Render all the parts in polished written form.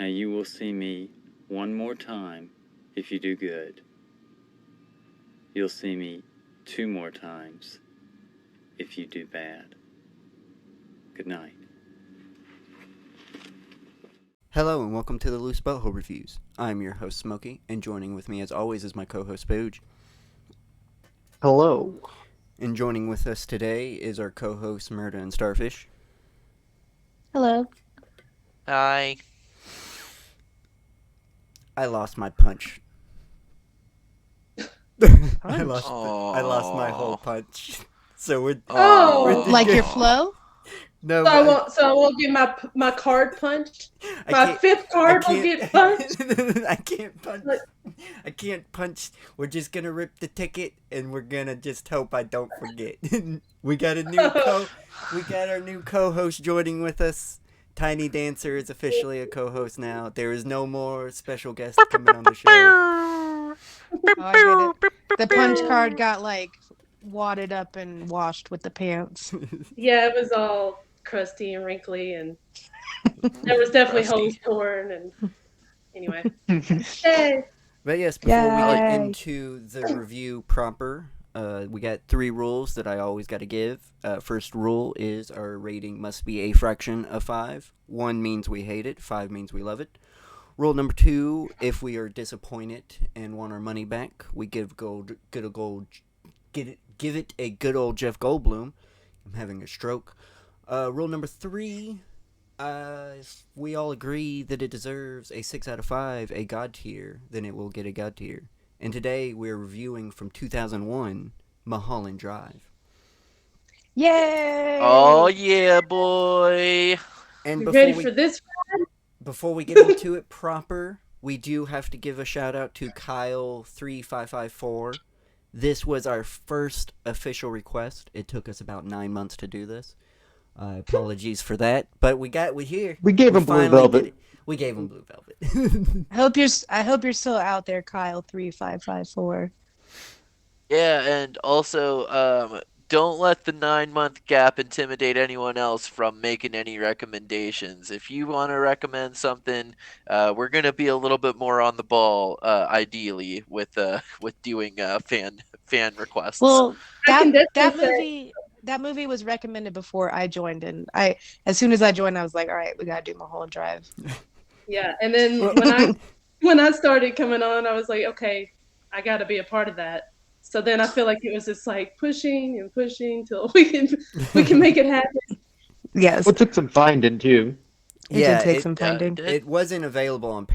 Now you will see me one more time if you do good. You'll see me 2 more times if you do bad. Good night. Hello and welcome to the Loose Butthole Reviews. I'm your host Smokey, and joining with me as always is my co-host Booge. Hello. And joining with us today is our co-hosts Murda and Starfish. Hello. Hi. I lost my punch. I lost my whole punch. So we're Like your flow? No, So I won't get my card punched. My fifth card will get punched. I can't punch. I can't punch. We're just gonna rip the ticket, and we're gonna just hope I don't forget. We got our new co-host joining with us. Tiny Dancer is officially a co-host now. There is no more special guest coming on the show. Oh, I get it. The punch card got wadded up and washed with the pants. Yeah, it was all crusty and wrinkly, and there was definitely holes torn. And anyway, hey. But yes, before we get into the review proper, we got 3 rules that I always got to give. First rule is our rating must be a fraction of 5. 1 means we hate it, 5 means we love it. Rule number 2, if we are disappointed and want our money back, we give it a good old Jeff Goldblum. I'm having a stroke. Rule number 3, if we all agree that it deserves a 6 out of 5, a God tier, then it will get a God tier. And today we're reviewing from 2001, Mulholland Drive. Yay! Oh yeah, boy! And you ready for this one? Before we get into it proper, we do have to give a shout out to Kyle3554. This was our first official request. It took us about 9 months to do this. Apologies for that, but we here. We gave him Blue Velvet. We gave him Blue Velvet. I hope you're still out there, Kyle3554. Yeah, and also, don't let the 9-month gap intimidate anyone else from making any recommendations. If you want to recommend something, we're gonna be a little bit more on the ball, ideally, with doing fan requests. Well, that movie was recommended before I joined, and as soon as I joined, I was like, all right, we gotta do Mulholland Drive. Yeah, and then when I started coming on, I was like, okay, I got to be a part of that. So then I feel like it was just like pushing and pushing till we can make it happen. Yes. Well, it took some finding too. It did take some finding. It wasn't available on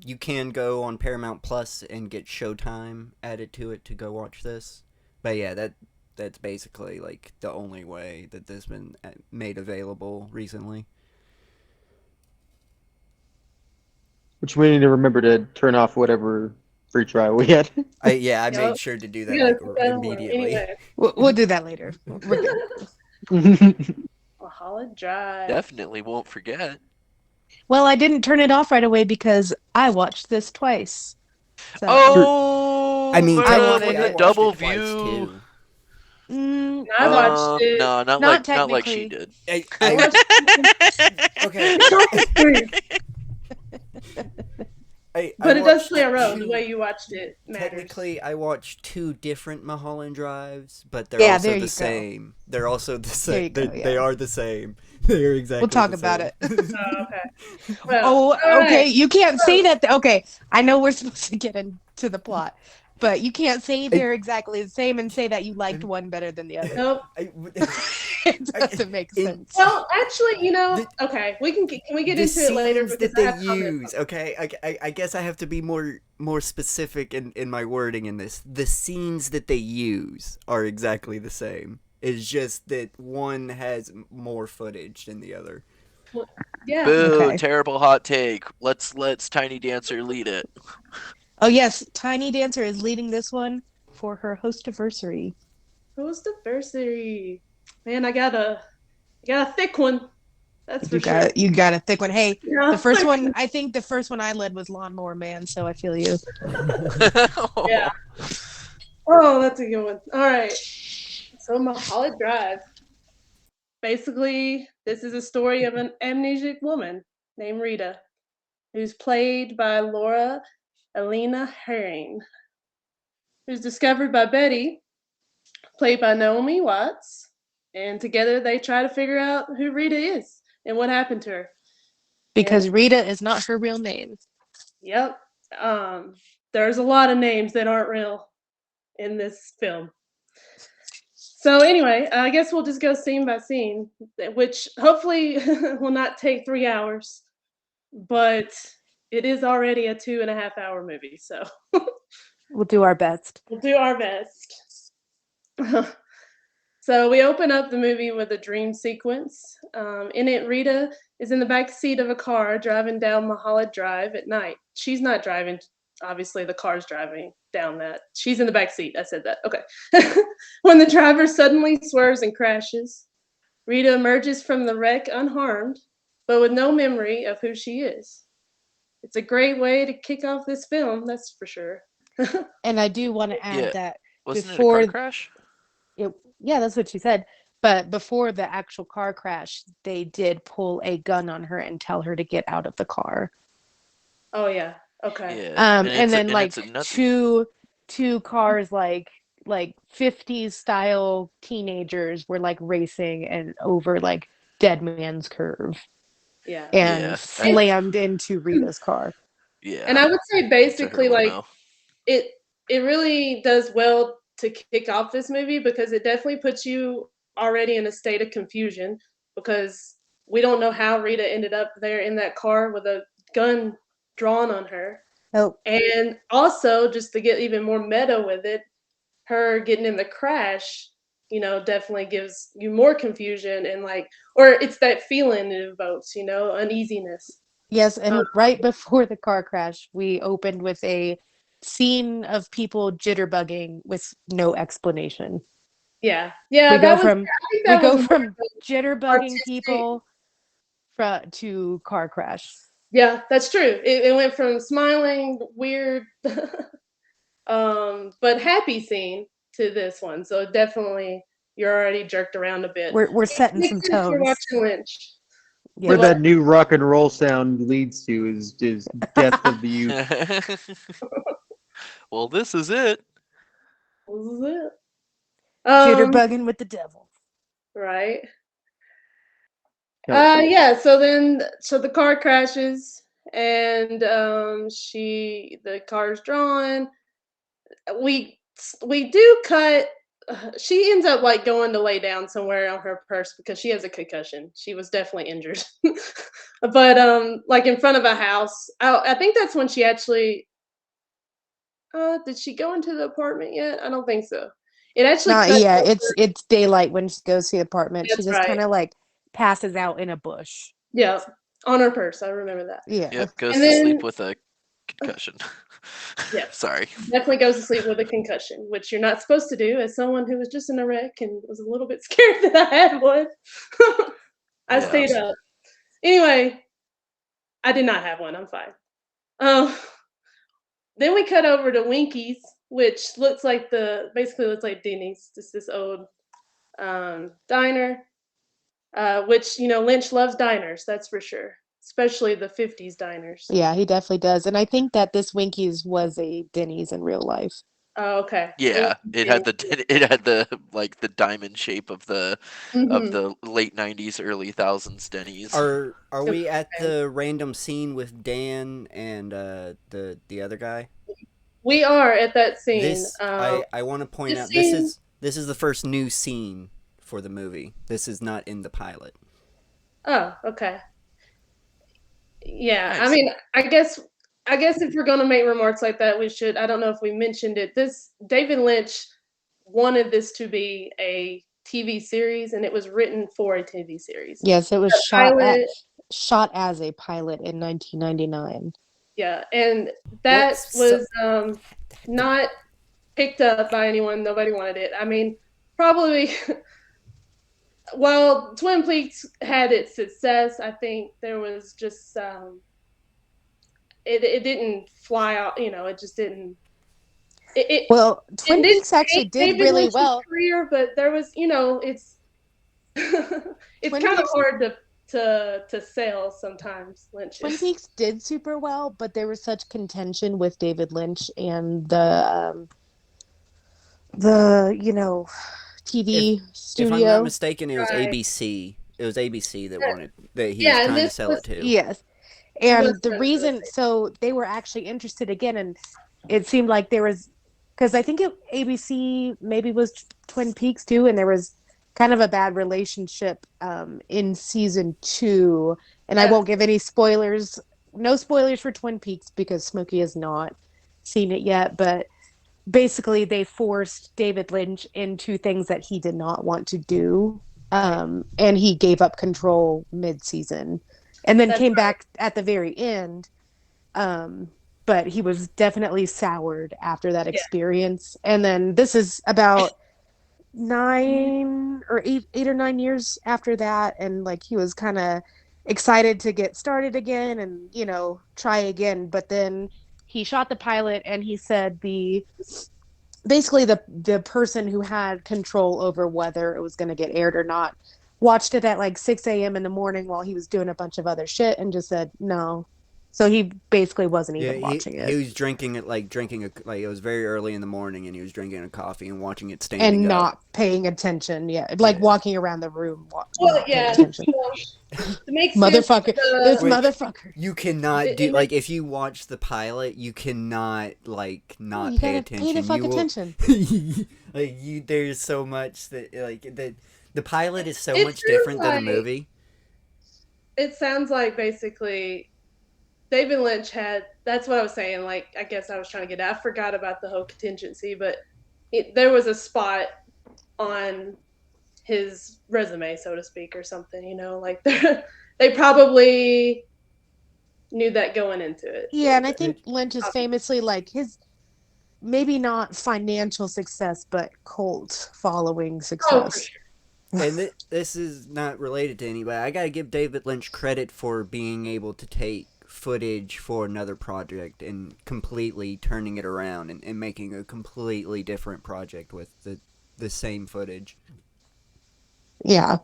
you can go on Paramount Plus and get Showtime added to it to go watch this. But yeah, that's basically like the only way that this has been made available recently. Which we need to remember to turn off whatever free trial we had. I made sure to do that immediately. Anyway. We'll do that later. Mulholland Drive. Definitely won't forget. Well, I didn't turn it off right away because I watched this twice. So. Oh, I mean, I double view. I watched it. No, not like she did. Okay. But it does play a role. The way you watched it matters. Technically, I watched 2 different Mulholland Drives, but they're also the same. They're also the same. They are the same. They are exactly. We'll talk the about same. it. Okay. Well, okay. You can't say that. Okay, I know we're supposed to get into the plot, but you can't say they're exactly the same and say that you liked one better than the other. Nope. It doesn't make sense. Well, actually, okay, can we get into it later because that they use. Okay, I guess I have to be more specific in my wording in this. The scenes that they use are exactly the same. It's just that one has more footage than the other. Well, yeah. Boo! Okay. Terrible hot take. Let's Tiny Dancer lead it. Oh yes, Tiny Dancer is leading this one for her hostiversary. Hostiversary. Man, I got a thick one. That's for sure. You got a thick one. Hey, Yeah. the first one. I think the first one I led was Lawnmower Man, so I feel you. Yeah. Oh, that's a good one. All right. So Mulholland Drive. Basically, this is a story of an amnesiac woman named Rita. who's played by Laura Elena Herring, who's discovered by Betty, played by Naomi Watts, and together they try to figure out who Rita is and what happened to her. Because Rita is not her real name. Yep. There's a lot of names that aren't real in this film. So anyway, I guess we'll just go scene by scene, which hopefully will not take 3 hours, but it is already a 2.5 hour movie, so We'll do our best. we'll do our best. So we open up the movie with a dream sequence. In it, Rita is in the back seat of a car driving down Mulholland Drive at night. She's not driving. Obviously, the car's driving down that. She's in the back seat. I said that. Okay. When the driver suddenly swerves and crashes, Rita emerges from the wreck unharmed, but with no memory of who she is. It's a great way to kick off this film, that's for sure. And I do want to add Yeah. that Wasn't it a before car crash? yeah, that's what she said. But before the actual car crash, they did pull a gun on her and tell her to get out of the car. Oh yeah. Okay. Yeah. And then like it's another. two cars like 50s style teenagers were like racing and over like Dead Man's Curve Yeah. and Yeah. slammed into Rita's car. Yeah. And I would say which I basically heard went like well. it really does well to kick off this movie because it definitely puts you already in a state of confusion because we don't know how Rita ended up there in that car with a gun drawn on her. Oh, And also, just to get even more meta with it, her getting in the crash, definitely gives you more confusion and like, or it's that feeling it evokes, uneasiness. yes, and right before the car crash, we opened with a scene of people jitterbugging with no explanation. Yeah, We yeah, go I from think that was more jitterbugging artistic. people to car crash. Yeah, that's true. It went from smiling, weird, but happy scene to this one. So definitely, you're already jerked around a bit. We're setting Makes some sense for tones. watching Lynch. Where Yeah. that new rock and roll sound leads to is death of the youth. Well, this is it. This is it. Jitterbugging with the devil. Right. No. Yeah. So the car crashes, and the car's drawn. We do cut. She ends up like going to lay down somewhere on her purse because she has a concussion. She was definitely injured, but like in front of a house. I think that's when she actually. Did she go into the apartment yet? I don't think so. It actually Not cuts yeah, over. it's daylight when she goes to the apartment. She That's just right. kind of like passes out in a bush. Yeah, on her purse. I remember that. Yeah. Yep. Goes And to then- sleep with a concussion. Yeah. Sorry. Definitely goes to sleep with a concussion, which you're not supposed to do as someone who was just in a wreck and was a little bit scared that I had one. I Yeah. stayed up. Anyway, I did not have one. I'm fine. Then we cut over to Winky's, which basically looks like Denny's, just this old diner. Which Lynch loves diners, that's for sure, especially the '50s diners. Yeah, he definitely does. And I think that this Winkies was a Denny's in real life. Oh, okay. Yeah, it had the like the diamond shape of the Mhm. the late '90s, early thousands Denny's. Are we at the random scene with Dan and the other guy? We are at that scene. This I want to point this out scene- this is the first new scene for the movie. This is not in the pilot. Oh, okay. Yeah, I Nice. mean, I guess if we're gonna make remarks like that, we should. I don't know if we mentioned it. This David Lynch wanted this to be a TV series, and it was written for a TV series. Yes, it was The pilot- shot as a pilot in 1999. Yeah, and that Whoops. was not picked up by anyone. Nobody wanted it. I mean, probably. While Twin Peaks had its success, I think there was just it didn't fly out. It just didn't. Well, Twin it didn't Peaks actually take did David really Lynch's well. career, but there was, it's it's Twin kind of Peaks- hard to sell sometimes. Lynch Twin is. Peaks did super well, but there was such contention with David Lynch and the If TV if I'm not studio. mistaken, it was Right. ABC. It was ABC that Yeah, wanted that he was yeah, and trying to this sell was it to. Yes. he was And the trying to do reason, it. so they were actually interested again, and it seemed like there was, because I think ABC maybe was Twin Peaks too, and there was kind of a bad relationship in season 2. And I Yes. won't give any spoilers, no spoilers for Twin Peaks because Smokey has not seen it yet, but basically they forced David Lynch into things that he did not want to do. And he gave up control mid-season and then That's came right. back at the very end. Um, but he was definitely soured after that Yeah. experience. And then this is about 8 or 9 years after that, and like he was kind of excited to get started again and try again. But then he shot the pilot, and he said the person who had control over whether it was going to get aired or not watched it at like 6 a.m. in the morning while he was doing a bunch of other shit and just said no. So he basically wasn't Yeah, even watching he it was drinking it like it was very early in the morning, and he was drinking a coffee and watching it standing and up. not paying attention. Yeah, like Yeah. walking around the room, Well, not paying yeah. attention. Well, to make sense, Motherfucker, this Which motherfucker. you cannot do. it Like makes if you watch the pilot, you cannot like No, not you pay gotta pay the attention. fuck You will attention. like you. There's so much that like that. The pilot is so it much sounds different than the like movie. it sounds like basically David Lynch had. That's what I was saying. Like, I guess I was trying to get. I forgot about the whole contingency, but there was a spot on his resume, so to speak, or something. Like they probably knew that going into it a Yeah, little and I bit. think Lynch is Obviously. famously like his maybe not financial success, but cult following Oh, for success. sure. And this is not related to anybody. I gotta give David Lynch credit for being able to take footage for another project and completely turning it around and making a completely different project with the same footage. Yeah,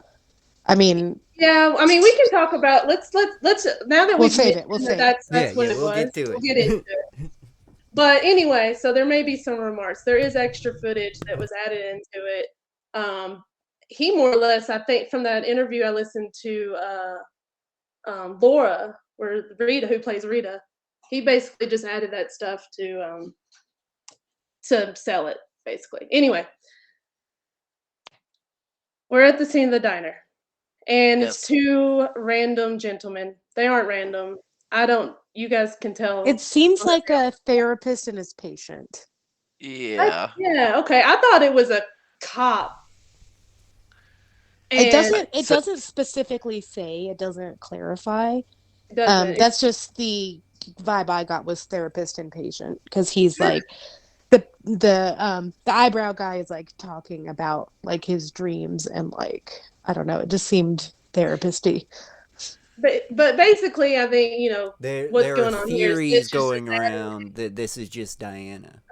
I mean, Yeah, I mean, we can talk about. Let's now that we'll we've save mentioned it. We'll that save it. Yeah, that's what yeah, it we'll was. get to We'll it. get into it. But anyway, so there may be some remarks. There is extra footage that was added into it. He more or less, I think, from that interview I listened to, Laura, where Rita, who plays Rita, he basically just added that stuff to sell it, basically. Anyway, we're at the scene of the diner, and it's Yes. two random gentlemen. They aren't random. I don't. You guys can It tell. seems like a therapist and his patient. Yeah. Yeah. Okay. I thought it was a cop. It And doesn't. It So doesn't specifically say. It doesn't clarify. it doesn't. That's just the vibe I got was therapist and patient because he's like the eyebrow guy is like talking about like his dreams and like I don't know. It just seemed therapist-y. But basically, I think what's there are going on here is theories Stitch is going just adding. around that this is just Diana.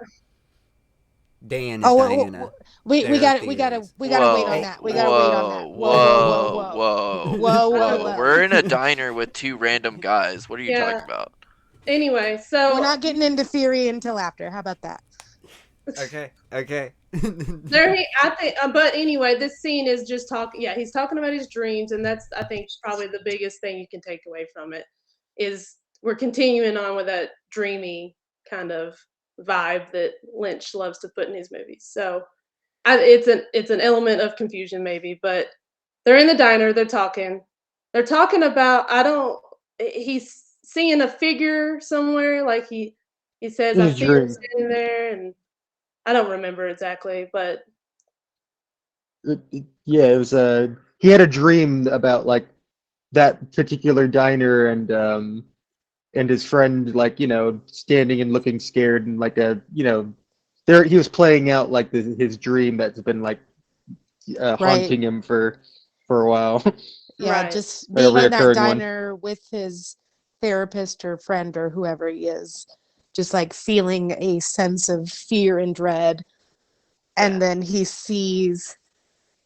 Dan is Oh, Diana. we There are got we got to theories. we got to wait on Whoa, that. We got to wait on that. whoa, Whoa, whoa, whoa, whoa, whoa, whoa, whoa, whoa, whoa. whoa. We're in a diner with two random guys. What are you Yeah. talking about? Anyway, We're so not getting into theory until after. How about that? Okay, okay. I think, but anyway, this scene is just talking. Yeah, he's talking about his dreams, and that's I think probably the biggest thing you can take away from it is we're continuing on with that dreamy kind of vibe that Lynch loves to put in his movies. So it's an element of confusion maybe, but they're in the diner. They're talking. They're talking about I don't. He's seeing a figure somewhere. Like he says, In I his see him dream. standing there, and I don't remember exactly, but Yeah, it was he had a dream about like that particular diner and his friend like standing and looking scared and like there he was playing out like his dream that's been like Right. haunting him for a while. Yeah, right. just Like a being in that reoccurring one. diner with his therapist or friend or whoever he is, just like feeling a sense of fear and dread. Yeah. And then he sees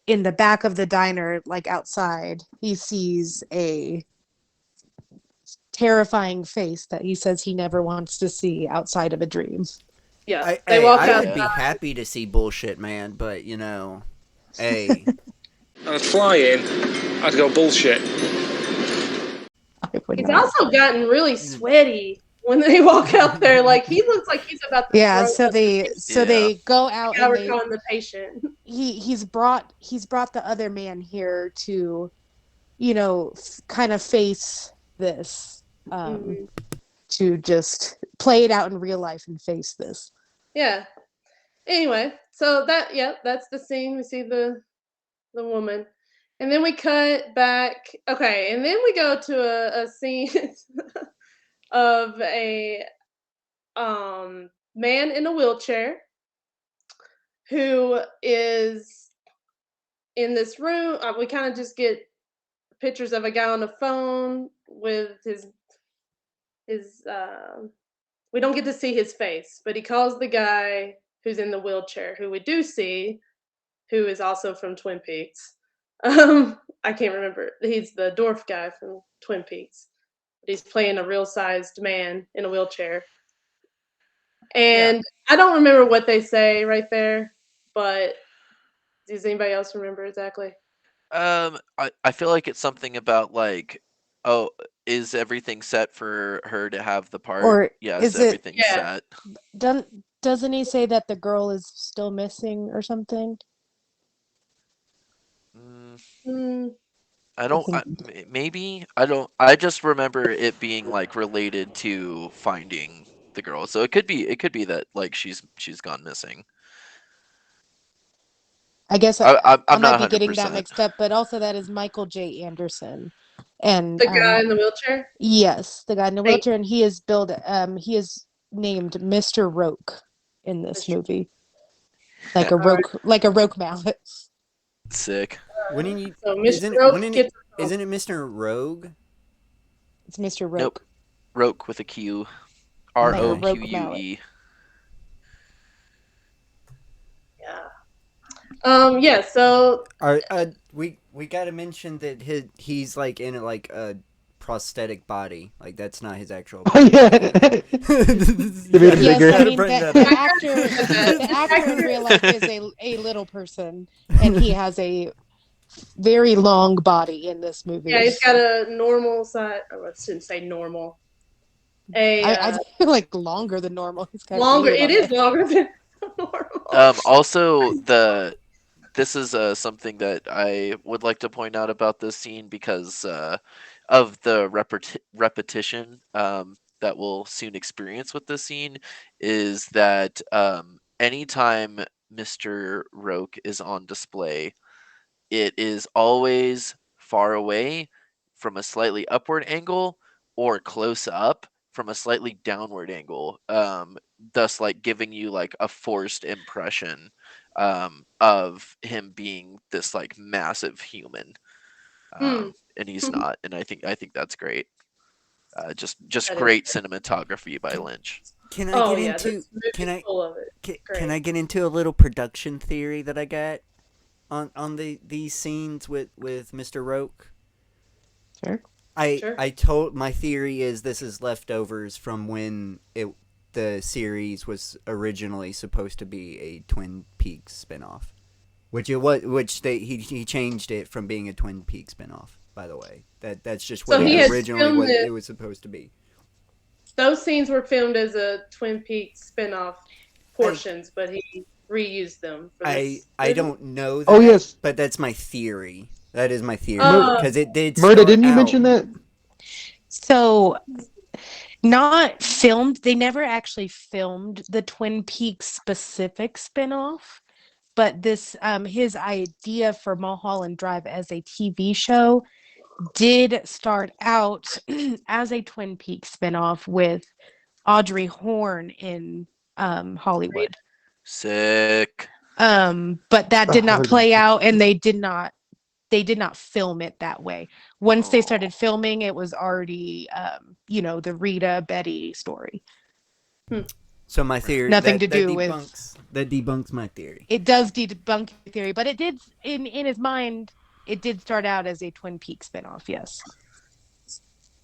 in the back of the diner, like outside, he sees a terrifying face that he says he never wants to see outside of a dream. Yeah, they walk I out. would be happy to see bullshit, man, but hey. And a fly-in, I'd go bullshit. He's also gotten really sweaty when they walk out there. Like he looks like he's about to. Yeah, throw so up. they go out Now and we're calling the patient. he's brought the other man here to, kind of face this, to just play it out in real life and face this. Yeah. Anyway, so that's the scene. We see the woman, and then we cut back. Okay, and then we go to a scene of a man in a wheelchair who is in this room. We kind of just get pictures of a guy on the phone with his we don't get to see his face, but he calls the guy who's in the wheelchair, who we do see, who is also from Twin Peaks. I can't remember. He's the dwarf guy from Twin Peaks. But he's playing a real sized man in a wheelchair. And I don't remember what they say right there, but does anybody else remember exactly? I feel like it's something about like, oh, is everything set for her to have the part? Or yes, is it- everything's set. Doesn't he say that the girl is still missing or something? I don't. Maybe I don't. I just remember it being like related to finding the girl. So it could be. It could be that like she's gone missing. I guess I'm I might not be getting 100%. that mixed up, but also that is Michael J. Anderson, and The guy in the wheelchair. Yes, the guy in the wheelchair, and he is billed. He is named Mr. Roke in this movie, like a roke mallet. Sick. Wouldn't you? So Isn't it Mr. Rogue? It's Mr. Roke. Nope. Roke with a Q. Like a ROQUE. roke mallet. Yeah. So we gotta mention that he's like in like a prosthetic body. Like that's not his actual Oh body. yeah. They made it Yes, bigger. I mean the actor in real life is a little person, and he has a very long body in this movie. yeah, he's got a normal size. Oh, I shouldn't say normal. I feel like longer than normal. He's got Longer. It is longer than normal. Also, this is something that I would like to point out about this scene because of the repetition that we'll soon experience with this scene is that anytime Mr. Roke is on display, it is always far away from a slightly upward angle or close up from a slightly downward angle, thus like giving you like a forced impression of him being this like massive human, and he's not. And I think that's great. Just great cinematography by Lynch. Can I get into a little production theory that I got on these scenes with Mr. Roke? Sure. My theory is this is leftovers from when the series was originally supposed to be a Twin Peaks spinoff, he changed it from being a Twin Peaks spinoff. By the way, that's just what it was supposed to be. Those scenes were filmed as a Twin Peaks spinoff portions, but he reused them. I don't know that. Oh yes, but that's my theory. That is my theory because it did. Murda, didn't you mention that? So, not filmed. They never actually filmed the Twin Peaks specific spinoff, but this his idea for Mulholland Drive as a TV show did start out as a Twin Peaks spinoff with Audrey Horne in Hollywood. Sick. But that did not play out, and they did not film it that way. Once they started filming, it was already the Rita Betty story. So my theory Nothing to that do with debunks my theory. it. Does debunk your theory, but it did in his mind. It did start out as a Twin Peaks spinoff. Yes,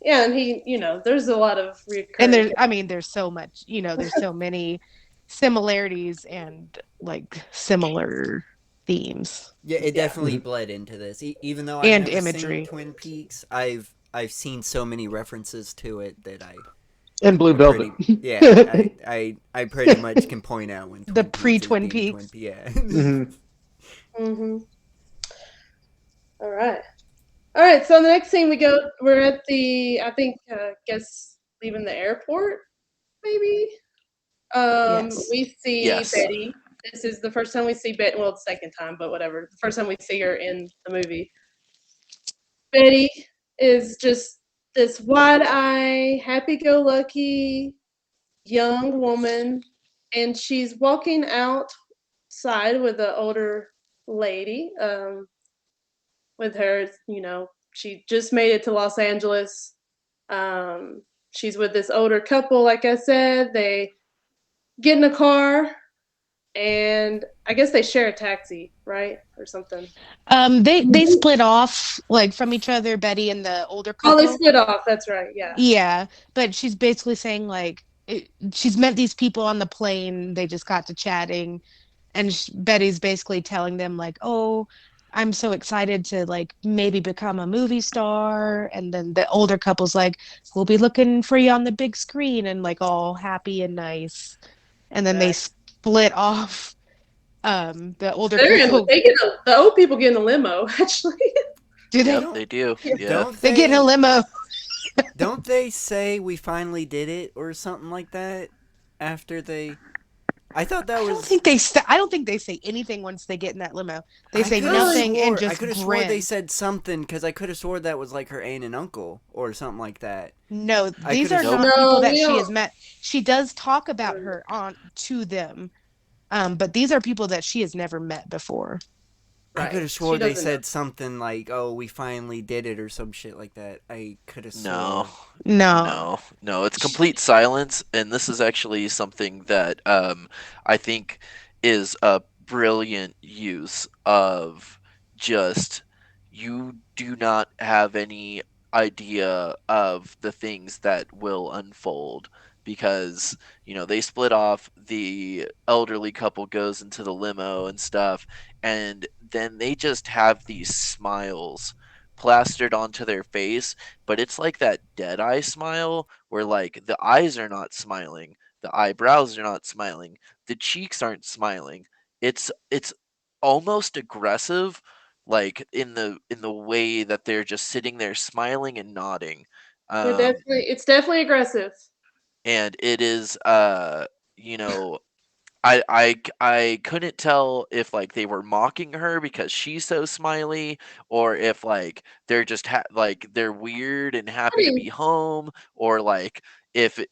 Yeah, and he, there's a lot of and recurring. there's so much. There's so many similarities and like similar themes Yeah, it Yeah. definitely bled into this. Even though I've and never seen imagery. Twin Peaks, I've seen so many references to it that And Blue Velvet. I pretty much can point out when The Twin Peaks is pre-Twin being Twin Peaks. Peaks. Yeah. Mhm. Mm-hmm. All right. All right. So the next scene we're at the, I think, guess leaving the airport, maybe. Yes. We see Yes. Betty. This is the first time we see Betty. Well, the second time, but whatever. The first time we see her in the movie. Betty is just this wide-eyed, happy-go-lucky young woman, and she's walking outside with an older lady. With her, she just made it to Los Angeles. She's with this older couple, like I said. They get in a car, and I guess they share a taxi, right, or something. They split off like from each other, Betty and the older Oh, they couple. split off. That's right. Yeah. Yeah, but she's basically saying like she's met these people on the plane. They just got to chatting, and Betty's basically telling them like, "Oh, I'm so excited to like maybe become a movie star." And then the older couple's like, "We'll be looking for you on the big screen," and like all happy and nice. And then they Right. split off. The older They're in. couple, The old people get in a limo. Actually. do Yep, they? they do. Yeah. Yeah. Don't They get in a limo. Don't they say we finally did it or something like that after they? I thought that I don't was. think I don't think they say anything once they get in that limo. They say coulda nothing and I just could have swore they grin. said something because I could have swore that was like her aunt and uncle or something like that. No, I these coulda are swore- not people No, that we she don't. has met. She does talk about her aunt to them, but these are people that she has never met before. I could have Right. swore She they doesn't know. said something like, "Oh, we finally did it" or some shit like that. I could have No. swore. No. No, it's complete silence, and this is actually something that I think is a brilliant use of just you do not have any idea of the things that will unfold because they split off, the elderly couple goes into the limo and stuff, and then they just have these smiles plastered onto their face, but it's like that dead eye smile where like the eyes are not smiling, the eyebrows are not smiling, the cheeks aren't smiling. It's almost aggressive, like in the way that they're just sitting there smiling and nodding. Um It's definitely aggressive. and it is you know I couldn't tell if like they were mocking her because she's so smiley, or if like they're just like they're weird and I happy to mean, be home, or like if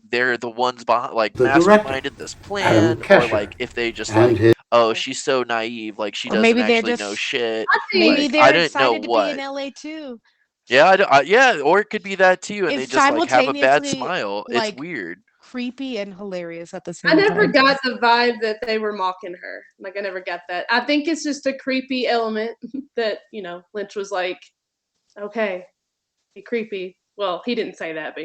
they're the ones behind, like The director, masterminded this Adam plan, or Kesher, like if they just and like, his oh, she's so naive, like she Or doesn't maybe they're actually know just shit. I maybe think Like I they're didn't know excited to be in what. LA too. Yeah, yeah, or it could be that too, and they It's just like have a bad simultaneously smile. It's like weird. creepy and hilarious at the I same never time. got the vibe that they were mocking her. Like I never got that. I think it's just a creepy element that Lynch was like, okay, be creepy. Well, he didn't say that, but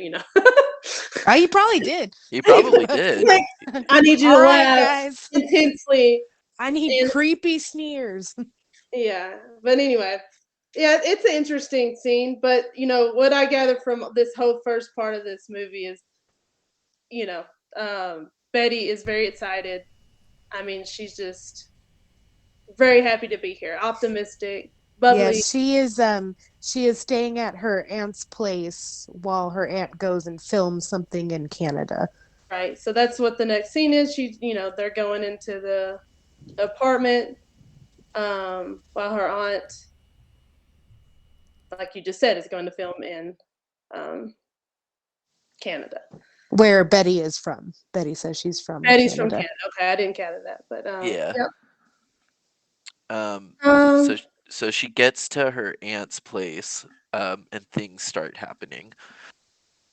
Oh, you probably did. He probably did. like, I need you All to right, laugh guys. intensely. I need And creepy sneers. yeah, but anyway, yeah, it's an interesting scene. But what I gather from this whole first part of this movie is, you know, Betty is very excited. I mean, she's just very happy to be here, optimistic, bubbly. Yes, she is staying at her aunt's place while her aunt goes and films something in Canada. Right. So that's what the next scene is. They're going into the apartment, while her aunt, like you just said, is going to film in um, Canada. Where Betty is from. Betty says she's from Betty's from Canada. Canada. Okay, I didn't gather that, but Yeah. yep. Um, Um, so she gets to her aunt's place, and things start happening.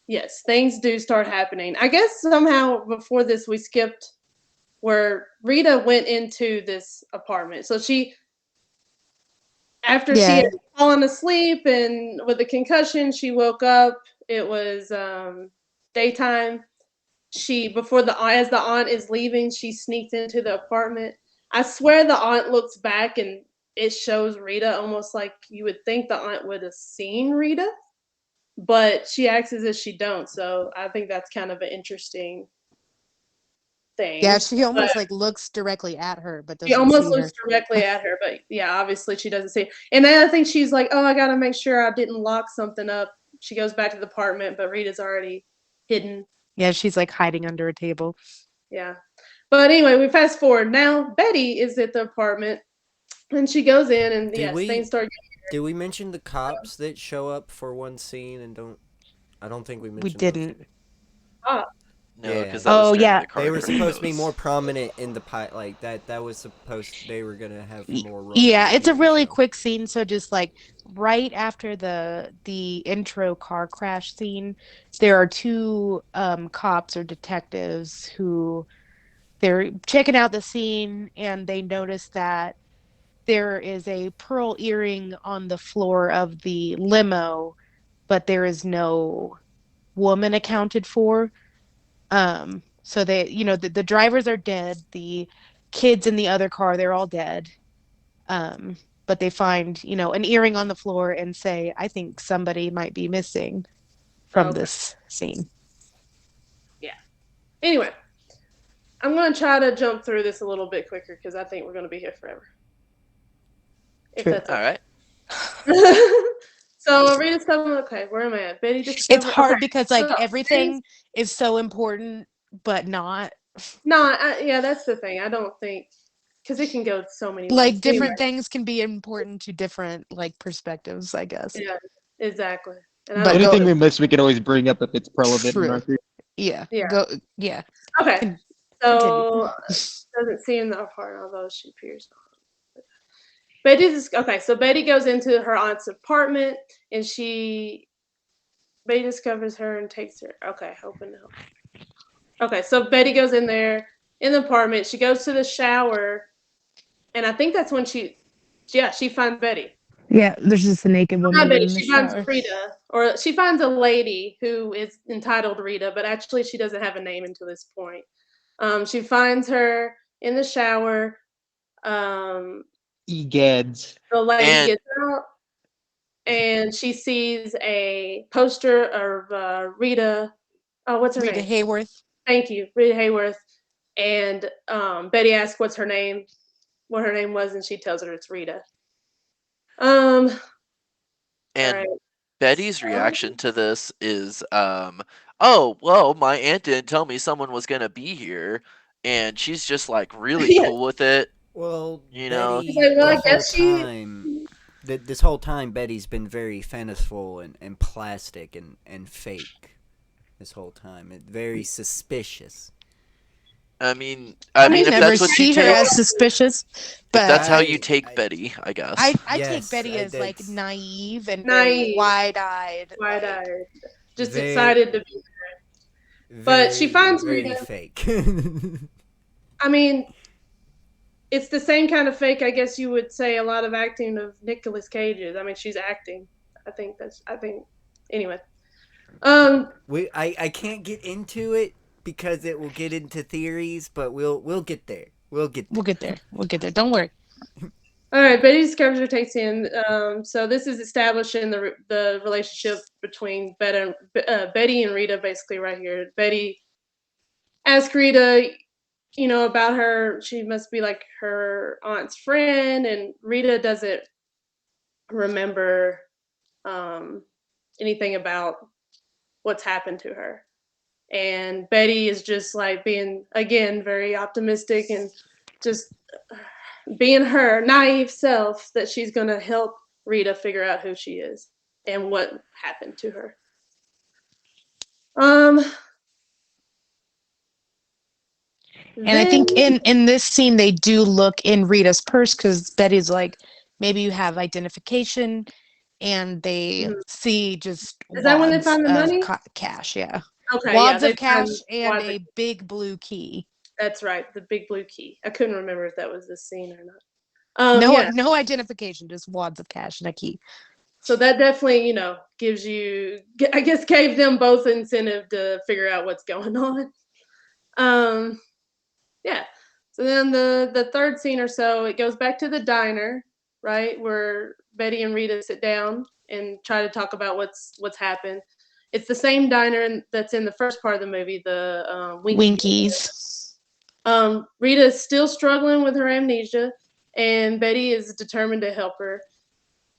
yes, things do start happening. I guess somehow before this we skipped where Rita went into this apartment. So after she Yeah. had fallen asleep and with a concussion, she woke up. It was daytime. Before as the aunt is leaving, she sneaked into the apartment. I swear the aunt looks back and it shows Rita almost like you would think the aunt would have seen Rita, but she acts as if she don't. So I think that's kind of an interesting Yeah, thing. she almost like looks directly at her, but She doesn't almost see her. looks directly at her, but yeah, obviously she doesn't see. And then I think she's like, "Oh, I gotta make sure I didn't lock something up." She goes back to the apartment, but Rita's already hidden. Yeah, she's like hiding under a table. Yeah. But anyway, we fast forward. Now Betty is at the apartment and she goes in and Did yes, we things start did we mention the cops that show up for one scene and don't? I don't think we We mentioned those. didn't. Did up. No, Yeah. because that was Oh, during yeah. the car They were supposed to be tornadoes. more prominent in the like that. That was supposed they were gonna have more roles. Yeah, in the it's a TV really show. quick scene. So just like right after the intro car crash scene, there are two cops or detectives who they're checking out the scene and they notice that there is a pearl earring on the floor of the limo, but there is no woman accounted for. So they, the drivers are dead, the kids in the other car, they're all dead. Um, but they find, an earring on the floor and say, I think somebody might be missing from Okay. this scene. Yeah. Anyway, I'm gonna try to jump through this a little bit quicker because I think we're gonna be here forever. If True. that's All okay. right. So Rita's coming. Okay, where am I at? Betty It's discovered. hard Okay, because like so everything is so important, but not. no, yeah, that's the thing. I don't think because it can go so many Like ways. Anyway, different things can be important to different like perspectives, I guess. yeah, exactly. And I But don't go Anything we miss, we can always bring up if it's relevant in true. our group. Yeah. Yeah. Go yeah. Okay. Con- So continue. doesn't seem that hard, although she appears. Okay. So Betty goes into her aunt's apartment, and Betty discovers her and takes her. Okay, open up. Okay, so Betty goes in there in the apartment. She goes to the shower, and I think that's when she finds Betty. Yeah, there's just a naked Not woman Betty. in the She finds shower. Rita, or she finds a lady who is entitled Rita, but actually she doesn't have a name until this point. She finds her in the shower. Egads. The lady And gets out, and she sees a poster of Rita. Oh, what's her Rita name? Hayworth. Thank you, Rita Hayworth. And Betty asks what her name was, and she tells her it's Rita. All right. Betty's reaction to this is, oh, well, my aunt didn't tell me someone was gonna be here, and she's just like really Yeah. cool with it. Well, You know? Betty, She's like, well, the I whole guess she. time, this whole time, Betty's been very fanciful and plastic and fake. This whole time, very suspicious. I mean, I mean, if Never that's what you see her take, as suspicious, if but that's how you I- take I- Betty, I guess. I take Yes, Betty as like that's naive and very Naive. wide-eyed. Wide-eyed, just Very- excited to be there. But she finds very Rita. fake. I mean, it's the same kind of fake, I guess you would say, a lot of acting of Nicolas Cage's. I mean, she's acting. I think. Anyway. I can't get into it because it will get into theories, but we'll get there. We'll get there. We'll get there. Don't worry. All right, Betty discovers her, takes in. So this is establishing the relationship between Betty and Rita, basically right here. Betty asks Rita, about her. She must be like her aunt's friend, and Rita doesn't remember anything about what's happened to her. And Betty is just like being, again, very optimistic and just being her naive self that she's going to help Rita figure out who she is and what happened to her. And I think in this scene they do look in Rita's purse because Betty's like, maybe you have identification. and they Mhm. see just Is that when they wads find the of money? cash. Yeah, Okay, yeah, wads they of find cash and wads of. a big blue key. That's right, the big blue key. I couldn't remember if that was this scene or not. No, Yeah. no identification, just wads of cash and a key. So that definitely, gives you, I guess, gave them both incentive to figure out what's going on. Um, yeah. So then the third scene or so, it goes back to the diner, right, where Betty and Rita sit down and try to talk about what's happened. It's the same diner that's in the first part of the movie, the Winkies. Rita is still struggling with her amnesia, and Betty is determined to help her.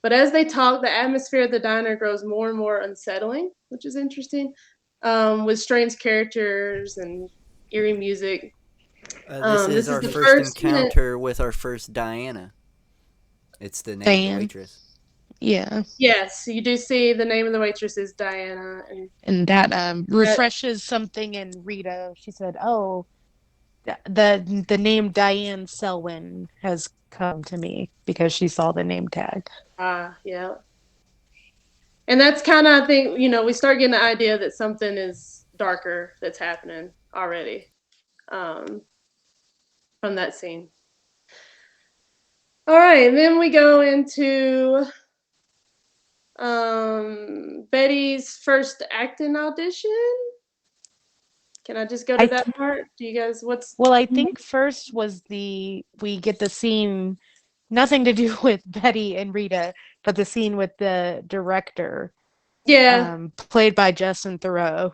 But as they talk, the atmosphere of the diner grows more and more unsettling, which is interesting, with strange characters and eerie music. This is This is our the first first hint. encounter with our first Diana. It's the name of the Diane. waitress. Yeah. Yes, you do see the name of the waitress is Diana, And that refreshes something in Rita. She said, "Oh, the name Diane Selwyn has come to me because she saw the name tag." yeah. And that's kind of, I think, we start getting the idea that something is darker that's happening already, um, from that scene. All right, and then we go into Betty's first acting audition. Can I just go to that part? Do you guys Well, I think first was we get the scene, nothing to do with Betty and Rita, but the scene with the director, Yeah, played by Justin Theroux.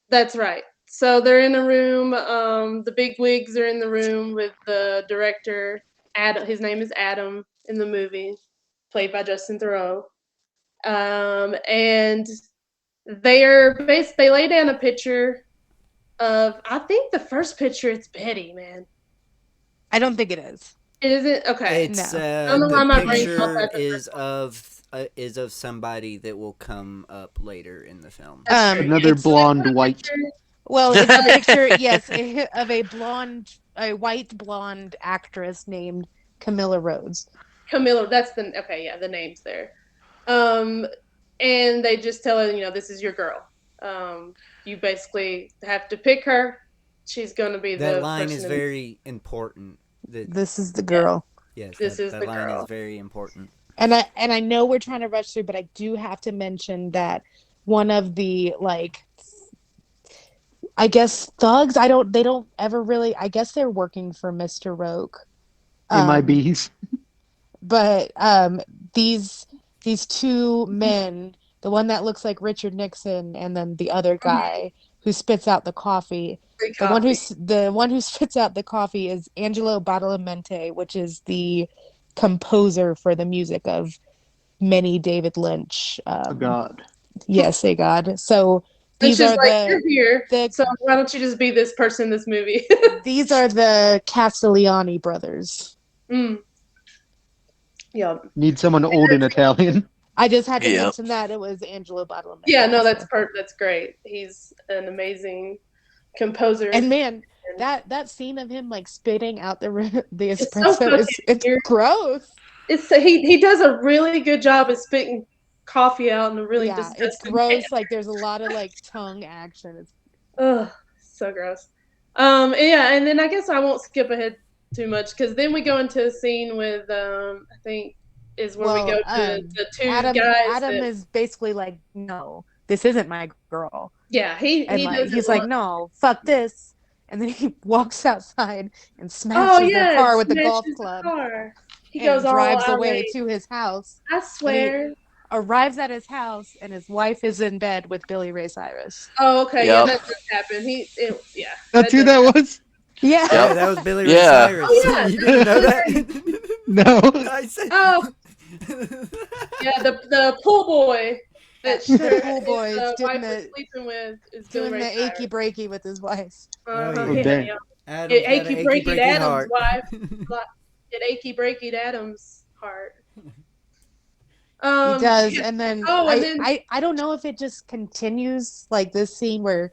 that's right. So they're in a room. The big wigs are in the room with the director. Adam, his name is Adam in the movie, played by Justin Theroux. And they lay down a picture of, I think the first picture, it's Betty, man. I don't think it is. It isn't? Okay. It's No. I don't know why the my brain thought picture that the first is of somebody that will come up later in the film. That's true. Another So they blonde put a white. picture. Well, it's a picture, yes, of a white blonde actress named Camilla Rhodes. Camilla, that's the name's there. And they just tell her, this is your girl. You basically have to pick her. She's gonna be That the line is person. very important. This is the girl. Yes, This is that the line girl. is very important. And I know we're trying to rush through, but I do have to mention that one of the, like, I guess thugs, they don't ever really, I guess they're working for Mr. Roke. MIBs. But these two men, the one that looks like Richard Nixon and then the other guy who spits out the coffee. Free The one coffee. who spits out the coffee is Angelo Badalamenti, which is the composer for the music of many David Lynch. Oh God. Yes, say God. So It's these just are like, you're here, the so why don't you just be this person in this movie? these are the Castiglioni brothers. Mm. Yeah. Need someone old and Italian. I just had to Yep. mention that it was Angelo Badalamenti. Yeah, no, that's so. that's great. He's an amazing composer. And man, that scene of him like spitting out the It's so espresso fucking it's weird. gross. He does a really good job at spitting coffee out in a really Yeah, disgusting it's gross. manner. Like there's a lot of like tongue action. It's Ugh, so gross. Yeah, and then I guess I won't skip ahead too much because then we go into a scene with I think is where we go to the two Adam guys. is basically like, no, this isn't my girl. Yeah, he And like doesn't he's like, want. no, fuck this. And then he walks outside and smashes their car with the golf club. He and goes all drives away irate. to his house. I swear. Arrives at his house and his wife is in bed with Billy Ray Cyrus. Oh, okay, Yep. yeah, that does happen. Yeah. That's who does that happen. was? Yeah. Yeah, that was Billy Ray Yeah. Cyrus. Oh, yeah. You didn't know that? No. I said. Oh, yeah, the pool boy that The pool boy his is wife was sleeping with is Billy doing Ray the achy Cyrus. breaky with his wife. Oh, Oh, yeah. dang. Adam's got an Achy breaky Adam's heart. wife. It achy breaky Adam's heart. He does, Yeah. and then Oh, and then I don't know if it just continues like this scene where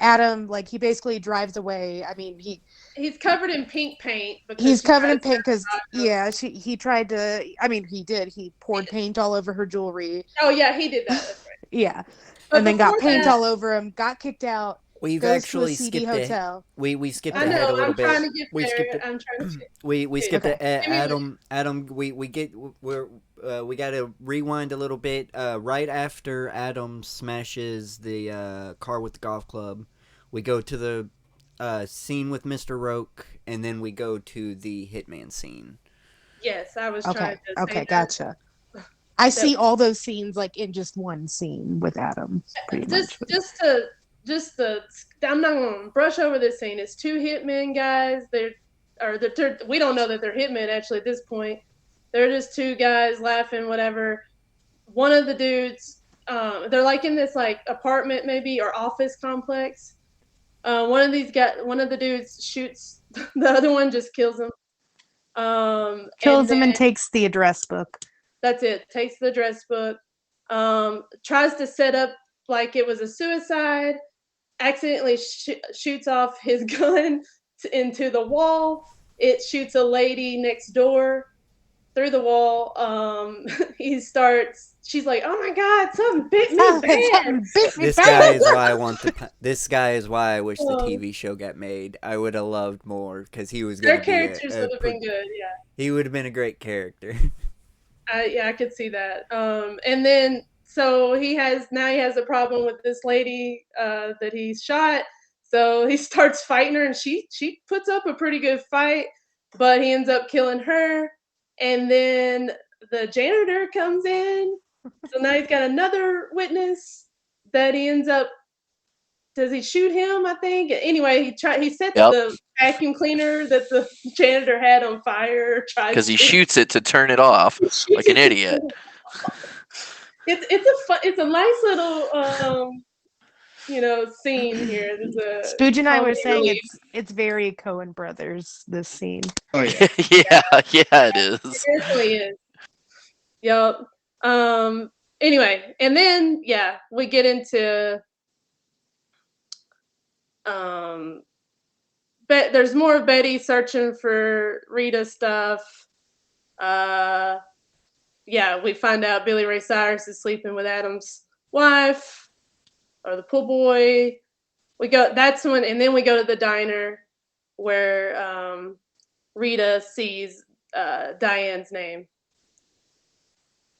Adam, like, he basically drives away. I mean, He's covered in pink paint because he's she covered tried in to paint because sabotage him. he tried to. I mean, he did. He poured paint all over her jewelry. Oh yeah, he did that. That's right. Yeah, But and then got before paint that, all over him. Got kicked out. We've Goes to a actually seedy skipped hotel. we skipped I ahead know a little I'm bit. trying to get We there. skipped it. I'm trying to. We skipped Okay. it. Give me a Adam. We got to rewind a little bit. Right after Adam smashes the car with the golf club, we go to the scene with Mr. Roke, and then we go to the hitman scene. Yes, I was Okay. trying to. Okay. Say Gotcha. I see all those scenes like in just one scene with Adam. Pretty much. Just to. I'm not gonna brush over this scene. It's two hitmen guys. We don't know that they're hitmen actually at this point. They're just two guys laughing, whatever. One of the dudes, they're like in this like apartment maybe or office complex. One of the dudes shoots the other one, just kills him. Kills him and takes the address book. That's it. Takes the address book. Tries to set up like it was a suicide. Accidentally shoots off his gun into the wall. It shoots a lady next door through the wall. She's like, "Oh my god, something bit me bad." This guy is why I want the. This guy is why I wish the TV show got made. I would have loved more because he was going to be. Their characters would have been good. Yeah. He would have been a great character. Yeah, I could see that. And then so he has a problem with this lady that he shot. So he starts fighting her, and she puts up a pretty good fight, but he ends up killing her. And then the janitor comes in. So now he's got another witness that he ends up. Does he shoot him? I think. Anyway, he sets the vacuum cleaner that the janitor had on fire. Because he shoots it to turn it off like an idiot. It's a nice little scene here. Spooge and I were saying it's very Coen Brothers, this scene. Oh yeah. yeah, it is. It really is. Yep. Anyway, and then we get into there's more of Betty searching for Rita stuff. We find out Billy Ray Cyrus is sleeping with Adam's wife or the pool boy. And then we go to the diner where Rita sees Diane's name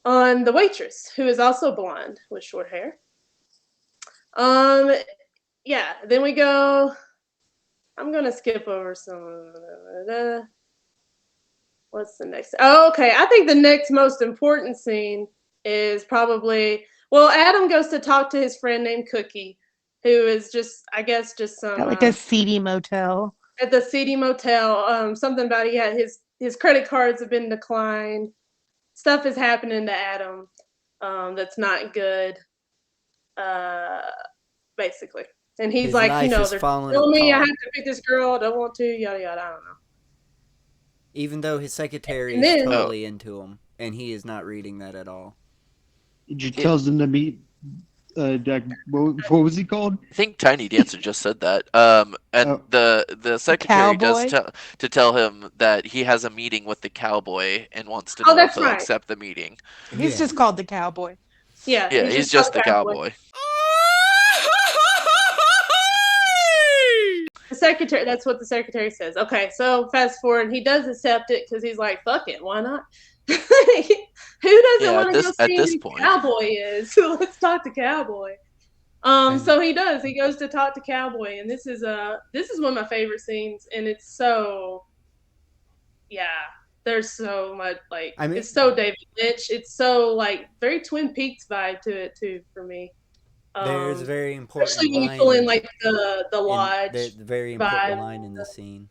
on the waitress, who is also blonde with short hair. Then we go. I'm gonna skip over some. What's the next? Oh, okay. I think the next most important scene is probably Adam goes to talk to his friend named Cookie, who is just some like a seedy motel. At the seedy motel. Something about his credit cards have been declined. Stuff is happening to Adam that's not good. Basically. And he's like, they're telling me I have to pick this girl, I don't want to, yada yada, I don't know. Even though his secretary is totally into him, and he is not reading that at all. He just tells him to meet what was he called? I think Tiny Dancer just said that. The secretary does to tell him that he has a meeting with the cowboy and wants to know if he'll accept the meeting. He's just called the cowboy. Yeah, he's just the cowboy. The secretary, that's what the secretary says. Okay, so fast forward, he does accept it because he's like, fuck it, why not? Who doesn't want to go see who the cowboy is? So let's talk to Cowboy. So he does. He goes to talk to Cowboy, and this is one of my favorite scenes, and it's so there's so much it's so David Lynch. It's so like very Twin Peaks vibe to it too for me. There's a very important especially when you pull in like the lodge. The very important line in the scene.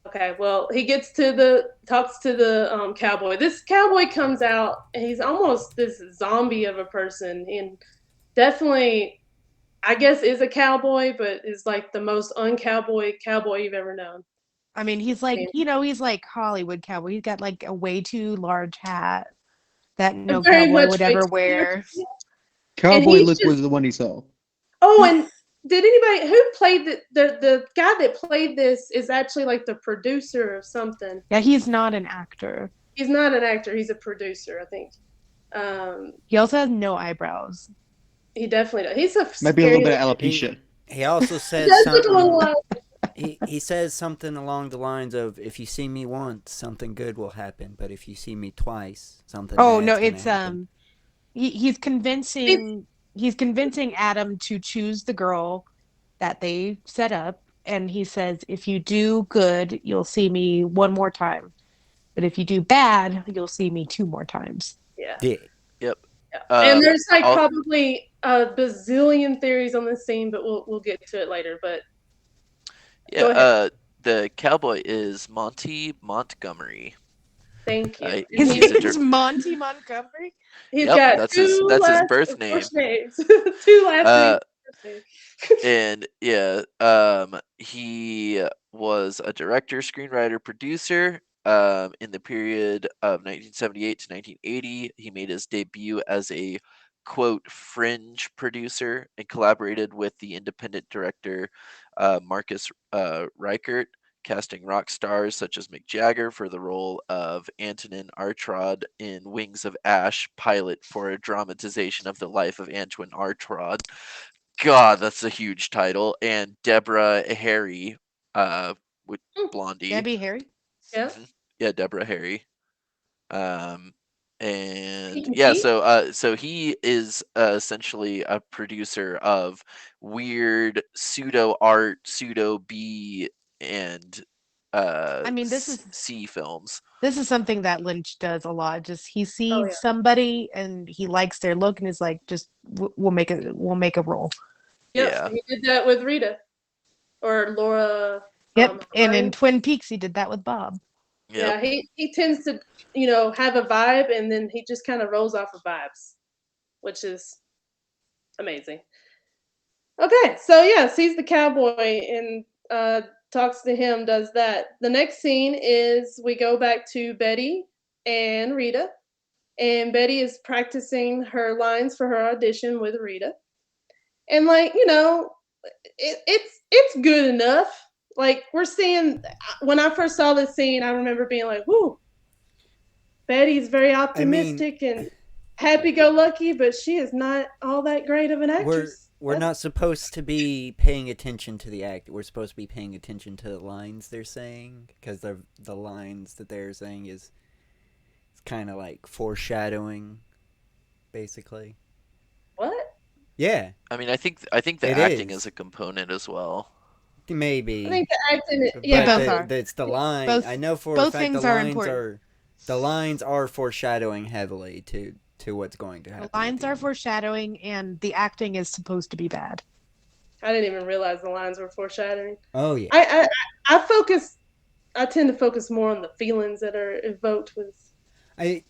Okay, well, he talks to the cowboy. This cowboy comes out, and he's almost this zombie of a person, and definitely, I guess, is a cowboy, but is like the most uncowboy cowboy you've ever known. I mean, he's like, he's like Hollywood cowboy. He's got like a way too large hat that no cowboy would ever wear. Cowboy look was the one he saw. Oh, and did anybody who played the guy that played this is actually like the producer of something. Yeah, he's not an actor. He's not an actor, he's a producer, I think. He also has no eyebrows. He definitely does. He's a Might be a little bit scary of alopecia. He also He says does look a little something. like He says something along the lines of, "If you see me once, something good will happen, but if you see me twice, something Oh bad's no, gonna it's happen." he's convincing Adam to choose the girl that they set up, and he says, if you do good, you'll see me one more time. But if you do bad, you'll see me two more times. yeah. Yeah. Yep. Yeah. And there's like I'll- probably a bazillion theories on this scene, but we'll get to it later. But go ahead. The cowboy is Monty Montgomery. Thank you. And His He's a name's Monty Montgomery. he's Yep, got that's two his birth name. first names. Two last names. And yeah, he was a director, screenwriter, producer. In the period of 1978 to 1980, he made his debut as a quote fringe producer and collaborated with the independent director Marcus Reichert, casting rock stars such as Mick Jagger for the role of Antonin Artaud in Wings of Ash, pilot for a dramatization of the life of Antoine Artaud. God, that's a huge title. And Deborah Harry, with Blondie. Debbie Harry. Yeah. Yeah, Deborah Harry. And Pinky. yeah, so he is essentially a producer of weird pseudo art, pseudo B, and I mean, this is C films. something that Lynch does a lot. Just he sees yeah. somebody and he likes their look and is like, just we'll make a role. Yep. Yeah. He did that with Rita or Laura. Yep. And in Hardy. Twin Peaks, he did that with Bob. Yep. Yeah, he tends to, have a vibe, and then he just kind of rolls off of vibes, which is amazing. Okay, so yeah, sees the cowboy and talks to him, does that. The next scene is we go back to Betty and Rita, and Betty is practicing her lines for her audition with Rita, and it's good enough. Like we're seeing, when I first saw this scene, I remember being like, "Whoo, Betty's very optimistic and happy-go-lucky, but she is not all that great of an actress." We're not supposed to be paying attention to the act. We're supposed to be paying attention to the lines they're saying, because the lines that they're saying is kind of like foreshadowing, basically. What? Yeah. I mean, I think the It acting is. is a component as well. Maybe. I think the acting, Yeah, both are. It's the line. Both- I know for a both fact things the are lines important. the lines are foreshadowing heavily to what's going to happen. The lines at are the end. foreshadowing, and the acting is supposed to be bad. I didn't even realize the lines were foreshadowing. Oh yeah. I tend to focus more on the feelings that are evoked with Lynch,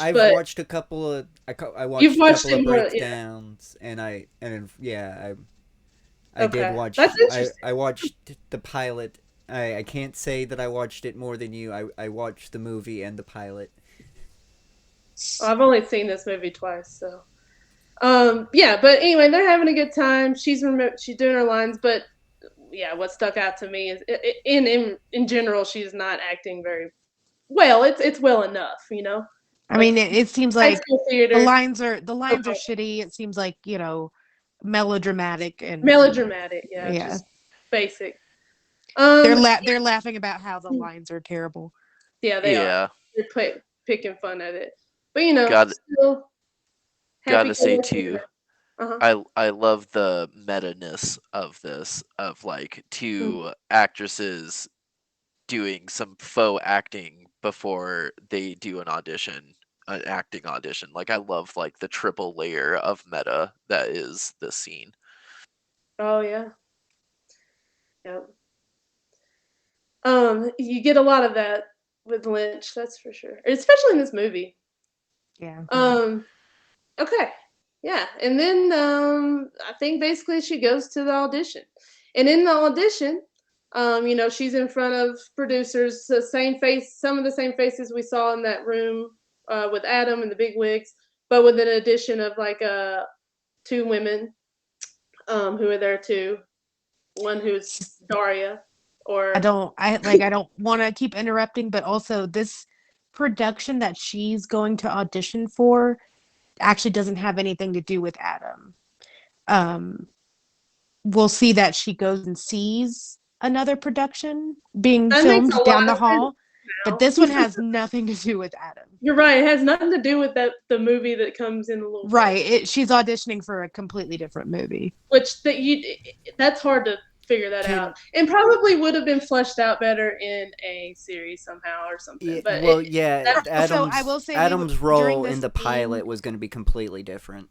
I've but watched a couple of I watched you've a watched couple of it more, yeah. breakdowns, and I did Okay. watch. That's interesting. I watched the pilot. I can't say that I watched it more than you. I watched the movie and the pilot. I've only seen this movie twice, so yeah. But anyway, they're having a good time. She's doing her lines, but yeah, what stuck out to me is in general, she's not acting very well. It's well enough, I mean, it seems High like school theater. the lines are Okay. shitty. It seems like melodramatic and Melodramatic, yeah, Yeah. just basic. they're laughing about how the lines are terrible. Yeah, they Yeah. are. They're picking fun at it, but Gotta still say happy-go-lucky. too, Uh-huh. I love the meta-ness of this, of like two actresses doing some faux acting before they do an acting audition. Like I love like the triple layer of meta that is this scene. Oh yeah. Yep. You get a lot of that with Lynch, that's for sure, especially in this movie. Yeah. Okay. Yeah. And then I think basically she goes to the audition. And in the audition, she's in front of producers, some of the same faces we saw in that room with Adam and the big wigs, but with an addition of like two women. who are there too. One who's Daria, or I don't want to keep interrupting, but also this production that she's going to audition for actually doesn't have anything to do with Adam. Um, we'll see that she goes and sees another production being that makes a filmed lot down the of sense hall, but now. this one has nothing to do with Adam. You're right. It has nothing to do with the movie that comes in a little bit. Right. She's auditioning for a completely different movie. Which that's hard to figure that out, and probably would have been fleshed out better in a series somehow or something. But Adam's, will say Adam's role in the scene, pilot was going to be completely different.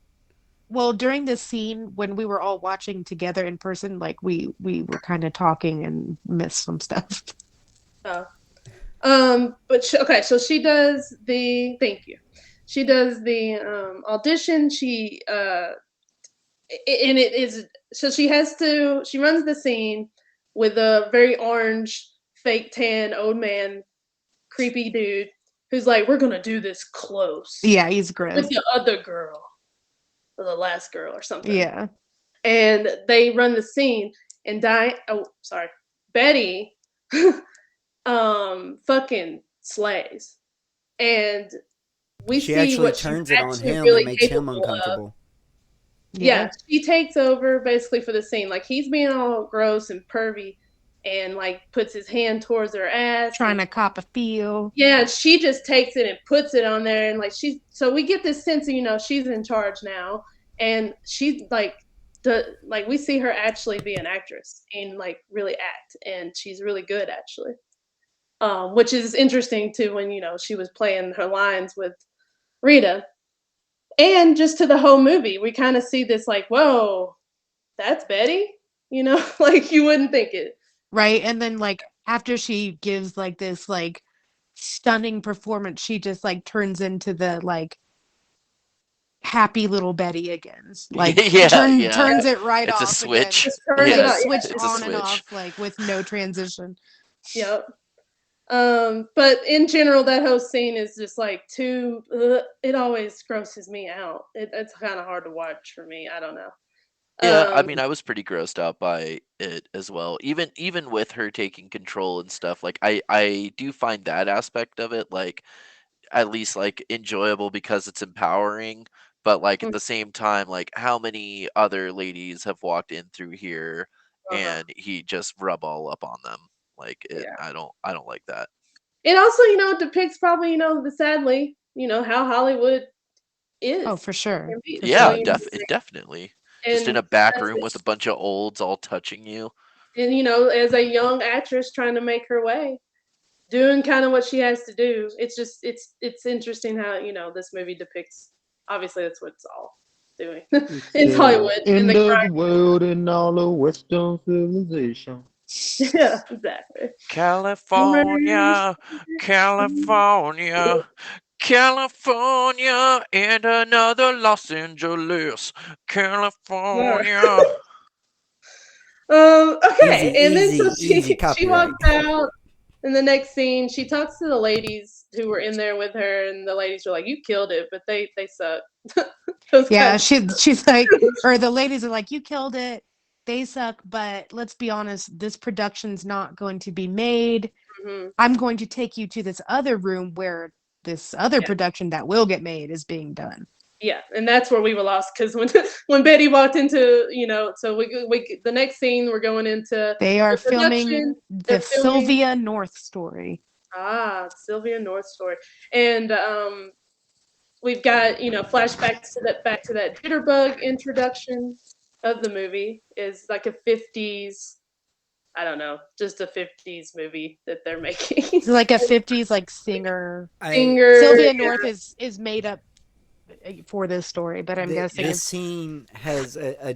Well, during this scene when we were all watching together in person, like we were kind of talking and missed some stuff. Okay, so she does the thank you. She does the audition. She and it is so she runs the scene with a very orange, fake tan, old man, creepy dude who's like, "We're gonna do this close." Yeah, he's grim. With the other girl, or the last girl, or something. Yeah. And they run the scene, and Betty, fucking slays, and she actually turns it on him and makes him uncomfortable. Yeah, she takes over basically for the scene. Like, he's being all gross and pervy and like puts his hand towards her ass, trying to cop a feel. Yeah, she just takes it and puts it on there, and like so we get this sense of she's in charge now, and she's like we see her actually be an actress and like really act, and she's really good actually. Which is interesting too when she was playing her lines with Rita. And just to the whole movie, we kind of see this like, whoa, that's Betty? Like you wouldn't think it. Right. And then like after she gives like this like stunning performance, she just like turns into the like happy little Betty again. Like turns it right it's off. A switch. Again. Switch on and off like with no transition. Yep. But in general, that whole scene is just like it always grosses me out. It's kind of hard to watch for me. I don't know. Yeah, I mean, I was pretty grossed out by it as well. Even with her taking control and stuff, like I do find that aspect of it like at least like enjoyable because it's empowering. But like at the same time, like how many other ladies have walked in through here and he just rub all up on them? Like I don't like that. It also, depicts probably, sadly, how Hollywood is. Oh, for sure. Yeah, definitely. Just in a back room with a bunch of olds all touching you. And, as a young actress trying to make her way, doing kind of what she has to do. It's just, it's interesting how, this movie depicts, obviously that's what it's all doing. It's Hollywood. End of the world and all of Western civilization. Yeah, exactly. California, California, California, and another Los Angeles, California. Okay, and then so easy she walks out. In the next scene, she talks to the ladies who were in there with her, and the ladies were like, "You killed it," but they suck. Yeah, she's like, or the ladies are like, "You killed it. They suck, but let's be honest, this production's not going to be made. Mm-hmm. I'm going to take you to this other room where this other production that will get made is being done." Yeah, and that's where we were lost because when Betty walked into, so we the next scene we're going into. They are filming the Sylvia North story. Sylvia North story, and we've got flashbacks to back to that jitterbug introduction of the movie is like a 50s. I don't know, just a 50s movie that they're making. It's like a 50s like singer. Sylvia North is made up for this story, but I'm guessing this scene has a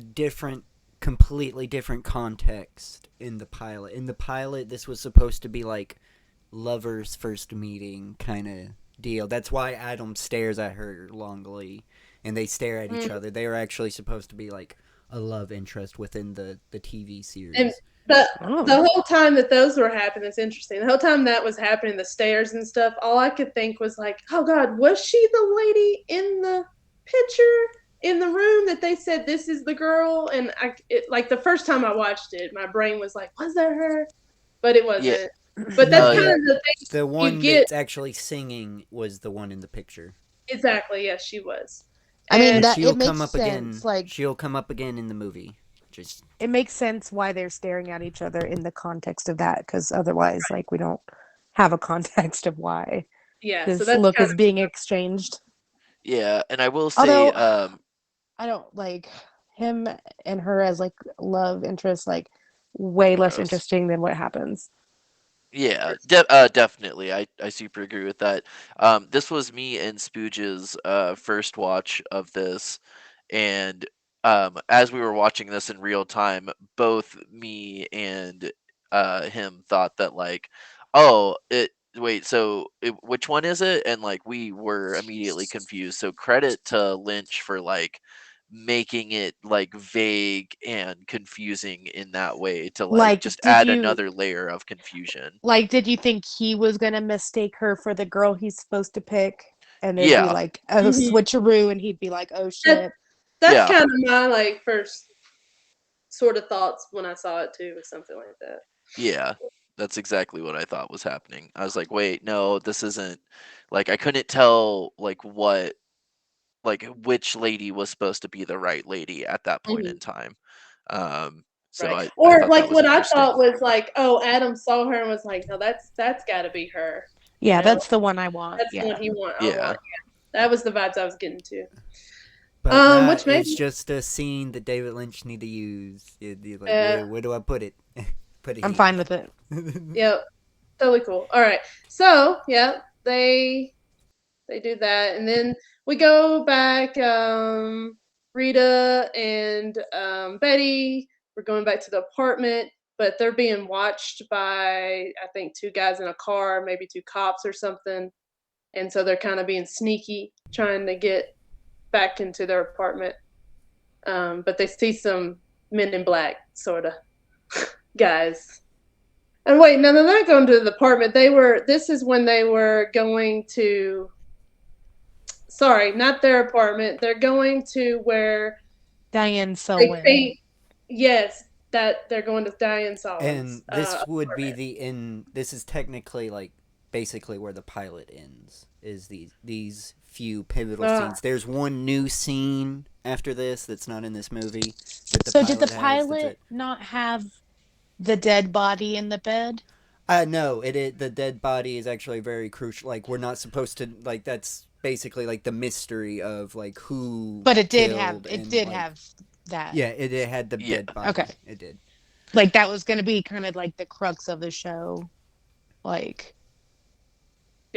completely different context in the pilot. In the pilot, this was supposed to be like lovers' first meeting kind of deal. That's why Adam stares at her longly, and they stare at each other. They were actually supposed to be like a love interest within the TV series. And the whole time that those were happening, it's interesting. The whole time that was happening, the stairs and stuff, all I could think was like, oh God, was she the lady in the picture in the room that they said this is the girl, and like the first time I watched it, my brain was like, was that her? But it wasn't. Yeah. But that's No, kind yeah. of the thing The you one get. that's actually singing was the one in the picture. Exactly. Yes, she was. I mean, And that she'll it makes come up sense. again. Like, She'll come up again in the movie. Just it makes sense why they're staring at each other in the context of that, because otherwise, like, we don't have a context of why yeah, so this that's look kind is being exchanged. Yeah, and I will say, Although I don't like him and her as like love interest, like way less gross. interesting than what happens. Yeah, definitely. I super agree with that. This was me and Spooge's first watch of this, and as we were watching this in real time, both me and him thought that like, oh, wait, so which one is it? And like we were immediately confused. So credit to Lynch for like making it like vague and confusing in that way to like Like, just did add you another layer of confusion. like did you think he was gonna mistake her for the girl he's supposed to pick? And there'd be Yeah, like a Mhm. switcheroo and he'd be like, oh that, shit. that's yeah, kind of my like first sort of thoughts when I saw it too, was something like that. yeah. That's exactly what I thought was happening. I was like, wait, no, this isn't like I couldn't tell like which lady was supposed to be the right lady at that point Mhm. in time. So Right. I Or thought that like was what I interesting. thought was like, oh, Adam saw her and was like, no, that's got to be her. Yeah, that's the one I want. That's the Yeah. one he want. I Yeah. want. Yeah, that was the vibes I was getting to. but nah, Which made it's just a scene that David Lynch need to use. You're like, uh, where do I put it? Put it I'm here. fine with it. yeah, totally cool. All right, so yeah, they do that, and then we go back. Rita and Betty. We're going back to the apartment, but they're being watched by I think two guys in a car, maybe two cops or something, and so they're kind of being sneaky, trying to get back into their apartment. But they see some men in black sort of guys. And wait, no, they're not going to the apartment. This is when they were going to, sorry, not their apartment. They're going to where Diane they Selwyn. think, yes, that they're going to Diane Solomon's And this would be apartment. this is technically like basically where the pilot ends, is these few pivotal scenes. There's one new scene after this that's not in this movie that the So pilot did the has. pilot not have the dead body in the bed? No, the dead body is actually very crucial. Like, we're not supposed to, like, that's basically like the mystery of like who But it did killed have that. Yeah, it had the Yeah. dead body. Okay. It did. Like, that was going to be kind of like the crux of the show. Like,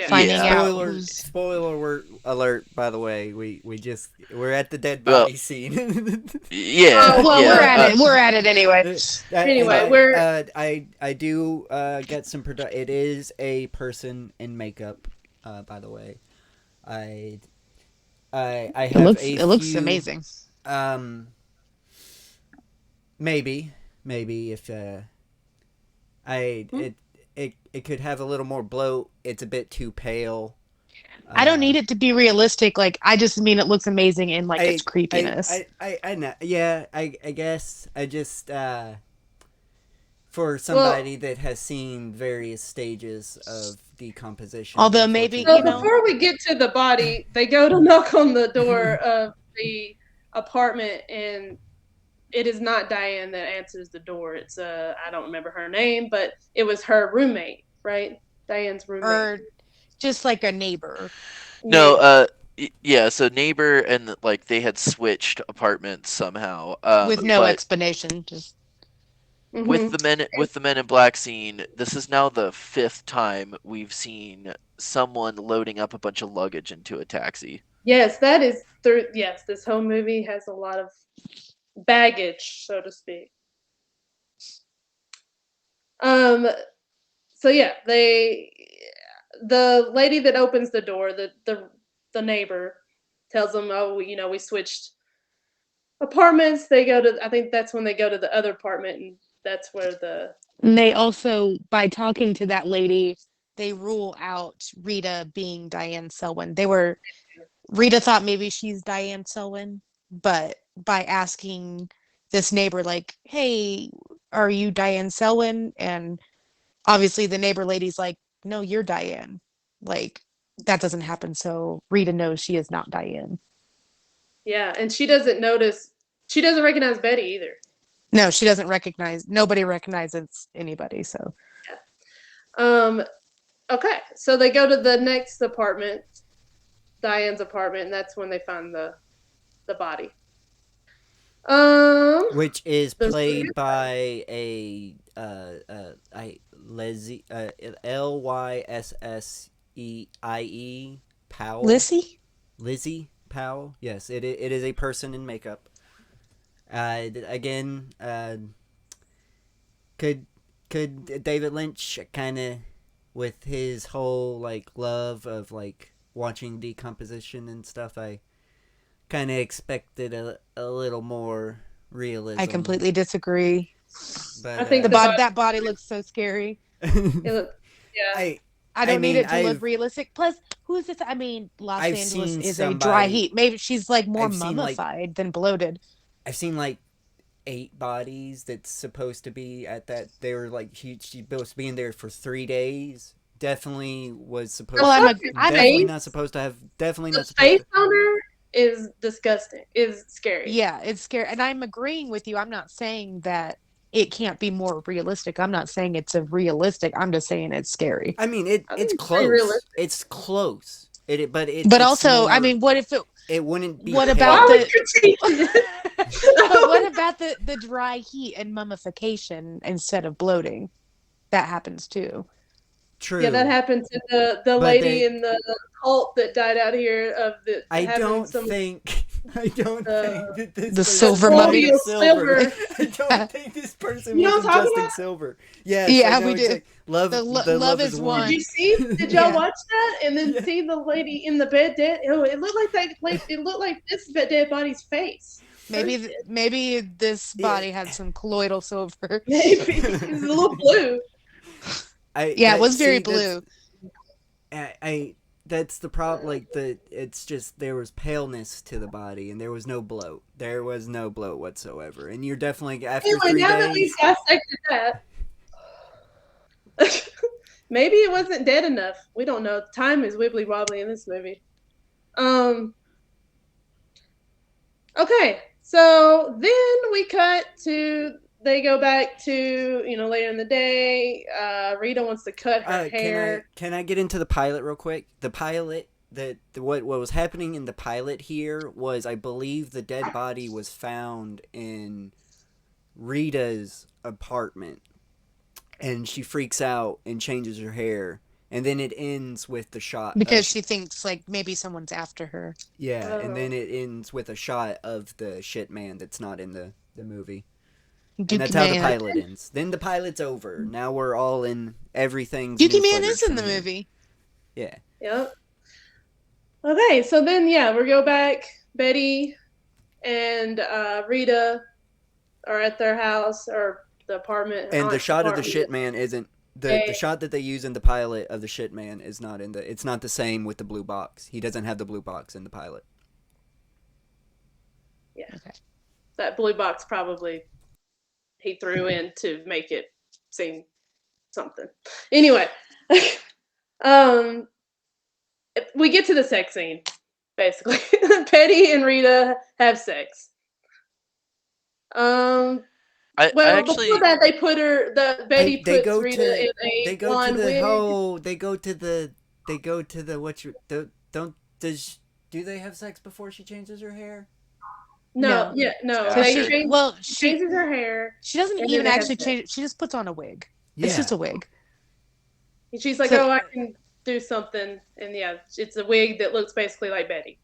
finding out who's... Spoiler alert, by the way. We're at the dead Well, body scene. Yeah. well, yeah. we're at it anyway. Anyway, I do get some it is a person in makeup, by the way. I have It looks amazing. Maybe if it could have a little more bloat. It's a bit too pale. I don't need it to be realistic. Like, I just mean it looks amazing in like its creepiness. I know. Yeah, I guess I just for somebody that has seen various stages of decomposition. Although maybe, so before we get to the body, they go to knock on the door of the apartment, and it is not Diane that answers the door. It's I don't remember her name, but it was her roommate, right? Diane's roommate. Or just like a neighbor. No, yeah, so neighbor and like they had switched apartments somehow. With no but explanation, just with the men in black scene, this is now the 5th time we've seen someone loading up a bunch of luggage into a taxi. Yes, that is yes, this whole movie has a lot of baggage, so to speak. So yeah, the lady that opens the door, the neighbor tells them, oh, we switched apartments. They go to, I think that's when they go to the other apartment, and that's where and they also, by talking to that lady, they rule out Rita being Diane Selwyn. Rita thought maybe she's Diane Selwyn. but by asking this neighbor, like, hey, are you Diane Selwyn? And obviously the neighbor lady's like, no, you're Diane. Like, that doesn't happen. So Rita knows she is not Diane. Yeah, and she doesn't recognize Betty either. No, she doesn't nobody recognizes anybody. So, Okay, so they go to the next apartment, Diane's apartment, and that's when they find the body. Which is the- played by Lyssie Powell. Lizzie Powell. Yes, it is a person in makeup. Again, could David Lynch kind of, with his whole like love of like watching decomposition and stuff, I kind of expected a little more realism. I completely disagree. But I think that body looks so scary. Yeah. I don't need it to look realistic. Plus, who is this? I mean, Los Angeles is a dry heat. Maybe she's like more mummified than bloated. I've seen like 8 bodies that's supposed to be at that. They were like she's supposed to be in there for 3 days. Definitely was supposed. Definitely not supposed to have. Definitely not supposed to. The face on her is disgusting. Is scary. Yeah, it's scary, and I'm agreeing with you. I'm not saying that it can't be more realistic. I'm not saying it's a realistic. I'm just saying it's scary. I mean, it's close. It's close. But also, more, I mean, what if it wouldn't be? What about what about the dry heat and mummification instead of bloating? That happens too. True. Yeah, that happened to the lady in the cult that died out here. I don't think that this the silver mummy. Silver. I don't think this person was adjusting silver. Yes, yeah, we do. Love, the love is one. Did you see? Did y'all watch that? And then see the lady in the bed dead? Oh, it looked like that. It looked like this dead body's face. Maybe this body had some colloidal silver. Maybe it's a little blue. It was very blue. That's the problem. Like it's just there was paleness to the body, and there was no bloat. There was no bloat whatsoever, and you're definitely after 3 days. Now that we've dissected that, maybe it wasn't dead enough. We don't know. Time is wibbly wobbly in this movie. Okay, so then we cut to. They go back to, later in the day. Rita wants to cut her hair. Can I get into the pilot real quick? The pilot, what was happening in the pilot here was, I believe the dead body was found in Rita's apartment. And she freaks out and changes her hair. And then it ends with the shot. Because she thinks, like, maybe someone's after her. Yeah, and then it ends with a shot of the shit man that's not in the movie. And that's how the pilot ends. Then the pilot's over. Now we're all in everything's Dookie Man is in the movie. Yeah. Yep. Okay, so then, we go back. Betty and Rita are at their house, or the apartment. And the shot of the shit man isn't... The shot that they use in the pilot of the shit man is not in the... It's not the same with the blue box. He doesn't have the blue box in the pilot. Yeah. Okay. That blue box probably... he threw in to make it seem something. Anyway, we get to the sex scene, basically. Betty and Rita have sex. Before that, they put her. Betty puts Rita in a blonde wig. They go to the. Do they have sex before she changes her hair? No. She changes her hair. She doesn't even actually change it. She just puts on a wig. Yeah. It's just a wig. And she's like, I can do something. And it's a wig that looks basically like Betty.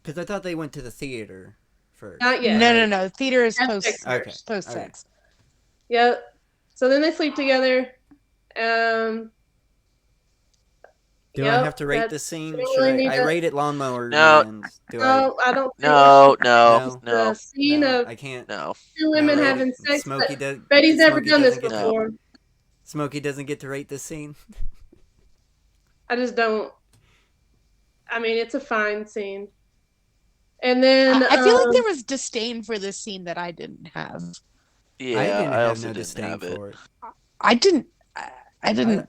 Because I thought they went to the theater first. Not yet. No. Theater is post-sex. Okay. Yep. So then they sleep together. Do I have to rate this scene? I rate it lawnmower. No, I don't. No. The scene of I can't. Two women having sex. Betty's never done this before. Smokey doesn't get to rate this scene. I just don't. I mean, it's a fine scene. And then I feel like there was disdain for this scene that I didn't have. Yeah, I didn't have also no didn't disdain have it. for it. I didn't. I didn't.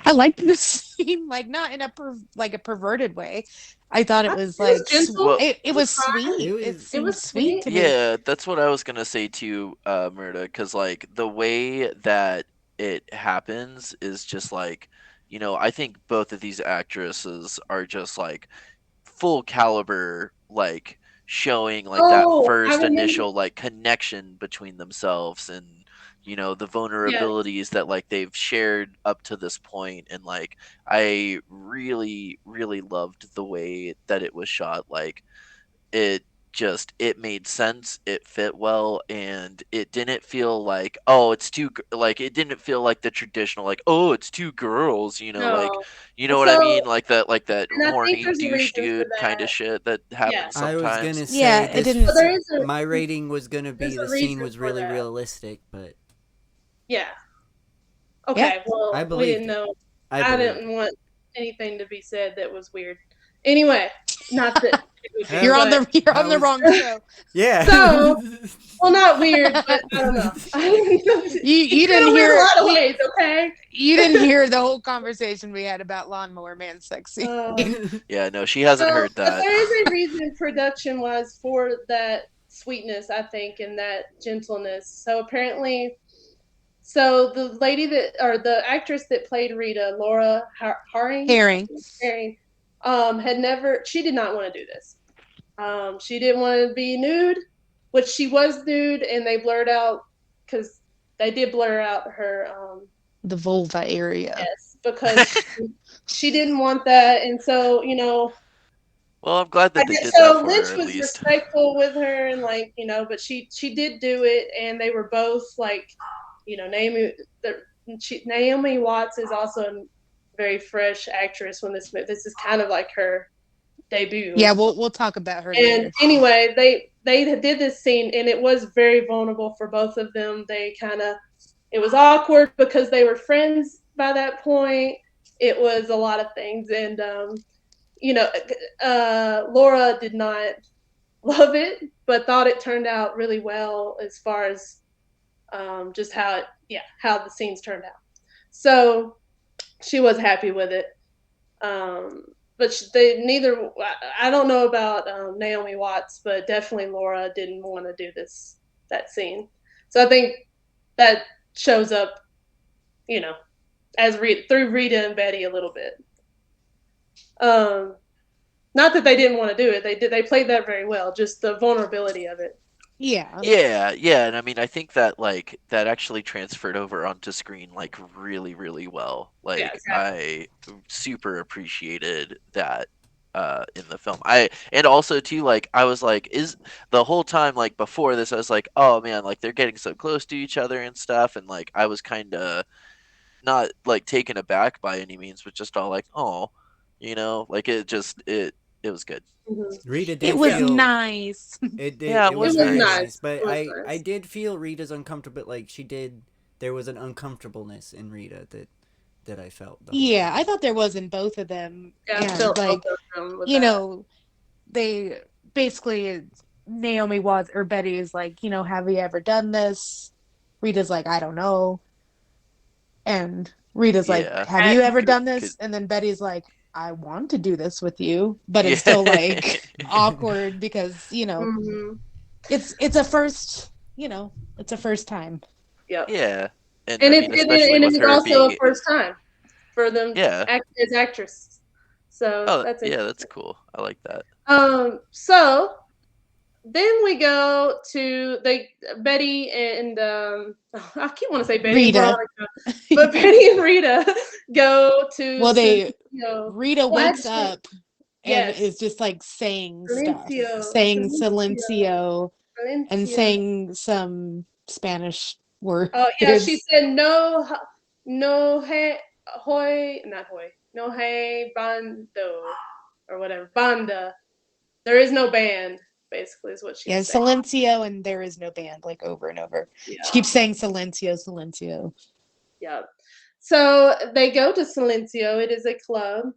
I liked this scene, like not in a like a perverted way. I thought it was like gentle. Well, it was fine. sweet. It It was- seemed sweet to me. Yeah, that's what I was gonna say too, Murda, because like the way that it happens is just like, I think both of these actresses are just like full caliber, like showing like that Oh, I first remember. initial like connection between themselves and the Yes. vulnerabilities that like they've shared up to this point, and like I really really loved the way that it was shot. Like it made sense, it fit well, and it didn't feel like, oh, it's like it didn't feel like the traditional, like, oh, it's two girls, like, No. you know what I So, mean, like that and I think horny there's a douche reason for dude kind that. of shit that Yeah. happens I was sometimes. gonna Yeah, say it didn't. But there is my rating was gonna there's be a the scene reason was for really that. realistic, but Yeah. Okay. Well, I we believed didn't it. know. I I believed didn't want anything to be said that was weird. Anyway, not that it would be, You're on but the That on the was- wrong show. Yeah. So, well, not weird, but I don't know. You didn't weird hear a lot of ways, okay? You didn't hear the whole conversation we had about Lawnmower Man sexy. Yeah, no, she hasn't heard But that. there is a reason production wise for that sweetness, I think, and that gentleness. So apparently, the lady or the actress that played Rita, Laura Haring, she did not want to do this. She didn't want to be nude, which she was nude, and they blurred out, because they did blur out her the vulva area. Yes, because she didn't want that, and so well, I'm glad that they did so that for Lynch her at was least. respectful with her, and but she did do it, and they were both like, Naomi Watts is also a very fresh actress when this is kind of like her debut. Yeah, we'll talk about her And later. anyway, they did this scene, and it was very vulnerable for both of them. It was awkward because they were friends by that point. It was a lot of things, and Laura did not love it, but thought it turned out really well as far as just how the scenes turned out. So she was happy with it. But I don't know about Naomi Watts, but definitely Laura didn't want to do that scene. So I think that shows up, as through Rita and Betty a little bit. Not that they didn't want to do it; they played that very well. Just the vulnerability of it. Yeah, and I mean, I think that like that actually transferred over onto screen like really really well. Like exactly. I super appreciated that in the film. And also too, like I was like, is the whole time, like before this, I was like, oh man, like they're getting so close to each other and stuff, and like I was kind of not like taken aback by any means, but just all like, oh, like it was good. Mm-hmm. Rita did it was feel nice. it Yeah, it was it was very nice. nice, but It was I nice. did feel Rita's uncomfortable. Like there was an uncomfortableness in Rita that I felt. The whole Yeah, time. I thought there was in both of them. Yeah, I And felt like, both of them with you that. know, they basically Naomi was or Betty is like, have you ever done this? Rita's like, I don't know. And Rita's like, Yeah. have you ever done Could- this? And then Betty's like, I want to do this with you, but Yeah. it's still like awkward because, Mm-hmm. it's a first, it's a first time. Yep. Yeah, and And I mean, it especially with is her also being a first time for them Yeah. as actresses. So Oh, that's yeah, that's cool. I like that. So then we go to Betty and I keep want to say Betty Rita. and Veronica, but Betty and Rita go to Well, Silencio. Rita Well, wakes actually, up and yes. is just like saying stuff, Silencio, saying Silencio, silencio, and saying some Spanish word. Oh yeah, she said no, not hoy, no hey bando, or whatever, banda. There is no band, basically, is what she Yeah, was saying. silencio, and there is no band, like over and over. Yeah. She keeps saying silencio, silencio. Yeah. So they go to Silencio. It is a club.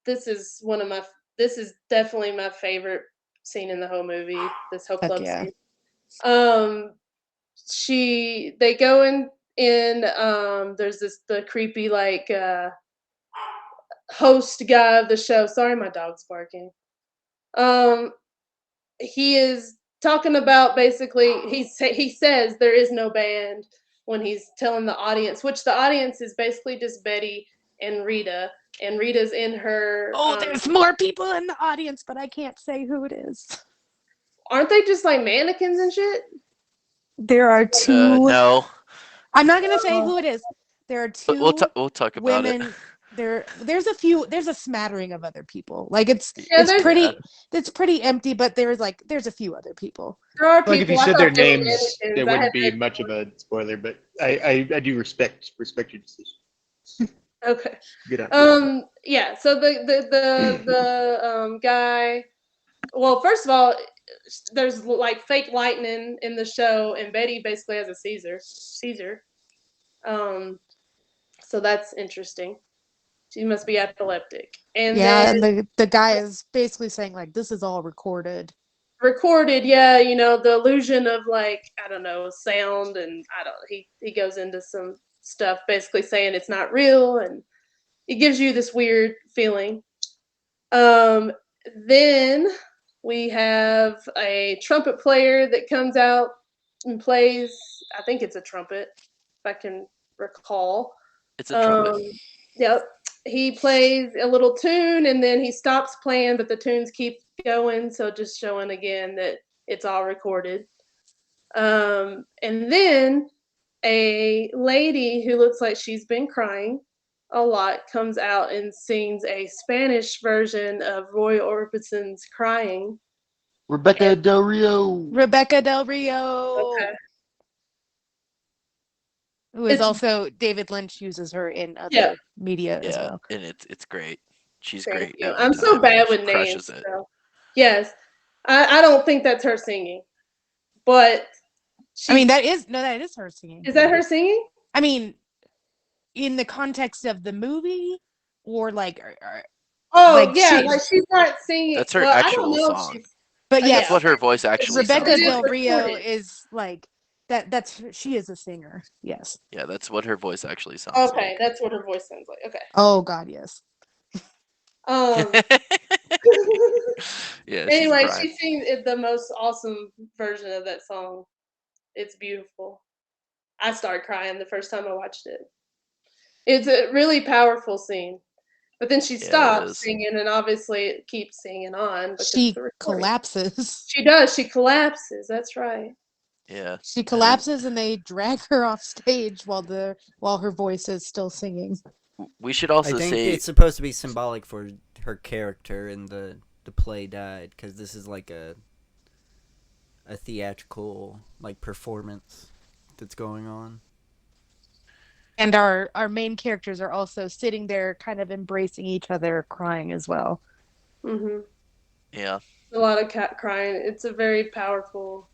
This is one of my this is definitely my favorite scene in the whole movie. This whole Heck club yeah. scene. They go in there's the creepy like host guy of the show. Sorry, my dog's barking. Um, he is talking about basically he says there is no band when he's telling the audience, which the audience is basically just Betty and Rita, and Rita's in her. Oh, there's more people in the audience, but I can't say who it is. Aren't they just like mannequins and shit? There are two. No. I'm not gonna say who it is. There are two We'll talk about women. it. There's a smattering of other people. Like it's there's- pretty empty, but there's a few other people. There are Like if you people. I said their thought they were names, mannequins. there I wouldn't had be no much of clue. a spoiler, but I do respect your decision. Okay. Good on. Yeah. So the guy. Well, first of all, there's like fake lightning in the show, and Betty basically has a Caesar. So that's interesting. She must be epileptic. And Yeah, then and the guy is basically saying like this is all recorded. recorded, yeah, the illusion of like, I don't know, sound, and he goes into some stuff basically saying it's not real, and it gives you this weird feeling. Then we have a trumpet player that comes out and plays, I think it's a trumpet, if I can recall. It's a trumpet. Yep. He plays a little tune and then he stops playing, but the tunes keep going. So just showing again that it's all recorded. And then a lady who looks like she's been crying a lot comes out and sings a Spanish version of Roy Orbison's Crying. Rebecca Del Rio. Rebecca Del Rio. Okay. Who is It's- also David Lynch uses her in other media as well. And it's great. She's Thank great. you. Every I'm so time. bad She with crushes names. it. So. Yes. I don't think that's her singing. But that is her singing. Is that her singing? I mean, in the context of the movie, or like, she's not singing. That's her well, actual I don't know song. But yes, That's what her voice actually Rebecca sounds Del like. Rio is like that. She is a singer. Yes. Yeah, that's what her voice actually sounds like. Okay, that's what her voice sounds like. Okay. Oh God, yes. Yeah. Anyway, she sings the most awesome version of that song. It's beautiful. I started crying the first time I watched it. It's a really powerful scene. But then she stops singing and obviously it keeps singing on because she collapses. She does. She collapses. That's right. Yeah. She collapses and they drag her off stage while her voice is still singing. We should also I think say it's supposed to be symbolic for her character in the play died, because this is like a theatrical like performance that's going on. And our main characters are also sitting there kind of embracing each other, crying as well. Mm-hmm. Yeah. A lot of cat crying. It's a very powerful.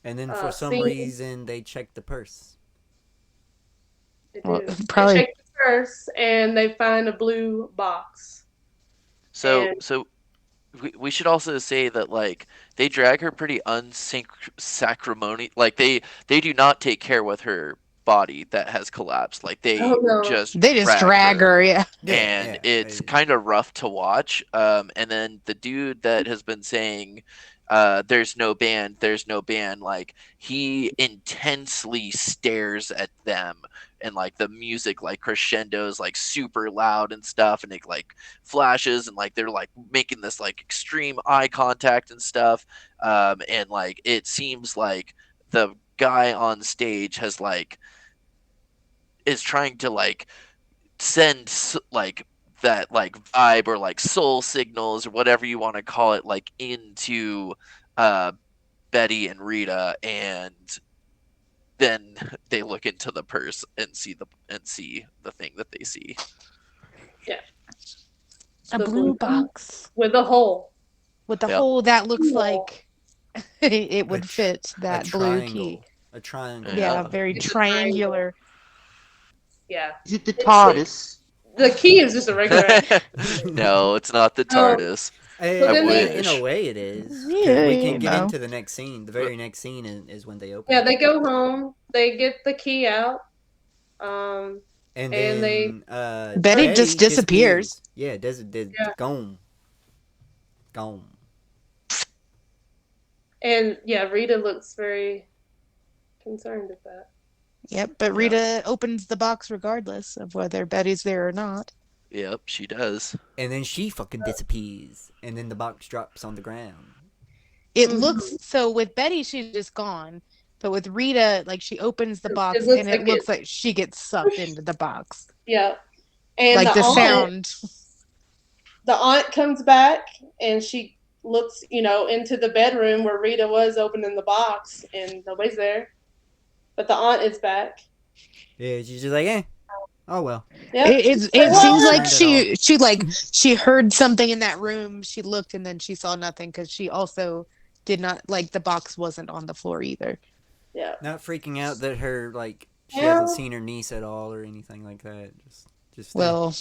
And then for some reason they check the purse. They do. Probably. They check the purse and they find a blue box. So we should also say that like they drag her pretty unsacrimony. Like they do not take care with her body that has collapsed. Like they just drag her. Yeah. And it's kind of rough to watch. And then the dude that has been saying there's no band, like he intensely stares at them, and like the music like crescendos like super loud and stuff, and it like flashes and like they're like making this like extreme eye contact and stuff. And like it seems like the guy on stage has like is trying to like send like that like vibe or like soul signals or whatever you want to call it like into Betty and Rita, and then they look into the purse and see the thing that they see. Yeah. A blue box with a hole. With a hole that looks like it would fit that blue key. A triangle. Yeah, very triangular. Yeah. Is it the TARDIS? The key is just a regular ass. No, it's not the TARDIS. So I then wish. In a way, it is. Because Yeah, we you can get know. into the next scene. The very next scene is when they open. Yeah, it. they go home. They get the key out. And And they then Betty Betty just disappears. Yeah, Yeah. gone. Gone. and yeah, Rita looks very concerned at that. Yep, but Rita opens the box regardless of whether Betty's there or not. Yep, she does. And then she fucking disappears. And then the box drops on the ground. It looks so with Betty, she's just gone. But with Rita, like she opens the box and it looks like she gets sucked into the box. Yeah. And like the sound. The aunt comes back and she looks, into the bedroom where Rita was opening the box and nobody's there. But the aunt is back. Yeah, she's just like, oh well. Yeah. It seems like she heard something in that room. She looked and then she saw nothing because she also did not the box wasn't on the floor either. Yeah. Not freaking out that she hasn't seen her niece at all or anything like that. Just well.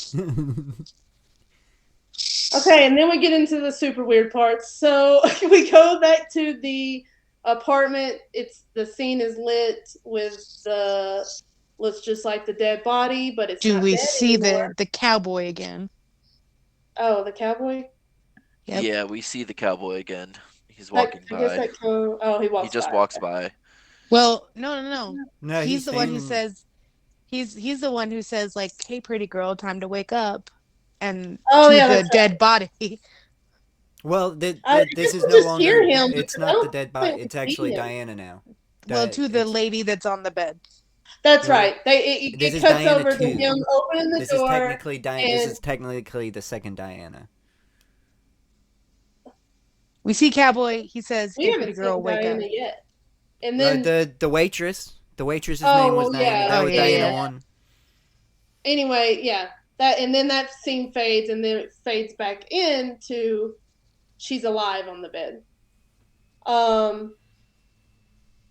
Okay, and then we get into the super weird parts. So we go back to the apartment. The scene is lit with looks just like the dead body, but it's do not we dead see anymore. the cowboy again? Oh, the cowboy? Yep. Yeah, we see the cowboy again. He's walking by. He walks by. He just walks by. Well, no. No, he's the one who says he's the one who says hey pretty girl, time to wake up, and the dead body. Well, this is no longer. It's not the dead body. It's actually Diana now. Well, to the lady that's on the bed. That's right. It cuts Diana over to him opening the door. This is technically the second Diana. We see cowboy. He says, "Hey, pretty girl, wake Diana up." Yet. And then the waitress. The waitress's name was Diana. Yeah. That was Diana 1. Anyway, yeah. And then that scene fades, and then it fades back into she's alive on the bed.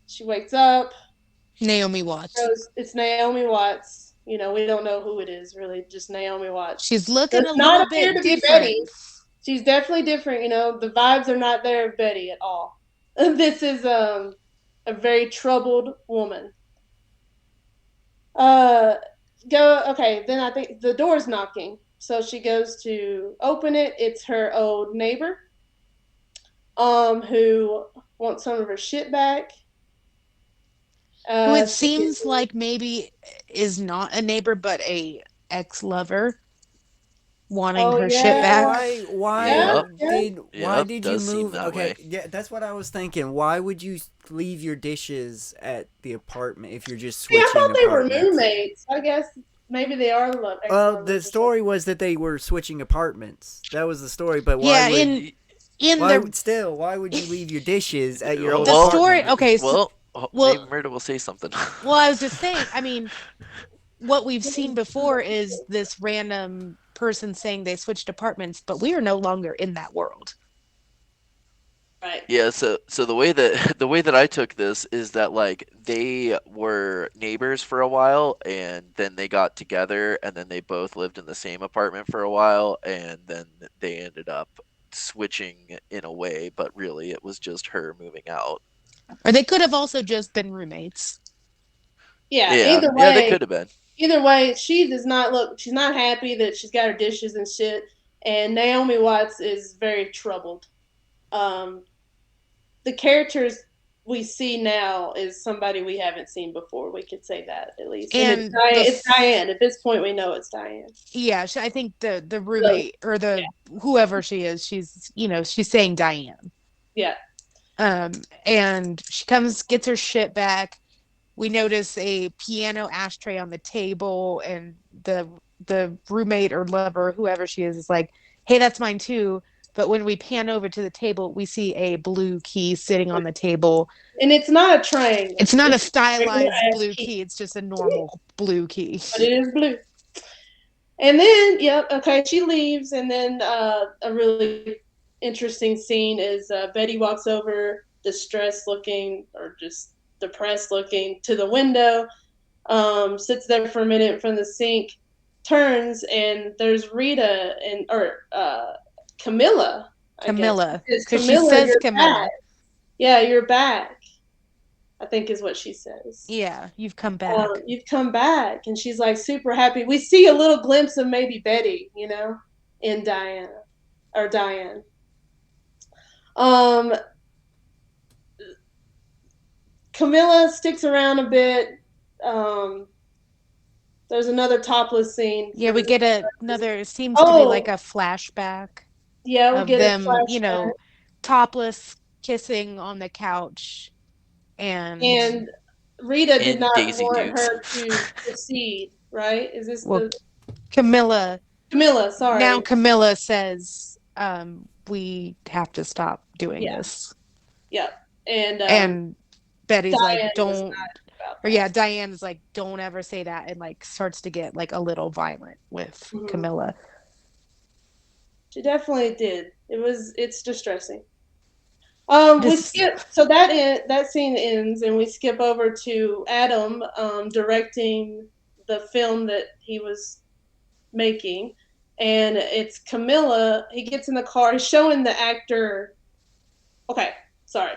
She wakes up. Naomi Watts. It's Naomi Watts. We don't know who it is, really, just Naomi Watts. She's looking a little bit different. She's definitely different. The vibes are not there of Betty at all. This is a very troubled woman. Okay, then I think the door's knocking. So she goes to open it. It's her old neighbor, who wants some of her shit back. Who it seems like maybe is not a neighbor, but a ex-lover wanting her shit back. Why did you move? Okay, yeah, that's what I was thinking. Why would you leave your dishes at the apartment if you're just switching apartments? I thought they were roommates. I guess maybe they are lovers. Well, the story was that they were switching apartments. That was the story, but why why would you leave your dishes at your old apartment? Story, okay, so maybe Murda will say something. Well, I was just saying, I mean, what we've seen before is this random person saying they switched apartments, but we are no longer in that world. Right. Yeah, so the way that I took this is that they were neighbors for a while and then they got together and then they both lived in the same apartment for a while and then they ended up switching in a way, but really it was just her moving out. Or they could have also just been roommates. Yeah. Either way, they could have been. Either way, she does not look. She's not happy that she's got her dishes and shit. And Naomi Watts is very troubled. The characters we see now is somebody we haven't seen before. We could say that at least. And it's Diane. At this point, we know it's Diane. Yeah, I think the roommate or whoever she is, she's saying Diane. Yeah. And she gets her shit back. We notice a piano ashtray on the table, and the roommate or lover, whoever she is like, "Hey, that's mine too." But when we pan over to the table, we see a blue key sitting on the table. And it's not a triangle. It's not a stylized blue key. It's just a normal blue key. But it is blue. And then, she leaves, and then a really interesting scene is Betty walks over, distressed looking, or just depressed looking, to the window, sits there for a minute in front of the sink, turns and there's Rita or Camilla. Camilla, I guess. because she says you're Camilla. back. Yeah, you're back, I think is what she says. Yeah, you've come back. You've come back. And she's like super happy. We see a little glimpse of maybe Betty, in Diane. Camilla sticks around a bit. There's another topless scene. Yeah, we get another, seems to be like a flashback. Yeah, we of get them, a flashback. Topless kissing on the couch. And Rita did In not Daisy want Dukes. her to proceed, right? Is this Camilla, sorry. now Camilla says, we have to stop doing this. Yeah. And Betty's Diane like, don't, Diane is like, don't ever say that, and like starts to get like a little violent with Camilla. She definitely did. It's distressing. We skip, so that scene ends, and we skip over to Adam directing the film that he was making, and it's Camilla. He gets in the car. He's showing the actor. Okay, sorry.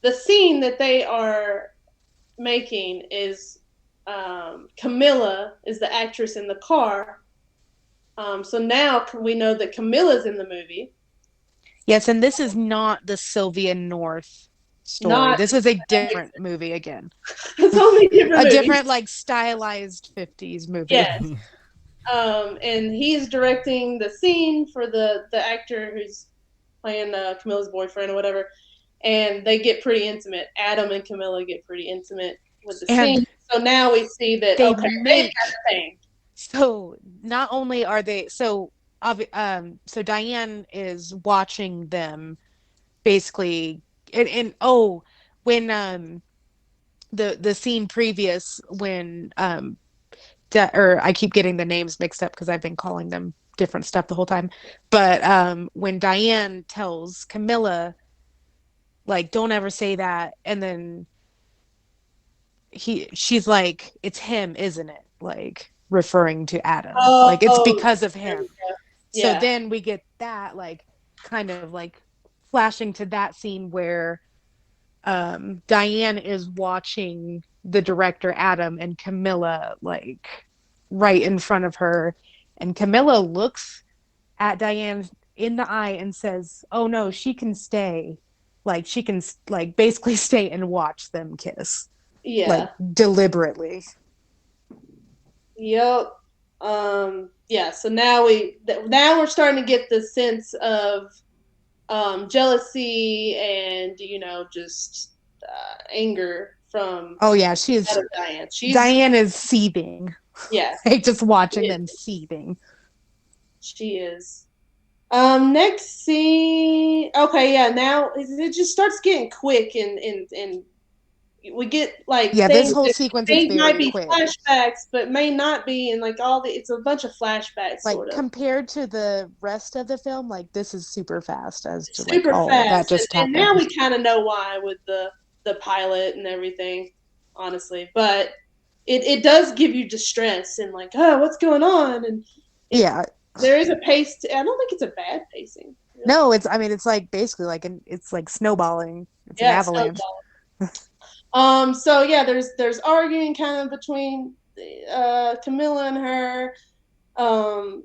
The scene that they are making is Camilla is the actress in the car. So now we know that Camilla's in the movie. Yes, and this is not the Sylvia North story. This is a different movie again. It's only different. A different, like, stylized 50s movie. Yes. And he's directing the scene for the actor who's playing Camilla's boyfriend or whatever. And they get pretty intimate. Adam and Camilla get pretty intimate with the scene. So now we see that they got a thing. So not only are they so Diane is watching them basically, and when the scene previous, when or I keep getting the names mixed up because I've been calling them different stuff the whole time, but when Diane tells Camilla, like, don't ever say that, and then she's like, it's him, isn't it? Like, referring to Adam. Like, it's because of him. Yeah. So then we get that, like, kind of like flashing to that scene where Diane is watching the director Adam and Camilla, like, right in front of her, and Camilla looks at Diane in the eye and says, oh no, she can stay, like, she can, like, basically stay and watch them kiss. Yeah. Like, deliberately. Yep. Yeah, so now we're starting to get the sense of jealousy and, just anger from Diane. Diane is seething. Yeah. Like, just watching them seething. She is. Next scene. Okay, yeah, now it just starts getting quick and we get, like, this whole sequence is very might be quick. flashbacks, but may not be, and, like, it's a bunch of flashbacks, like, sort of. Compared to the rest of the film, like, this is super fast as to, super like, fast. That just and now we kind of know why with the pilot and everything, honestly, but it does give you distress and, like, oh, what's going on? And there is a pace I don't think it's a bad pacing, really. No, it's like basically like it's like snowballing. It's an avalanche. So yeah, there's arguing kind of between Camilla and her, and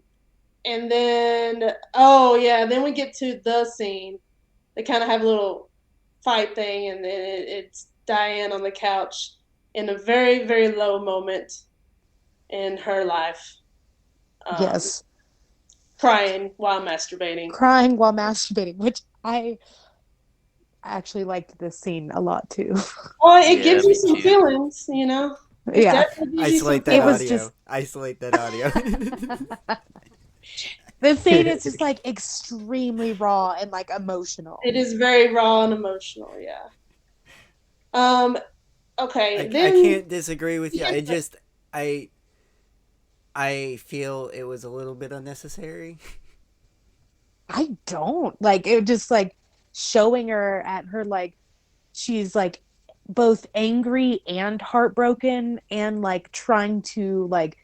then then we get to the scene. They kind of have a little fight thing, and then it's Diane on the couch in a very, very low moment in her life. Yes. Crying while masturbating, which I actually liked this scene a lot too. Well, it gives you some feelings, Isolate that audio. The scene is just, like, extremely raw and, like, emotional. It is very raw and emotional, yeah. Okay, I can't disagree with you. I feel it was a little bit unnecessary. I don't. Like, it just, like, showing her at her, like, she's, like, both angry and heartbroken and, like, trying to, like,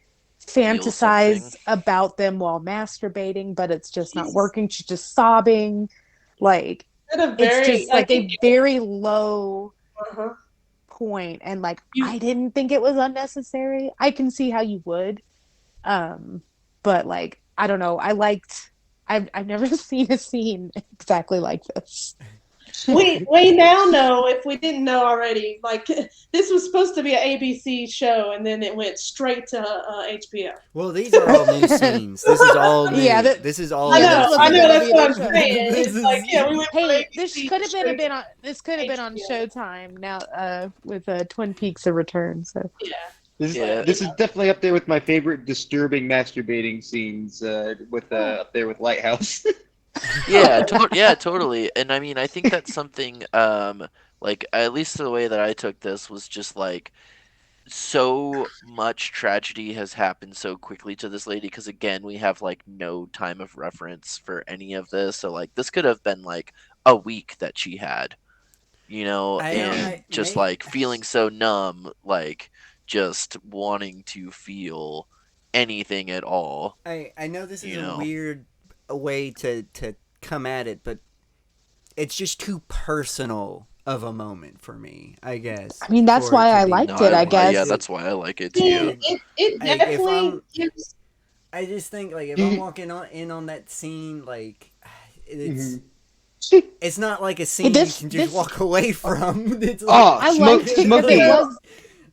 fantasize something. about them while masturbating, but it's just not working. She's just sobbing. Like, At a it's very just like a very low uh-huh. point, and like You I didn't think it was unnecessary. I can see how you would, but like I don't know. I've never seen a scene exactly like this. we now know, if we didn't know already, like this was supposed to be an ABC show, and then it went straight to HBO. Well, these are all new scenes. This is all new. Yeah, this is all I yeah, new this know, wasn't I know. gonna scenes. That's be what their I'm show. saying. This It's like, yeah, we went from Hey, ABC this could have straight been on. This could have to been on HBO. Showtime now, with Twin Peaks: A Return. So Yeah, Yeah. This is definitely up there with my favorite disturbing masturbating scenes. With up there with Lighthouse. Yeah, yeah, totally. And I mean, I think that's something like at least the way that I took this was just like so much tragedy has happened so quickly to this lady because again, we have like no time of reference for any of this. So like this could have been like a week that she had, I don't. and just like feeling so numb, like just wanting to feel anything at all, I know this is you a know. weird way to come at it, but it's just too personal of a moment for me. I guess. I mean, that's for it why to I be liked No, it. I more. yeah, guess. that's why I like it too. And it like, if definitely I'm, gives. I just think like if I'm walking in on that scene, like it's. Mhm. It's not like a scene you can just This walk away from. It's like, Oh, I liked it because it Smokey. was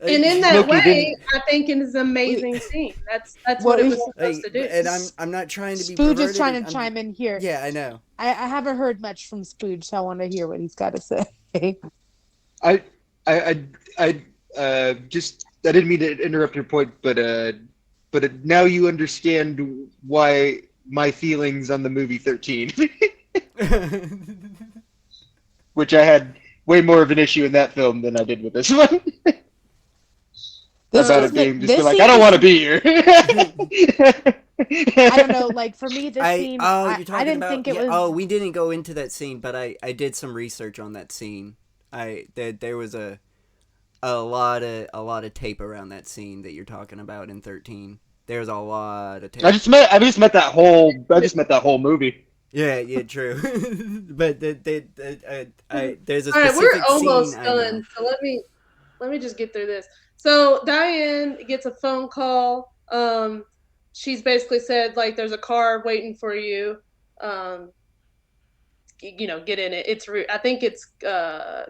And in that Smokey way, didn't. I think it is an amazing scene. That's what what it was supposed to like, do. and I'm not trying to be Spooge is perverted. trying to I'm chime in here. Yeah, I know. I haven't heard much from Spooge, so I want to hear what he's got to say. I just I didn't mean to interrupt your point, but now you understand why my feelings on the movie 13, which I had way more of an issue in that film than I did with this one. This About was it being just this like, scene I don't was want to be here. I don't know. Like for me, this scene, you're talking I didn't about think it yeah. was. Oh, we didn't go into that scene, but I did some research on that scene. There was a lot of tape around that scene that you're talking about in 13. There's a lot of tape. I just met that whole movie. Yeah, true. But there's a All right, specific we're almost scene I know. done. So let me just get through this. So Diane gets a phone call. She's basically said like, "There's a car waiting for you. Get in it." I think it's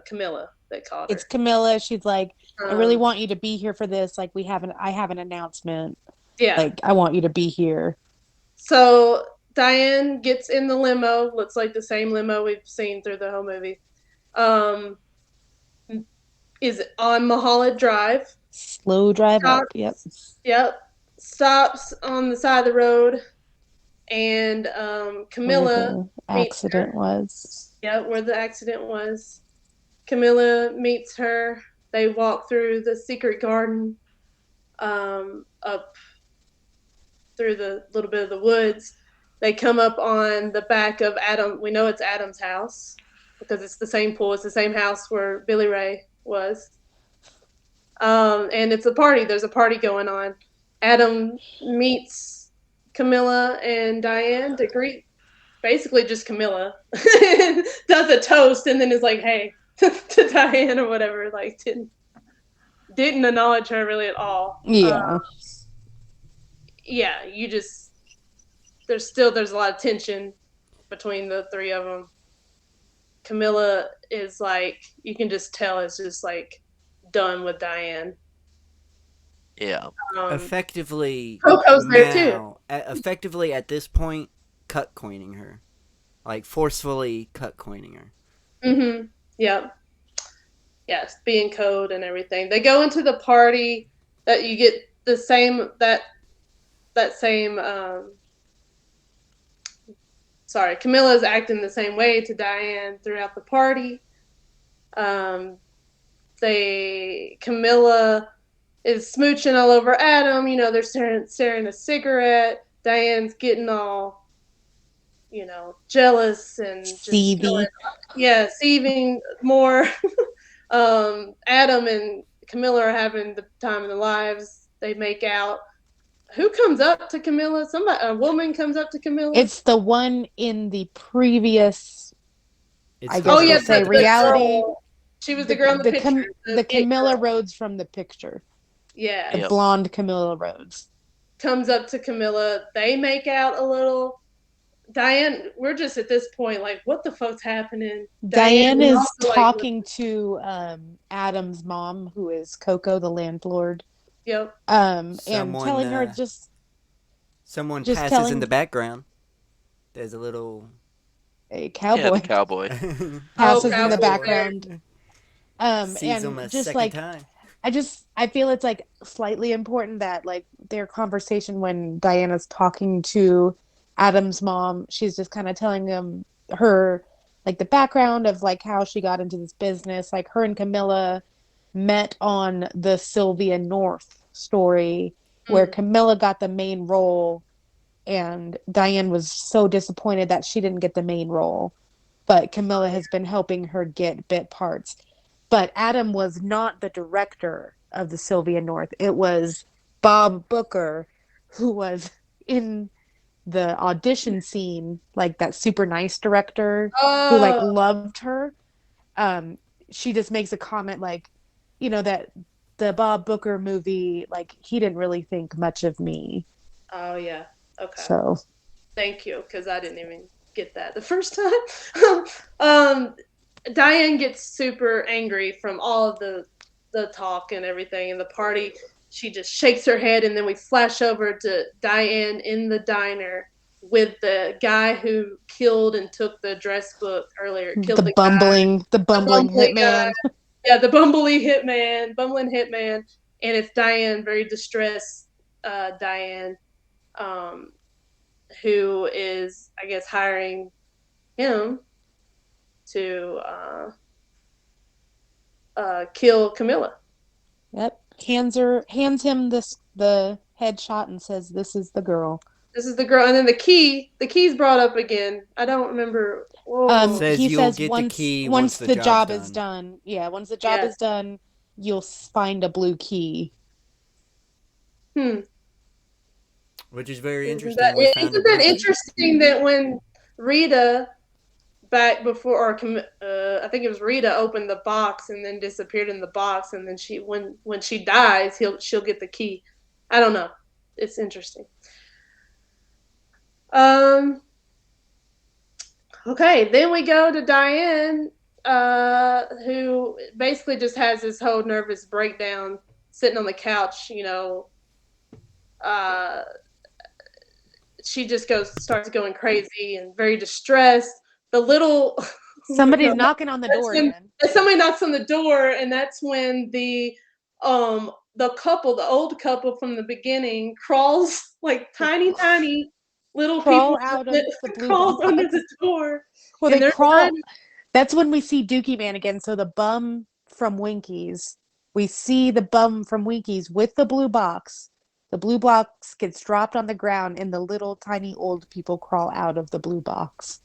Camilla that called her. It's Camilla. She's like, I really Um, want you to be here for this. Like I have an announcement. yeah. Like I want you to be here. So Diane gets in the limo. Looks like the same limo we've seen through the whole movie. Is on Mulholland Drive. Slow drive up. Yep. Yep. Stops on the side of the road, and Camilla Where the accident was. Yeah, where the accident was. Camilla meets her. They walk through the secret garden, up through the little bit of the woods. They come up on the back of Adam. We know it's Adam's house because it's the same pool. It's the same house where Billy Ray was. And it's a party. There's a party going on. Adam meets Camilla and Diane to greet basically just Camilla. Does a toast and then is like, "Hey," to Diane or whatever. Like didn't acknowledge her really at all. Yeah. Yeah, there's a lot of tension between the three of them. Camilla is like, you can just tell is just like done with Diane. Yeah. Effectively, Coco's there too. Effectively at this point, cut coining her, like forcefully cut coining her. Mm-hmm. Yep. Yes, being code and everything. They go into the party that you get the same Camilla's acting the same way to Diane throughout the party. Camilla is smooching all over Adam. They're staring a cigarette. Diane's getting all, jealous and just Seethy. seething more. Adam and Camilla are having the time of their lives. They make out. who comes up to Camilla? A woman comes up to Camilla. It's the one in the previous, It's I the guess oh girl yeah, we'll say from the reality. girl. She was the girl in the picture. The it Camilla girl. Rhodes from the picture. Yeah. The Yep. blonde Camilla Rhodes. Comes up to Camilla. They make out a little. Diane, we're just at this point like, what the fuck's happening? Diane is also, talking to Adam's mom, who is Coco, the landlord. Yep. And Someone, telling her just passes in telling the background. There's a little a cowboy Yeah, the cowboy. passes in the cowboy. background. Sees him a And just second like time. I feel it's like slightly important that like their conversation when Diana's talking to Adam's mom, she's just kind of telling her like the background of like how she got into this business. Like her and Camilla met on the Sylvia North story where Camilla got the main role and Diane was so disappointed that she didn't get the main role. But Camilla has been helping her get bit parts. But Adam was not the director of the Sylvia North. It was Bob Booker, who was in the audition scene, like that super nice director who like loved her. She just makes a comment like, that the Bob Booker movie, like he didn't really think much of me. Oh yeah. Okay. So thank you, because I didn't even get that the first time. Diane gets super angry from all of the talk and everything in the party. She just shakes her head, and then we flash over to Diane in the diner with the guy who killed and took the dress book earlier. Killed the bumbling hitman. Yeah, the bumbling hitman, and it's Diane, very distressed Diane, who is, I guess, hiring him to kill Camilla. Yep. Hands him the headshot and says, "This is the girl." This is the girl, and then the key's brought up again. I don't remember. Says he you'll says get the key once the job job's is done. Yeah, once the job is done, you'll find a blue key. Which is very Isn't interesting. Isn't that interesting that when Rita back before, or I think it was Rita, opened the box and then disappeared in the box, and then when she dies, she'll get the key. I don't know. It's interesting. Okay, then we go to Diane, who basically just has this whole nervous breakdown, sitting on the couch. She just starts going crazy and very distressed. The little somebody's knocking on the door again. Somebody knocks on the door, and that's when the couple, the old couple from the beginning, crawls like tiny little crawl people out of the blue crawls box. under the door. Well, they crawl. That's when we see Dookie Man again. So the bum from Winkies, we see the bum from Winkies with the blue box. The blue box gets dropped on the ground, and the little tiny old people crawl out of the blue box.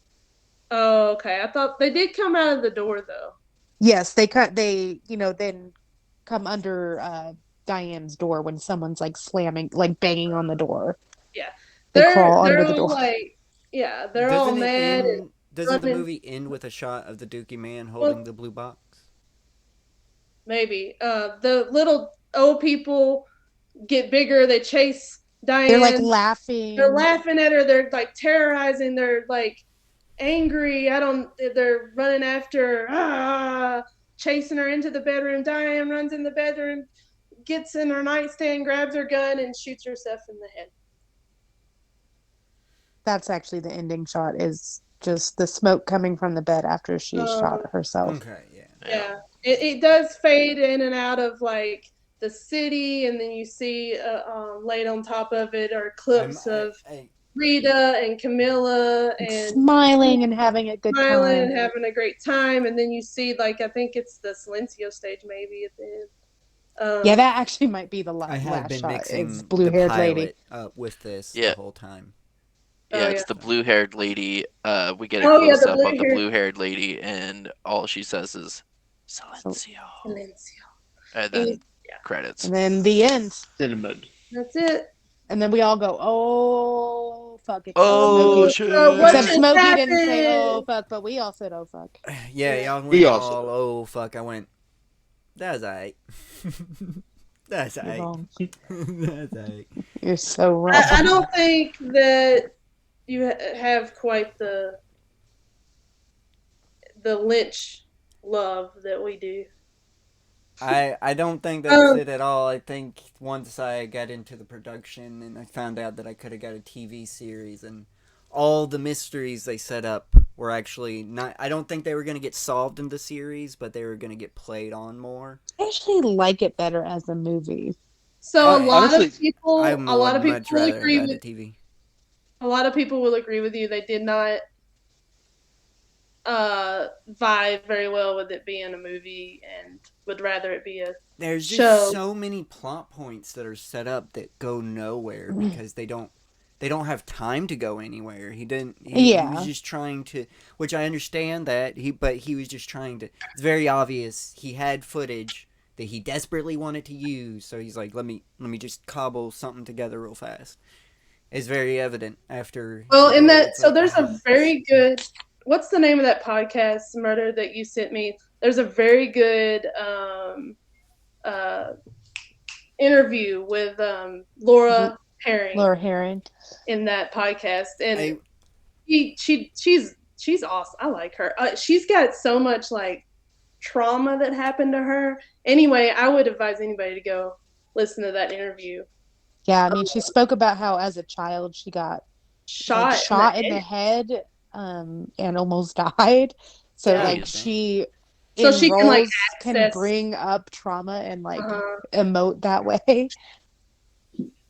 Oh, okay. I thought they did come out of the door, though. Yes, they then come under Diane's door when someone's like slamming, like banging on the door. Yeah, they crawl under the door. Like, yeah, they're all mad. Doesn't the movie end with a shot of the Dookie Man holding the blue box? Maybe. The little old people get bigger. They chase Diane. They're like laughing. They're laughing at her. They're like terrorizing. They're like angry. They're running after her, chasing her into the bedroom. Diane runs in the bedroom, gets in her nightstand, grabs her gun, and shoots herself in the head. That's actually the ending shot, is just the smoke coming from the bed after she shot herself. Okay, yeah. It does fade in and out of like the city, and then you see laid on top of it are clips of Rita and Camilla and smiling and having a good time. And having a great time, and then you see, like, I think it's the Silencio stage maybe at the end. Yeah, that actually might be the last shot. I have been mixing it's blue-haired lady up with this the whole time. Yeah, it's the blue-haired lady. We get a close-up of the blue-haired lady, and all she says is Silencio. And then credits. And then the end. Cinnamon. That's it. and then we all go, "Oh fuck!" Except Oh Smokey. shit! what Except just Smokey didn't say, "Oh happened? fuck," but we all said, "Oh fuck." Yeah, Yeah. y'all He went also all, oh fuck. I went, that's alright. That's You're alright. wrong. That's alright. You're so wrong. I don't think that you have quite the Lynch love that we do. I don't think that's Um, it at all. I think once I got into the production and I found out that I could have got a TV series and all the mysteries they set up were actually not. I don't think they were going to get solved in the series, but they were going to get played on more. I actually like it better as a movie. so honestly, I a lot would of people much will rather agree have had with a TV. a lot of people will agree with you. They did not vibe very well with it being a movie and would rather it be a There's just show. so many plot points that are set up that go nowhere because they don't have time to go anywhere. He was Yeah. just trying to, which I understand that but he was just trying to. It's very obvious he had footage that he desperately wanted to use, so he's like, let me just cobble something together real fast. It's very evident after. Well, he in did it. that, It's so like, there's a very good. What's the name of that podcast, Murder, that you sent me? There's a very good uh, interview with Laura Herring Laura Herring. in that podcast, and I she's awesome. I like her. She's got so much like trauma that happened to her. Anyway, I would advise anybody to go listen to that interview. Yeah, I mean, she spoke about how as a child she got like Shot shot in the head, and almost died. So Yeah. like Damn. she So in she can like roles can access. bring up trauma and like Uh-huh. emote that way.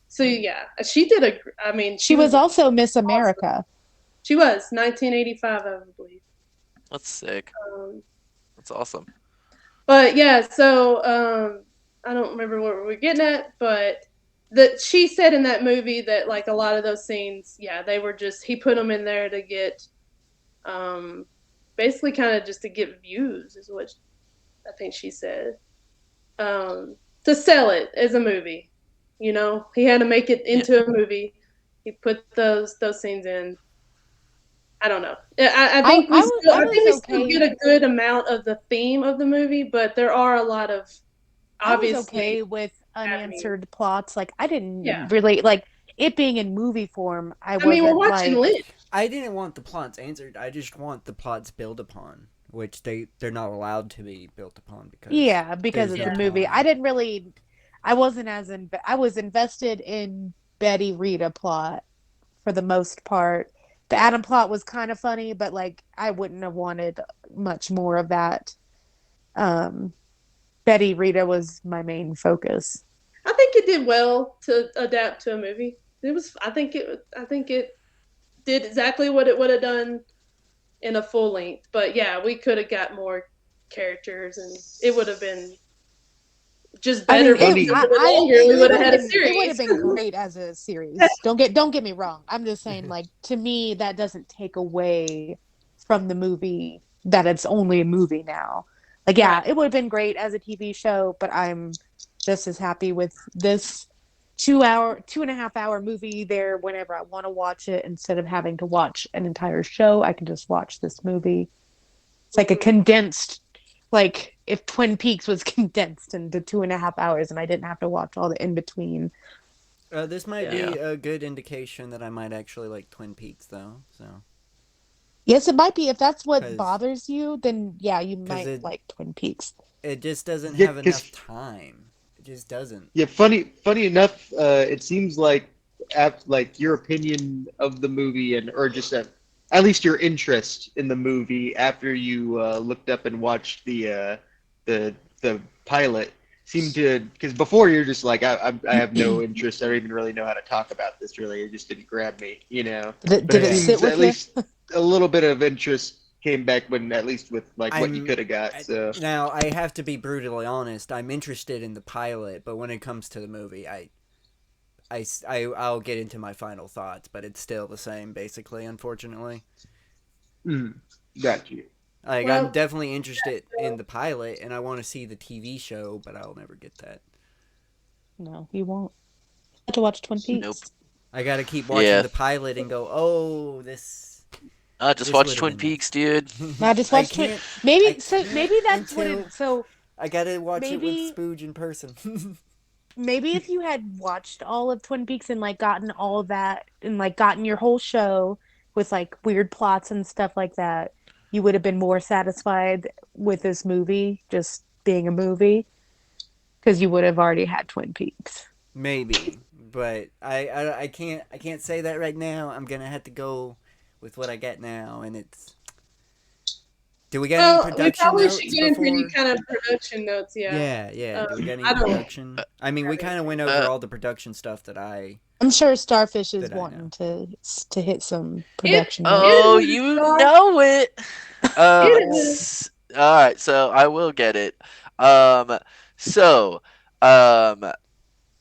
So yeah, she did a. I mean, She was also Miss America. She was 1985, I believe. That's sick. That's awesome. But yeah, so I don't remember what we were getting at, but that she said in that movie that like a lot of those scenes, yeah, they were just he put them in there to get, basically kind of just to get views is what I think she said, to sell it as a movie. You know, he had to make it into a movie. He put those scenes in. I don't know. I think we still I think we still get a good amount of the theme of the movie, but there are a lot of obviously I was okay with unanswered plots. Like I didn't Yeah. really like it being in movie form. I I mean, we're wasn't watching like Lynch. I didn't want the plots answered. I just want the plots built upon, which they're not allowed to be built upon because because of there's the no movie. time. I didn't really. I wasn't as I was invested in Betty Rita plot for the most part. The Adam plot was kind of funny, but like I wouldn't have wanted much more of that. Betty Rita was my main focus. I think it did well to adapt to a movie. It was. I think it did exactly what it would have done in a full length. But yeah, we could have got more characters, and it would have been just better. I mean, Longer, we would have had a series. It would have been great as a series. Don't get me wrong. I'm just saying, like to me, that doesn't take away from the movie that it's only a movie now. Like, yeah, it would have been great as a TV show, but I'm just as happy with this 2.5 hour movie there whenever I want to watch it instead of having to watch an entire show. I can just watch this movie. It's like a condensed, like if Twin Peaks was condensed into 2.5 hours and I didn't have to watch all the in between. This might be a good indication that I might actually like Twin Peaks, though. So. Yes, it might be. If that's what bothers you, then yeah, you might like Twin Peaks. It just doesn't have enough time. It just doesn't. Yeah, funny enough, it seems like your opinion of the movie or just at least your interest in the movie after you looked up and watched the pilot seemed to, because before you're just like I have no interest. I don't even really know how to talk about this. Really, it just didn't grab me. Did it sit with at least a little bit of interest came back when at least with like what you could have got. So now I have to be brutally honest. I'm interested in the pilot, but when it comes to the movie, I'll get into my final thoughts, but it's still the same basically, unfortunately. Got you. Like, I'm definitely interested in the pilot, and I want to see the TV show, but I'll never get that. No, you won't. to watch Twin Peaks. Nope. I gotta keep watching Yeah. the pilot and go, oh, this. Just This watch would've Twin been nice. Peaks, dude. Now just I watch Twin. can't. I Maybe can't that's what until it. So I gotta watch it with maybe Spooge in person. maybe if you had watched all of Twin Peaks and like gotten all of that and like gotten your whole show with like weird plots and stuff like that, you would have been more satisfied with this movie just being a movie because you would have already had Twin Peaks. Maybe, but I can't say that right now. I'm gonna have to go with what I got now, and it's. Do we got any Well, we production probably should notes get into any before? kind of production notes. Yeah. Yeah. Do we got any I don't. production? I mean, we kind of went over all the production stuff that I. I'm sure Starfish is That I wanting to hit some It, production. Oh, it is you dark. know it. It is. All right, so I will get it. Um, so, um,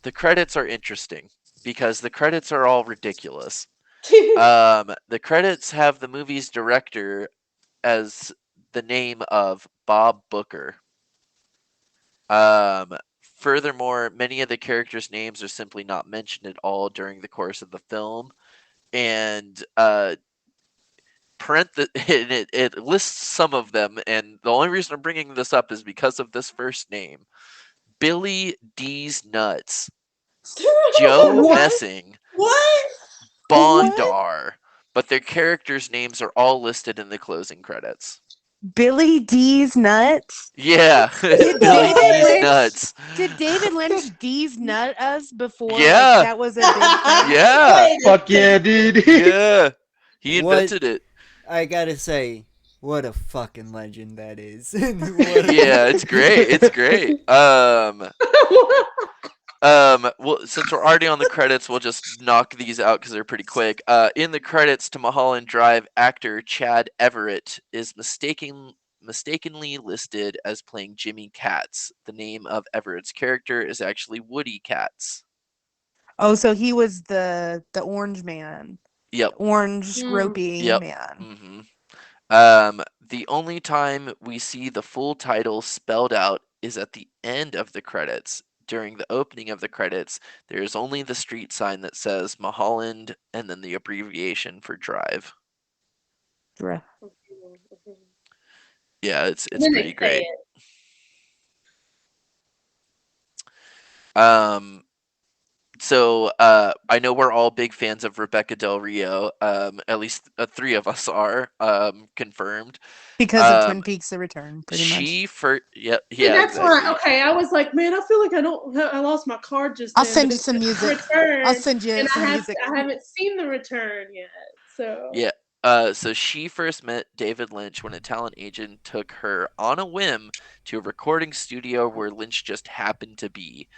the credits are interesting because the credits are all ridiculous. The credits have the movie's director as the name of Bob Booker. Furthermore, many of the characters' names are simply not mentioned at all during the course of the film, and it lists some of them, and the only reason I'm bringing this up is because of this first name: Billy D's Nuts, Joe What? Messing, What? Bondar, but their characters' names are all listed in the closing credits. Billy D's Nuts? Yeah, Did Billy David D's Lynch Nuts. did David Lynch D's nut us before like Yeah, that was a big thing? yeah, Wait a Fuck yeah, dude. yeah. He What? invented it. I gotta say, what a fucking legend that is. Yeah, it's great. It's great. Well, since we're already on the credits, we'll just knock these out because they're pretty quick. In the credits to Mulholland Drive, actor Chad Everett is mistakenly listed as playing Jimmy Katz. The name of Everett's character is actually Woody Katz. Oh, so he was the orange man. Yep. Orange ropey Yep. man. The only time we see the full title spelled out is at the end of the credits. During the opening of the credits, there is only the street sign that says Mulholland and then the abbreviation for Drive. Yeah, it's And then pretty they say great. it. So I know we're all big fans of Rebecca Del Rio. At least three of us are confirmed. Because of Twin Peaks: The Return, pretty much. Yeah, See, that's exactly. why. Okay, I was like, man, I feel like I lost my card just. I'll then, send but you it some says music. Return, I'll send you and some music. I haven't seen The Return yet, so. Yeah. So she first met David Lynch when a talent agent took her on a whim to a recording studio where Lynch just happened to be,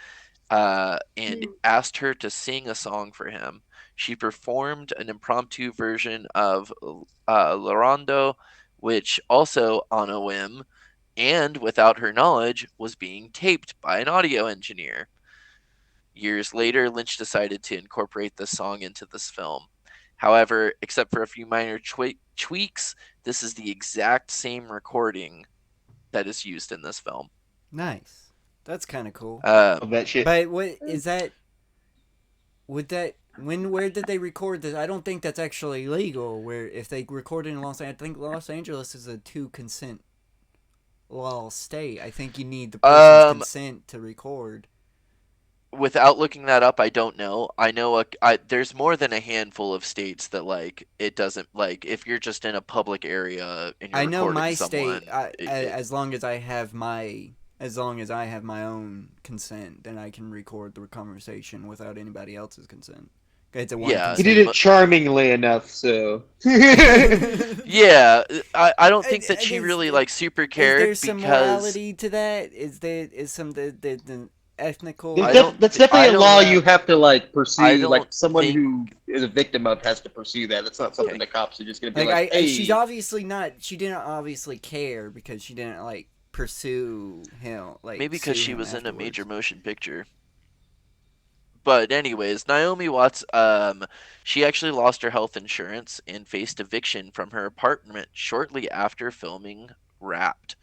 and asked her to sing a song for him. She performed an impromptu version of Lorando, which also on a whim and without her knowledge was being taped by an audio engineer. Years later, Lynch decided to incorporate the song into this film. However, except for a few minor tweaks, this is the exact same recording that is used in this film. Nice. That's kind of cool. Of that shit. But what is that? Would that where did they record this? I don't think that's actually legal. Where if they recorded in Los Angeles, I think Los Angeles is a 2 consent law state. I think you need the person's consent to record. Without looking that up, I don't know. I know there's more than a handful of states that like it doesn't like if you're just in a public area and you're I know recording my someone. state. As long as I have my own consent, then I can record the conversation without anybody else's consent. It's a one. Yeah, He did it charmingly enough, so. Yeah, I don't think that she really like super cared. Is there some because morality to that? Is some the ethnical? That's definitely a law you have to like pursue. Like someone who is a victim of has to pursue that. That's not something the cops are just gonna be like, hey. She's obviously not. She didn't obviously care because she didn't like pursue him. Like maybe because she was in a major motion picture. But anyways, Naomi Watts, she actually lost her health insurance and faced eviction from her apartment shortly after filming Wrapped.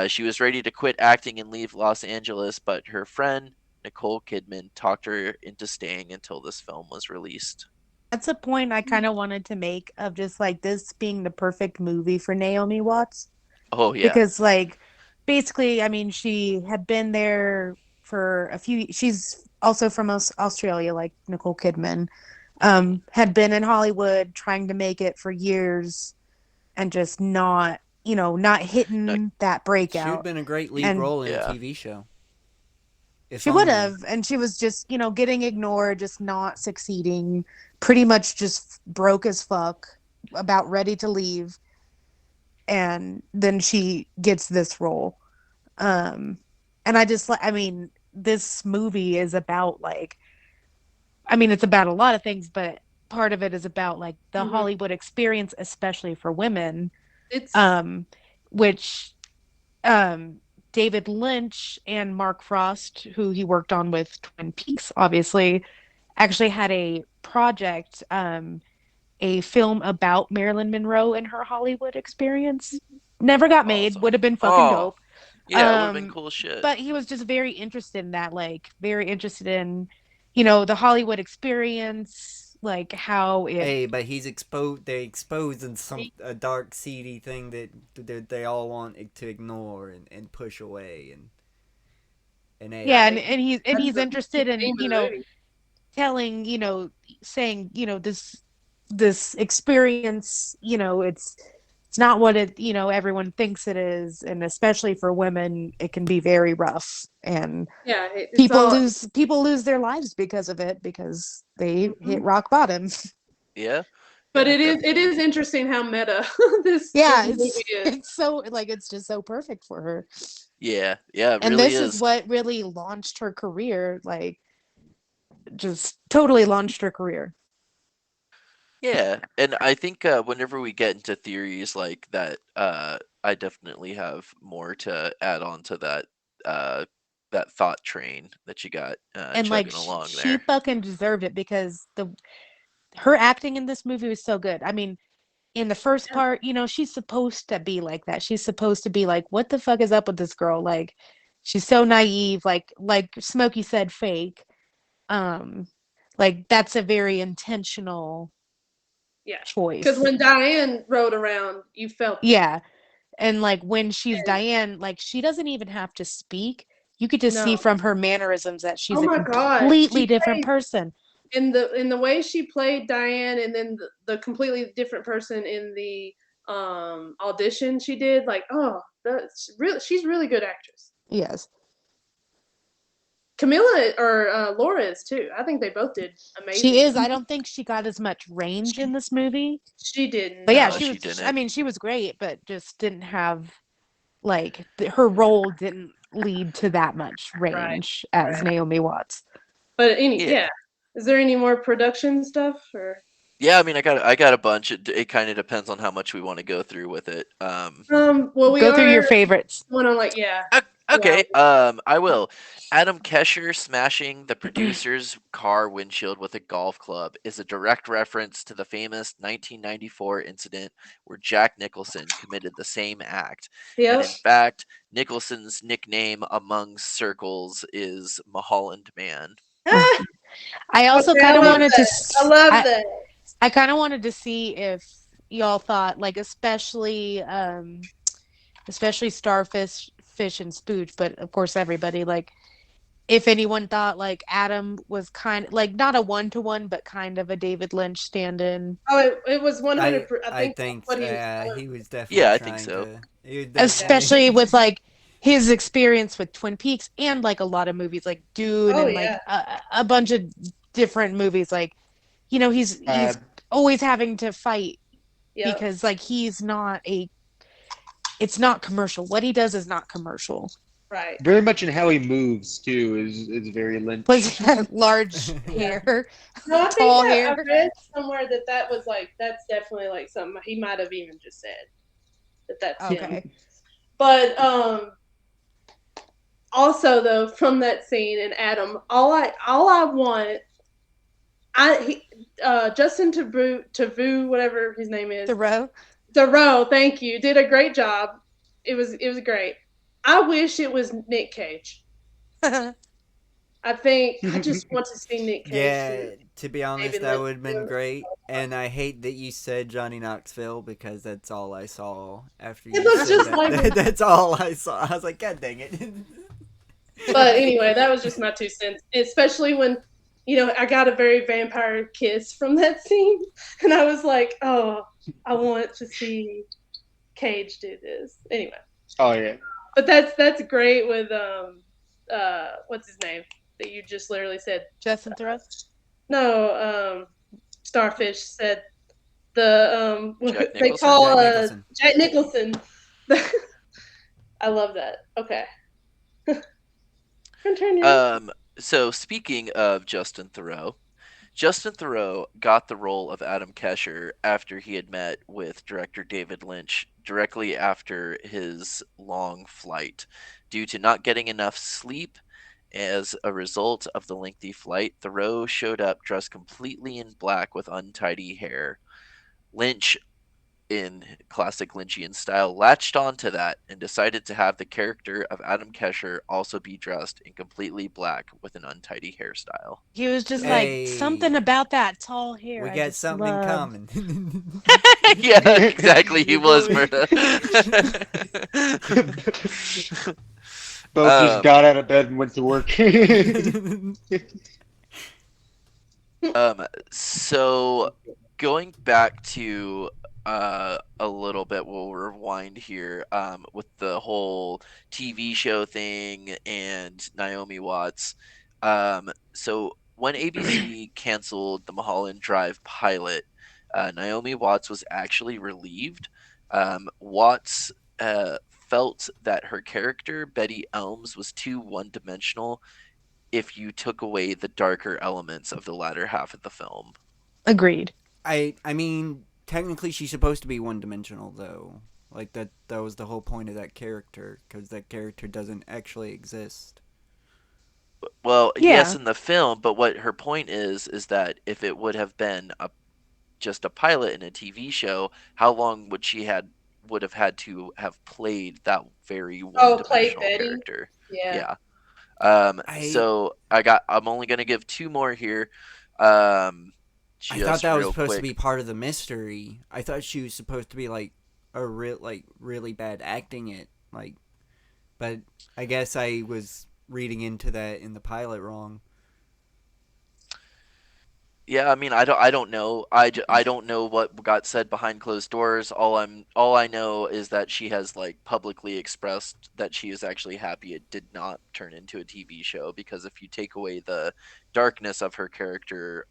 She was ready to quit acting and leave Los Angeles, but her friend Nicole Kidman talked her into staying until this film was released. That's a point I kind of wanted to make of just like this being the perfect movie for Naomi Watts. Oh yeah, Because like basically, I mean, she had been there for a few. She's also from Australia, like Nicole Kidman. Had been in Hollywood trying to make it for years and just not, not no, hitting that She would have breakout. been a great lead And role in a yeah, TV show. If she would only. have, and she was just, getting ignored, just not succeeding, pretty much just broke as fuck, about ready to leave. And then she gets this role. And I just like, I mean, this movie is about like, I mean, it's about a lot of things, but part of it is about like the Mhm. Hollywood experience, especially for women, It's um, which um, David Lynch and Mark Frost, who he worked on with Twin Peaks, obviously, actually had a project, a film about Marilyn Monroe and her Hollywood experience. Never got made, awesome. would have been fucking Oh, dope. yeah, it would have been Um, cool as shit. but he was just very interested in that, like very interested in, the Hollywood experience, like how it, Hey, but he's exposed. They exposing some a dark, seedy thing that they all want to ignore and push away. And I hey, yeah, and, mean, and he's and that's he's the interested in, theme of the movie. telling, saying, this experience, it's not what it, everyone thinks it is, and especially for women, it can be very rough, and Yeah, it's people all. lose their lives because of it because they hit Mhm. rock bottom. Yeah, But yeah, it is definitely. interesting how meta this Yeah, movie is. it's so like it's just so perfect for her. Yeah, yeah, it And really this is is. what really launched her career, like just totally launched her career. Yeah, and I think whenever we get into theories like that, I definitely have more to add on to uh, that thought train that you got And like chugging along she there. fucking deserved it because the her acting in this movie was so good. I mean, in the first Yeah. part, she's supposed to be like that. She's supposed to be like, what the fuck is up with this girl? Like, she's so naive, like Smokey said, fake. Um, like that's a very intentional Yeah. Because choice. when Diane rode around, you felt it. Yeah. And like when she's And Diane, like she doesn't even have to speak. You could just see no. from her mannerisms that Oh she's a my God. completely She different played person. in the way she played Diane, and then the completely different person in the audition she did. Like, oh, that's really she's a really good actress. Yes. Camilla or Laura is too. I think they both did She amazing. is. I don't think she got as much range in this movie. She didn't But yeah, No, know. she she was, I didn't. mean, she was great, but just didn't have, like, her role didn't lead to that much Right, range as right. Naomi Watts. But Yeah. yeah. Is there any more production stuff or? Yeah, I mean, I got a bunch. It kind of depends on how much we want to go through with it. Well, we Go through are your favorites. going on like yeah, Okay, 2 hours. I will. Adam Kesher smashing the producer's car windshield with a golf club is a direct reference to the famous 1994 incident where Jack Nicholson committed the same act. And Yep. in fact, Nicholson's nickname among circles is Mulholland Man. Ah, I also okay, I kind of love wanted to, that. I love I, that. I kind of wanted to see if y'all thought, like, especially Starfish, Fish, and Spooch, but of course everybody, like, if anyone thought like Adam was kind of like not a one-to-one, but kind of a David Lynch stand-in, Oh, it was 100. I I think that's think what he was going he was definitely Yeah, I think trying so. to. He was for. Yeah. especially definitely. with like his experience with Twin Peaks and like a lot of movies like Dune Oh and yeah. like a bunch of different movies. Like, he's Uh, always having to fight Yep. because like it's not commercial. What he does is not commercial. Right. very much in how he moves too is very Plus Lynch. he had large Yeah. hair, No, I think tall I hair. read somewhere that was like that's definitely like something he might have even just said that that's him. Okay. But also though from that scene and Adam, all I want Justin Tavu whatever his name is Thoreau. Thoreau, thank you, did a great job. It was great. I wish it was Nick Cage. I think I just want to see Nick Cage Yeah, do to be honest, David that Lynch would have been do. great. And I hate that you said Johnny Knoxville because that's all I saw after It you looks said just that. like him. That's all I saw. I was like, God dang it. But anyway, that was just my 2 cents. Especially when, I got a very vampire kiss from that scene, and I was like, oh, I want to see Cage do this. Anyway, Oh yeah. but that's great with what's his name that you just literally said. Justin Thoreau. No, Starfish said the Jack they Nicholson? call Jack Nicholson. Jack Nicholson. I love that. Okay. Continue. So speaking of Justin Theroux, Justin Theroux got the role of Adam Kesher after he had met with director David Lynch directly after his long flight. Due to not getting enough sleep as a result of the lengthy flight, Theroux showed up dressed completely in black with untidy hair. Lynch, in classic Lynchian style, latched onto that and decided to have the character of Adam Kesher also be dressed in completely black with an untidy hairstyle. He was just like, something Hey, about that tall hair. we I got just something in love. common. Yeah, exactly. He You was boy. Murda. Both just got out of bed and went to work. So going back to a little bit, we'll rewind here with the whole TV show thing and Naomi Watts. So when ABC canceled the Mulholland Drive pilot, Naomi Watts was actually relieved. Watts felt that her character, Betty Elms, was too one dimensional if you took away the darker elements of the latter half of the film. Agreed. I mean, technically she's supposed to be one dimensional though. Like that was the whole point of that character because that character doesn't actually exist. Well, yes, Yeah. in the film, but what her point is that if it would have been just a pilot in a TV show, how long would have had to have played that very Oh, play one-dimensional Betty. character? Yeah. Yeah. I So I'm only gonna give two more here. I thought Just that was real supposed to be quick. part of the mystery. I thought she was supposed to be like really bad acting it but I guess I was reading into that in the pilot wrong. Yeah, I mean, I don't know. I don't know what got said behind closed doors. All I know is that she has like publicly expressed that she is actually happy it did not turn into a TV show because if you take away the darkness of her character,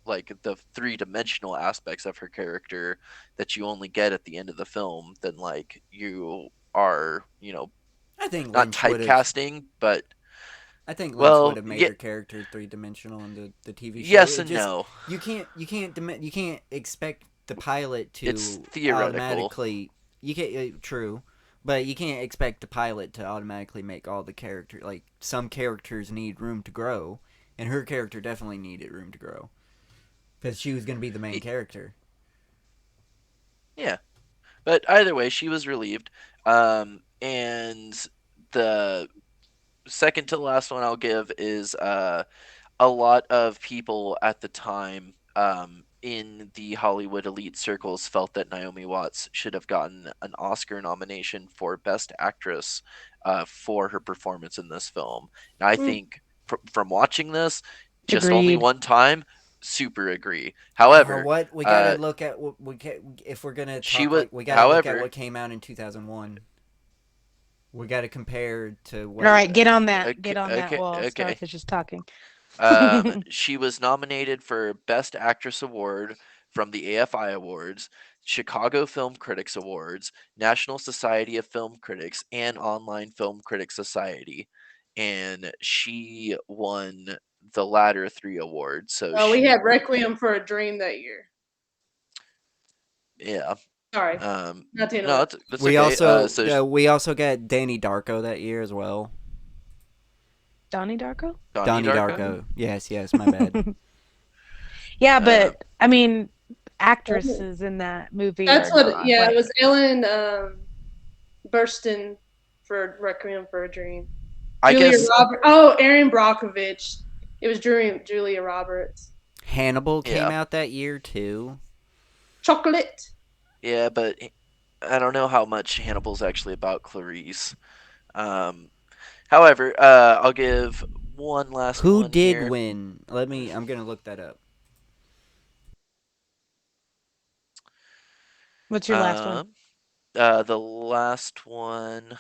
like the three-dimensional aspects of her character that you only get at the end of the film, then like you are, I think not Lynch would have typecasting, but I think Lynch would well, have made yeah, her character three dimensional in the TV show. yes It and just no. you can't expect the pilot It's to theoretical. automatically you can't true, but you can't expect the pilot to automatically make all the character like some characters need room to grow, and her character definitely needed room to grow because she was going to be the main character. Yeah. But either way, she was relieved. And the second to the last one I'll give is a lot of people at the time in the Hollywood elite circles felt that Naomi Watts should have gotten an Oscar nomination for Best Actress for her performance in this film. And I Mm. think from watching this, just only Agreed. one time, super agree. However, What we got to look at if we're going to she talk was, like we got to look at however, what came out in 2001. We got to compare to All what right, get on that. okay, Get on that okay, while okay. Starfish is talking. She was nominated for Best Actress Award from the AFI Awards, Chicago Film Critics Awards, National Society of Film Critics, and Online Film Critics Society. And she won the latter three awards. So We she, had Requiem for a Dream that year. yeah. Sorry, not to No, interrupt. that's okay. We also got Danny Darko that year as well. Donnie Darko? Donnie Donnie Darko. Darko. Yes, my bad. Yeah, Uh, but I mean, actresses in that movie That's are what. not Yeah, it like. was Ellen Burstyn for Requiem for a Dream. I Julia guess Roberts. Oh, Erin Brockovich. It was Julia Roberts. Hannibal came Yeah. out that year too. Chocolate. Yeah, but I don't know how much Hannibal's actually about Clarice. Um, However, I'll give one last Who one did here. win? I'm gonna look that up. What's your last one? The last one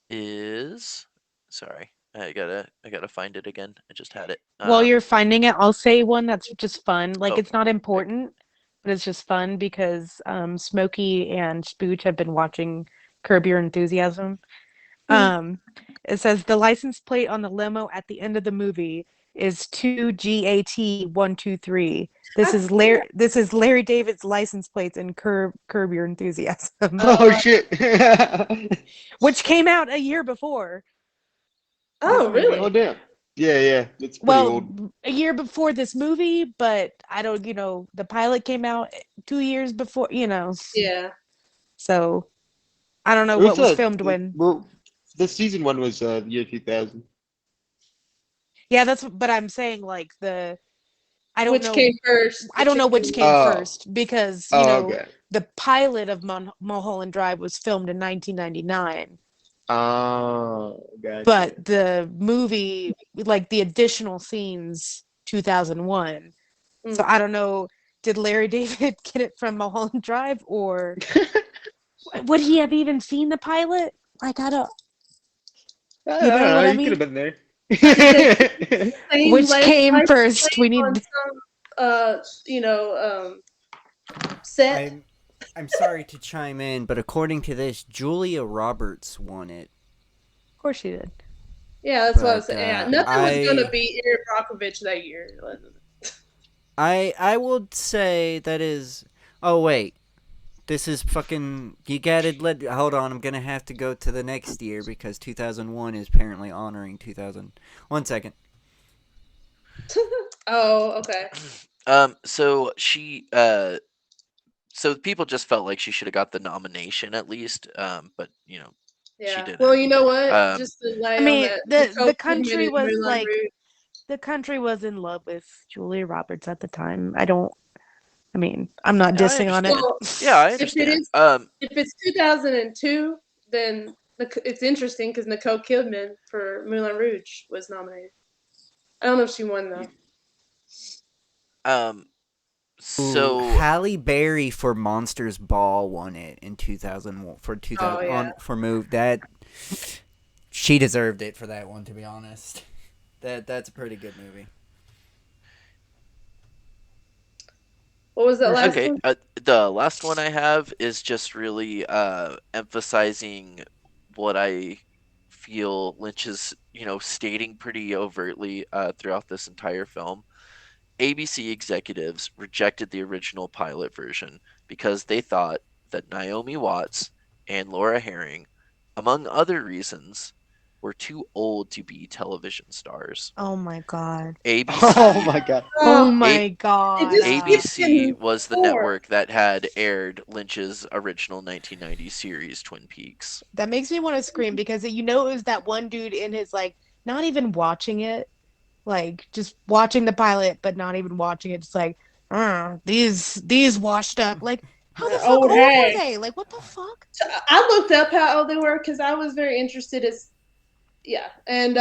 is sorry. I gotta find it again. I just had it. While you're finding it, I'll say one that's just fun. Like, Oh, it's not important, but it's just fun because Smokey and Spooch have been watching Curb Your Enthusiasm. Um, it says the license plate on the limo at the end of the movie is 2GAT123. This is Larry David's license plates in Curb Your Enthusiasm, Oh shit! which came out a year before this Oh, movie. really? Oh damn! Yeah, it's pretty Well, old. a year before this movie, but I don't, the pilot came out 2 years before, Yeah. so I don't know It was what was filmed when. the season one was year 2000. Yeah, but I'm saying like I don't Which know came first? I The don't know which chicken. came first because, Okay. the pilot of Mulholland Drive was filmed in 1999, Oh, gotcha. but the movie, like the additional scenes, 2001. So I don't know, did Larry David get it from Mulholland Drive, or would he have even seen the pilot? Like, I don't, I you don't know know. what I You could have mean? been there. Same Which came license first? We plate on need. some, set. I'm sorry to chime in, but according to this, Julia Roberts won it. Of course she did. Yeah, that's what I was But, saying. Yeah, nothing was gonna beat Erin Brockovich that year. I would say that is. Oh wait, this is fucking. You gotta let. Hold on, I'm gonna have to go to the next year because 2001 is apparently honoring 2000. 1 second. Oh, okay. So so people just felt like she should have got the nomination at least. But she Yeah. didn't. Well, you know what? Um, Just to I lay on mean, that, the Nicole country Kidman and was Moulin like, Rouge. the country was in love with Julia Roberts at the time. I'm not yeah, I dissing on it. understand. Well, Yeah, I if it understand. is, if it's 2002, then it's interesting because Nicole Kidman for Moulin Rouge was nominated. I don't know if she won though. Um, Ooh, so Halle Berry for Monsters Ball won it in 2001 for 2000 Oh yeah. for move that. She deserved it for that one, to be honest. That's a pretty good movie. What was that last okay, one? the last one I have is just really emphasizing what I feel Lynch is, stating pretty overtly throughout this entire film. ABC executives rejected the original pilot version because they thought that Naomi Watts and Laura Herring, among other reasons, were too old to be television stars. Oh my god. Oh ABC my god. Oh Oh, my A- god. it just keeps ABC getting was the more. network that had aired Lynch's original 1990 series Twin Peaks. That makes me want to scream because it was that one dude in his, like, not even watching it, like just watching the pilot but not even watching it, just like, these washed up, like, how the fuck Old old were hag. they? Like, what the fuck? So I looked up how old they were because I was very interested. And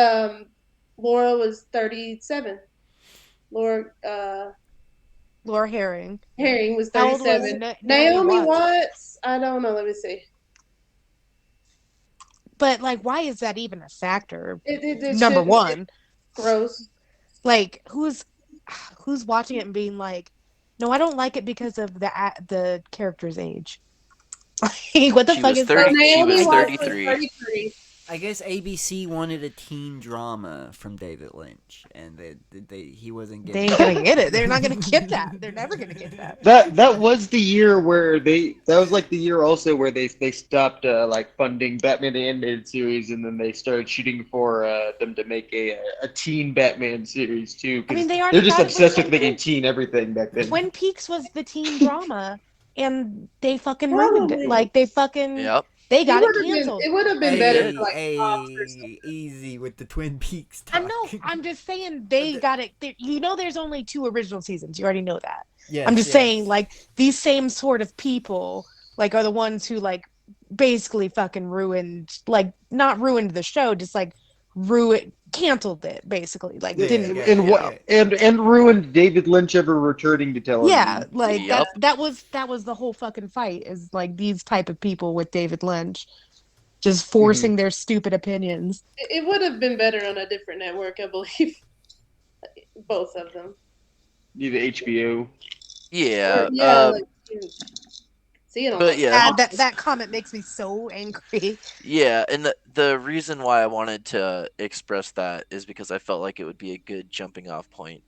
Laura was 37. Laura Laura Herring. Herring was How old was 37. Naomi Naomi Watts? Watts, I don't know. Let me see. But, like, why is that even a factor? It Number shouldn't. one, Gross. like, who's watching it and being like, no, I don't like it because of the character's age. Like, what the She fuck was is 30. that? She Naomi was Watts was 33. 33. I guess ABC wanted a teen drama from David Lynch, and he wasn't They getting. ain't gonna get it. They're not gonna get that. They're never gonna get that. That was the year where that was like the year also where they stopped like funding Batman the animated series, and then they started shooting for them to make a teen Batman series too, I mean, because they they're already just got it with obsessed with Twin making Peaks. teen everything back then. Twin Peaks was the teen drama, and they fucking ruined it. Probably. Like, they fucking Yep. They got it canceled. It would have been better Hey, for like Pops or something. hey, easy with the Twin Peaks I talk. know. I'm just saying they got it. You know, there's only 2 original seasons. You already know that. I'm Yes, just saying, yes. like these same sort of people, like, are the ones who like basically fucking ruined, like, not ruined the show, just like ruined, canceled it, basically. Like, Yeah, didn't, yeah, And yeah, Yeah. what yeah. and ruined David Lynch ever returning to yeah, television. like Yep. that was the whole fucking fight, is like these type of people with David Lynch just Hmm. forcing their stupid opinions. It would have been better on a different network, I believe. Both of them. The HBO. Or Yeah. yeah, like you can see it on But like yeah. That comment makes me so angry. Yeah, and the reason why I wanted to express that is because I felt like it would be a good jumping off point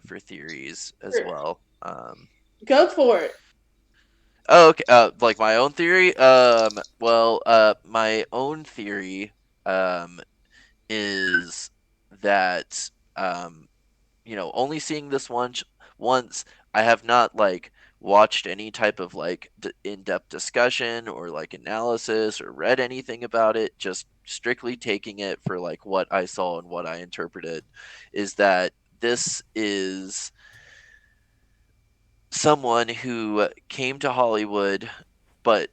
for theories as Sure. well. Go for it. Oh, okay. Like my own theory. Well, my own theory, um, is that only seeing this once, I have not like watched any type of like in-depth discussion or like analysis or read anything about it. Just strictly taking it for like what I saw and what I interpreted, is that this is someone who came to Hollywood, but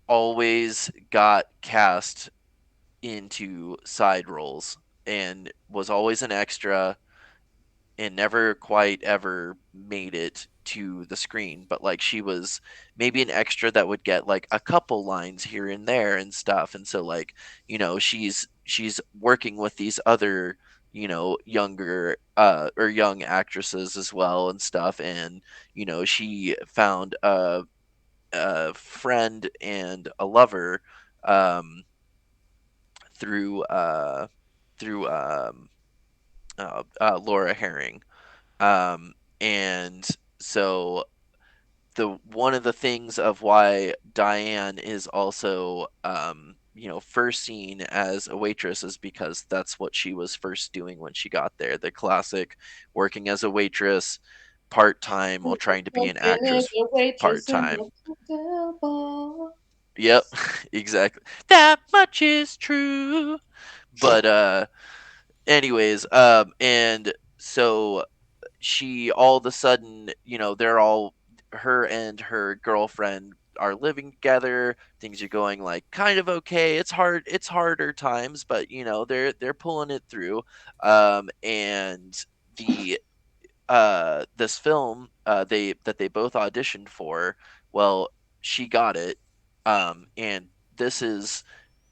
always got cast into side roles and was always an extra and never quite ever made it to the screen. But like she was maybe an extra that would get like a couple lines here and there and stuff. And so like, she's working with these other, younger or young actresses as well and stuff. And, she found a friend and a lover um through through Laura Herring. And so the one of the things of why Diane is also first seen as a waitress is because that's what she was first doing when she got there. The classic working as a waitress part-time while trying to be an Working as actress a waitress in part-time. the hotel bar. Yep, exactly. That much is true. But anyways, and so she all of a sudden, they're all, her and her girlfriend are living together. Things are going like kind of okay. It's harder times, but they're pulling it through. And the this film they both auditioned for, well, she got it. And this is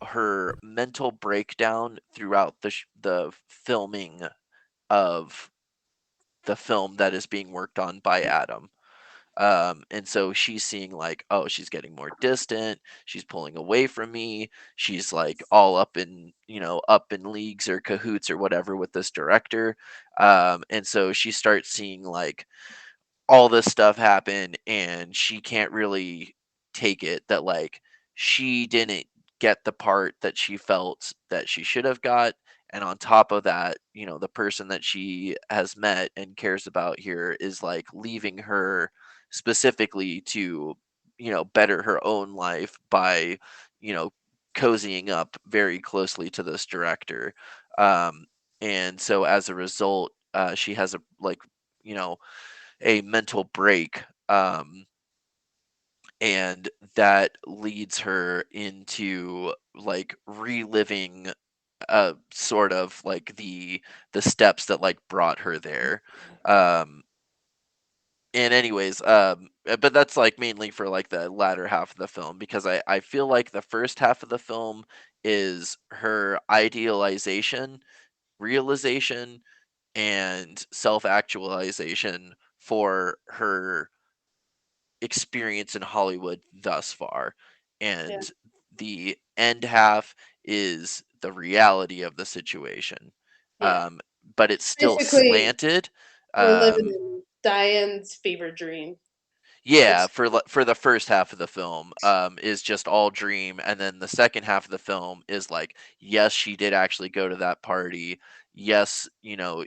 her mental breakdown throughout the filming of the film that is being worked on by Adam. And so she's seeing like, oh, she's getting more distant. She's pulling away from me. She's like all up in leagues or cahoots or whatever with this director. And so she starts seeing like all this stuff happen, and she can't really take it that like she didn't get the part that she felt that she should have got. And on top of that, the person that she has met and cares about here is like leaving her specifically to better her own life by you know cozying up very closely to this director. um and so as a result, she has a like you know a mental break. And that leads her into like reliving sort of like the steps that like brought her there. um and anyways, but that's like mainly for like the latter half of the film, because I feel like the first half of the film is her idealization, realization, and self actualization for her experience in Hollywood thus far. Yeah. And the end half is the reality of the situation. Yeah. Um, but it's still Basically, slanted. we're living Um, in Diane's fever dream. yeah, Which for the first half of the film, is just all dream, and then the second half of the film is like, yes, she did actually go to that party. Yes,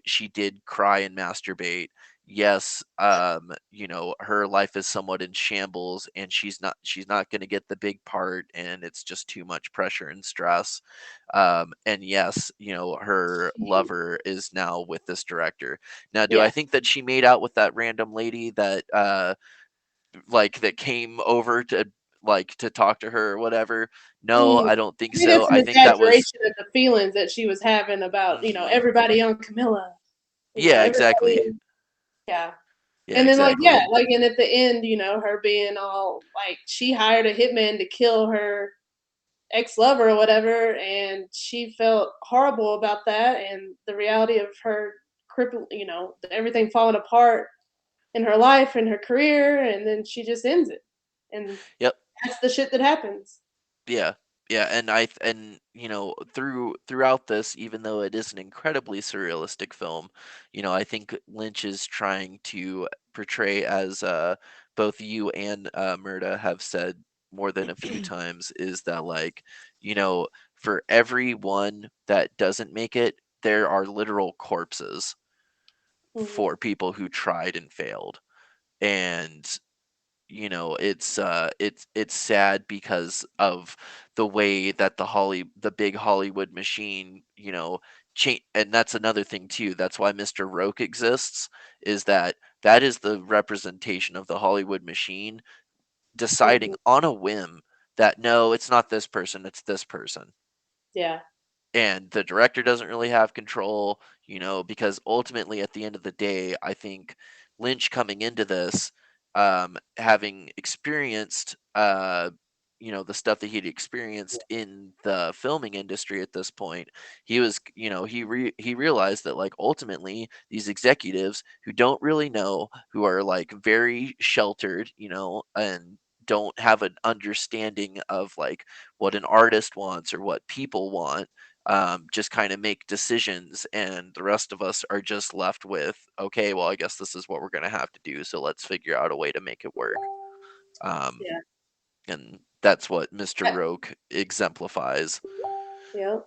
she did cry and masturbate. yes, her life is somewhat in shambles, and she's not going to get the big part, and it's just too much pressure and stress. And yes, her lover is now with this director. Now, do I Yeah. think that she made out with that random lady that that came over to to talk to her or whatever? No, Mm, I don't think I think so. that's an I think that was exaggeration of the feelings that she was having about, mhm. everybody on Camilla. Yeah, exactly. Everybody. Yeah. Yeah, And then like yeah, exactly. like and at the end, her being all like she hired a hitman to kill her ex-lover or whatever, and she felt horrible about that and the reality of her cripple, everything falling apart in her life and her career, and then she just ends it. And Yep. that's the shit that happens. Yeah. Yeah, and throughout this, even though it is an incredibly surrealistic film, I think Lynch is trying to portray, as both you and Murda have said more than a few times, is that you know, for everyone that doesn't make it, there are literal corpses Mhm. for people who tried and failed. And it's sad because of the way that the big Hollywood machine, and that's another thing too. That's why Mr. Roke exists, is that is the representation of the Hollywood machine deciding Mhm. on a whim that no, it's not this person, it's this person. Yeah. And the director doesn't really have control, because ultimately at the end of the day, I think Lynch coming into this, having experienced, the stuff that he'd experienced in the filming industry at this point, he was, he realized that ultimately these executives who don't really know, who are very sheltered, and don't have an understanding of what an artist wants or what people want, just kind of make decisions, and the rest of us are just left with, okay, well, I guess this is what we're going to have to do, so let's figure out a way to make it work. um, Yeah. and that's what Mr. Yeah. Roke exemplifies. Yeah.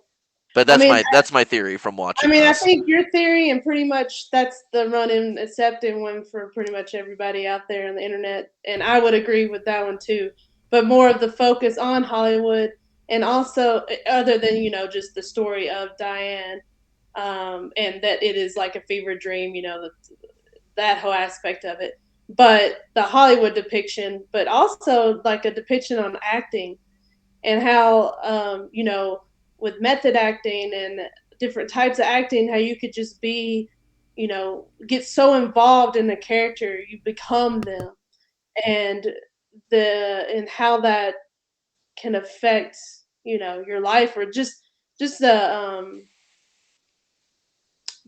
But I that's mean, my theory from I watching mean, I this. think your theory, and pretty much that's the running accepted one for pretty much everybody out there on the internet, and I would agree with that one too. But more of the focus on Hollywood, and also other than just the story of Diane, and that it is like a fever dream, that whole aspect of it. But the Hollywood depiction, but also like a depiction on acting and how with method acting and different types of acting, how you could just be, get so involved in the character, you become them, and and how that can affect your life, or just the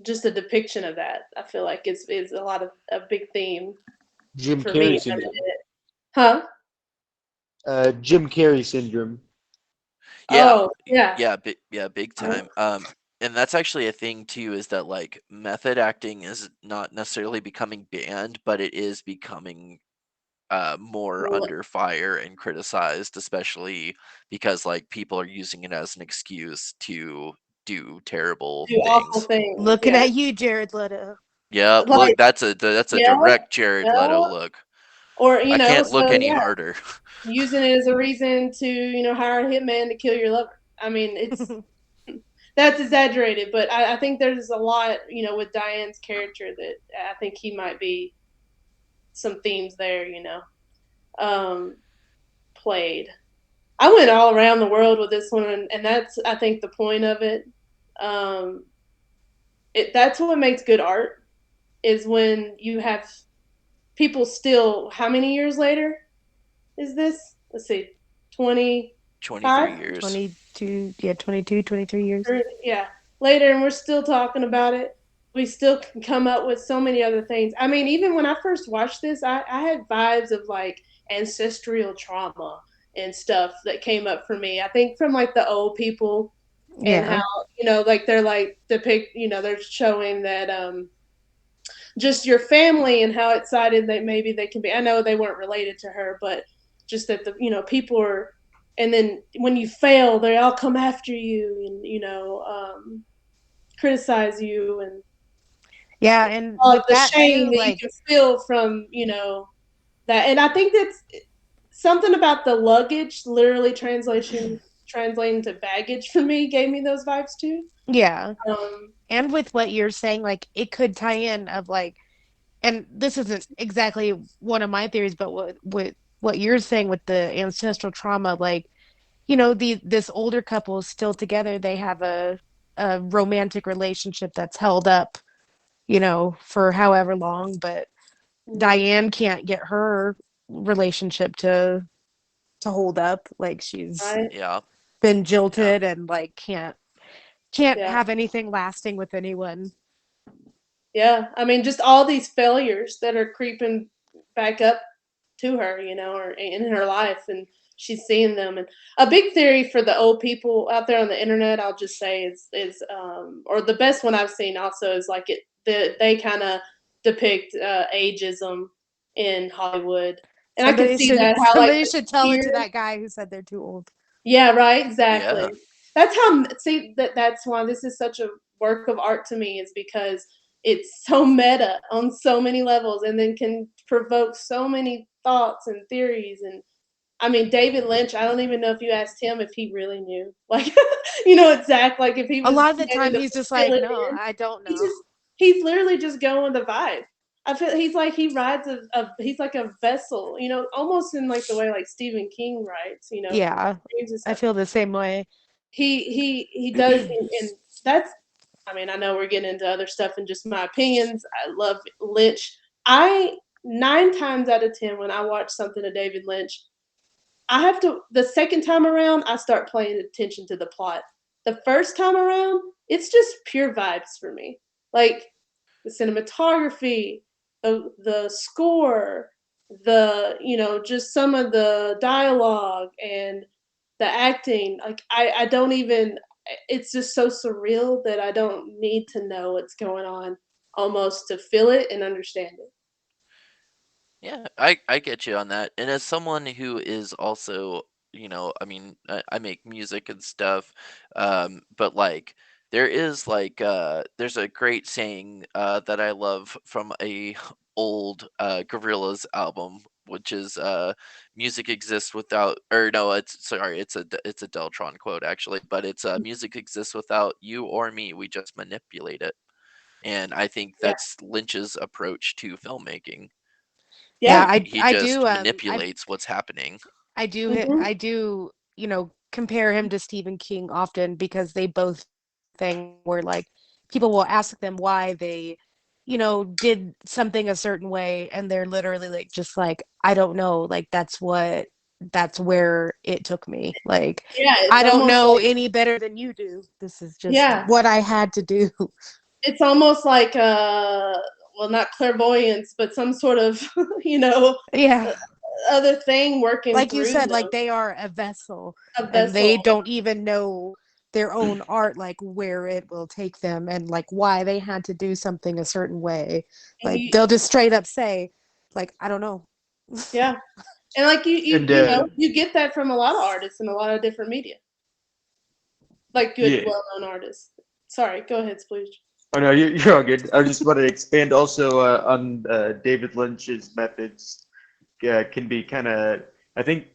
just a depiction of that. I feel like is a lot of a big theme Jim for me. Carrey syndrome. Huh? Jim Carrey syndrome. Yeah, Oh yeah. yeah, big time. And that's actually a thing too, is that method acting is not necessarily becoming banned, but it is becoming more under fire and criticized, especially because people are using it as an excuse to do terrible Do awful things. things. Looking Yeah. at you, Jared Leto. Yep, Like look, that's a yeah, direct Jared yeah. Leto look. Or, I can't look so any yeah, harder. using it as a reason to, hire a hitman to kill your lover. I mean, it's that's exaggerated, but I think there's a lot, with Diane's character that I think he might be some themes there, um, played. I went all around the world with this one, and that's I think the point of it. Um, that's what makes good art, is when you have people still. How many years later is this? Let's see, 23 25. years. 22, yeah, 22, 23 years. Yeah, later, and we're still talking about it. We still can come up with so many other things. I mean, even when I first watched this, I had vibes of like ancestral trauma and stuff that came up for me. I think from like the old people, and how Yeah. like they're like depict, they're showing that just your family and how excited that maybe they can be. I know they weren't related to her, but just that the people are, and then when you fail, they all come after you and criticize you, and Yeah, and with The that shame too, that you like can feel from, that. And I think that's something about the luggage, literally translating to baggage for me, gave me those vibes too. yeah. Um, And with what you're saying, like it could tie in of like, and this isn't exactly one of my theories, but what you're saying with the ancestral trauma, like, this older couple is still together. They have a romantic relationship that's held up, for however long, but Diane can't get her relationship to hold up. Like she's right? Yeah. been Yeah. jilted and like can't Yeah. have anything lasting with anyone. Yeah. I mean, just all these failures that are creeping back up to her, or in her life, and she's seeing them. And a big theory for the old people out there on the internet, I'll just say is or the best one I've seen also is like they kind of depict ageism in Hollywood, and I can Somebody see should that how like somebody the should tell it fear. to that guy who said they're too old. Yeah, right, exactly. Yeah. That's how see that's why this is such a work of art to me is because it's so meta on so many levels and then can provoke so many thoughts and theories. And I mean, David Lynch, I don't even know if you asked him if he really knew. Like, exact like if he A was lot of the planning time to he's just fill like, it no, in. I don't He know. just he's literally just going the vibe. I feel he's like he rides he's like a vessel, almost in like the way like Stephen King writes, for Yeah, dreams and I stuff. feel the same way. He does, and that's. I mean, I know we're getting into other stuff and just my opinions. I love Lynch. I 9 times out of 10 when I watch something of David Lynch, I have to the second time around, I start paying attention to the plot. The first time around, it's just pure vibes for me. Like the cinematography, the score, just some of the dialogue and the acting. Like I don't even it's just so surreal that I don't need to know what's going on almost to feel it and understand it. Yeah, I get you on that. And as someone who is also, I mean, I make music and stuff, but like there is like there's a great saying that I love from a old Gorillaz album, which is music exists without, or no, it's sorry, it's a Deltron quote actually, but it's music exists without you or me, we just manipulate it. And I think Yeah. that's Lynch's approach to filmmaking. Yeah, Yeah. He I just do manipulates what's happening. Mhm. I do, compare him to Stephen King often because they both thing where like people will ask them why they, did something a certain way and they're literally like just like, I don't know, like that's where it took me. Like Yeah, it's I don't almost know like any better than you do. This is just yeah, what I had to do. it's almost like well, not clairvoyance, but some sort of, you know, Yeah. uh, other thing working Like you through said, like them. they are a vessel A and they vessel. don't even know their own art, like where it will take them and like why they had to do something a certain way. And Like they'll just straight up say, like, I don't know. yeah. And like And you get that from a lot of artists in a lot of different media. Like good, yeah. well-known artists. Sorry, go ahead, Splooge. Oh no, you're all good. I just want to expand also on David Lynch's methods. Can be kind of. I think.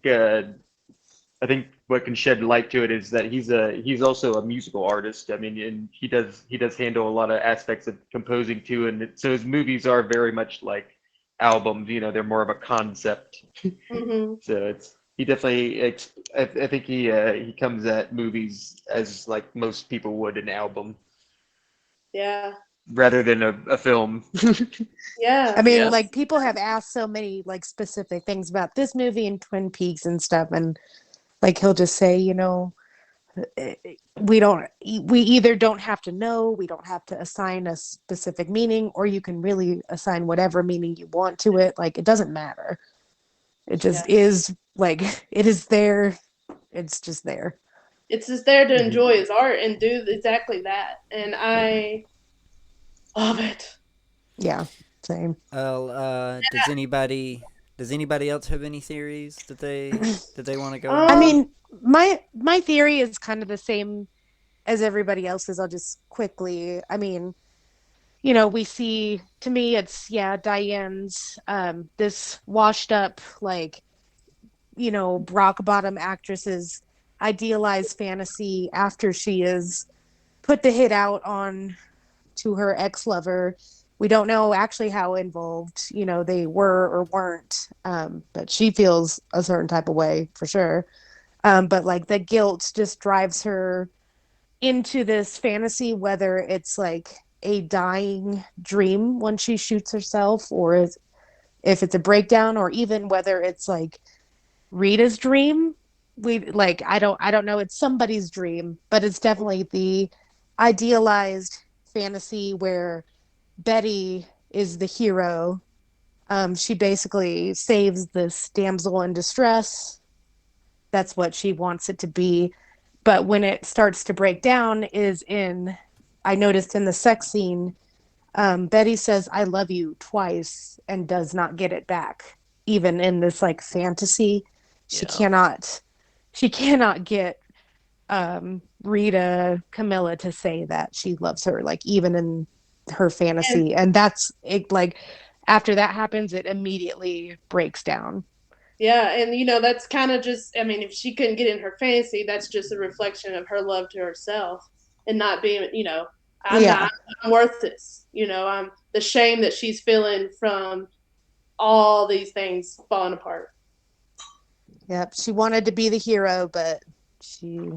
I think what can shed light to it is that he's also a musical artist. I mean, and he does handle a lot of aspects of composing too, and so his movies are very much like albums. They're more of a concept. Hmm. So it's he definitely. I think he comes at movies as like most people would an album Yeah. rather than a film. I Yeah. mean, Yeah. like people have asked so many like specific things about this movie and Twin Peaks and stuff, and like he'll just say, we either don't have to know, we don't have to assign a specific meaning, or you can really assign whatever meaning you want to it. Like it doesn't matter. It Yeah. just is like it is there. It's just there. It's just there to Mhm. enjoy his art and do exactly that. And I love it. Yeah, same. Well, does anybody else have any theories that they want to go I into? Um, mean, my theory is kind of the same as everybody else's. I'll just quickly. I mean, we see, to me, it's, yeah, Diane's, this washed up, like, rock bottom actress's idealized fantasy after she is put the hit out on to her ex-lover. We don't know actually how involved, they were or weren't, but she feels a certain type of way for sure. But like the guilt just drives her into this fantasy, whether it's like a dying dream when she shoots herself, or if it's a breakdown, or even whether it's like Rita's dream. I don't know, it's somebody's dream, but it's definitely the idealized fantasy where Betty is the hero. She basically saves this damsel in distress. That's what she wants it to be. But when it starts to break down is I noticed in the sex scene, Betty says, "I love you" twice and does not get it back. Even in this like fantasy, she Yeah. cannot, she cannot get Rita Camilla to say that she loves her, like even in her And fantasy. And that's it, like after that happens, it immediately breaks down. yeah, and that's kind of just, I mean, if she couldn't get in her fantasy, that's just a reflection of her love to herself and not being, I'm Yeah. not, I'm worth this. I'm the shame that she's feeling from all these things falling apart. Yep. She wanted to be the hero, but she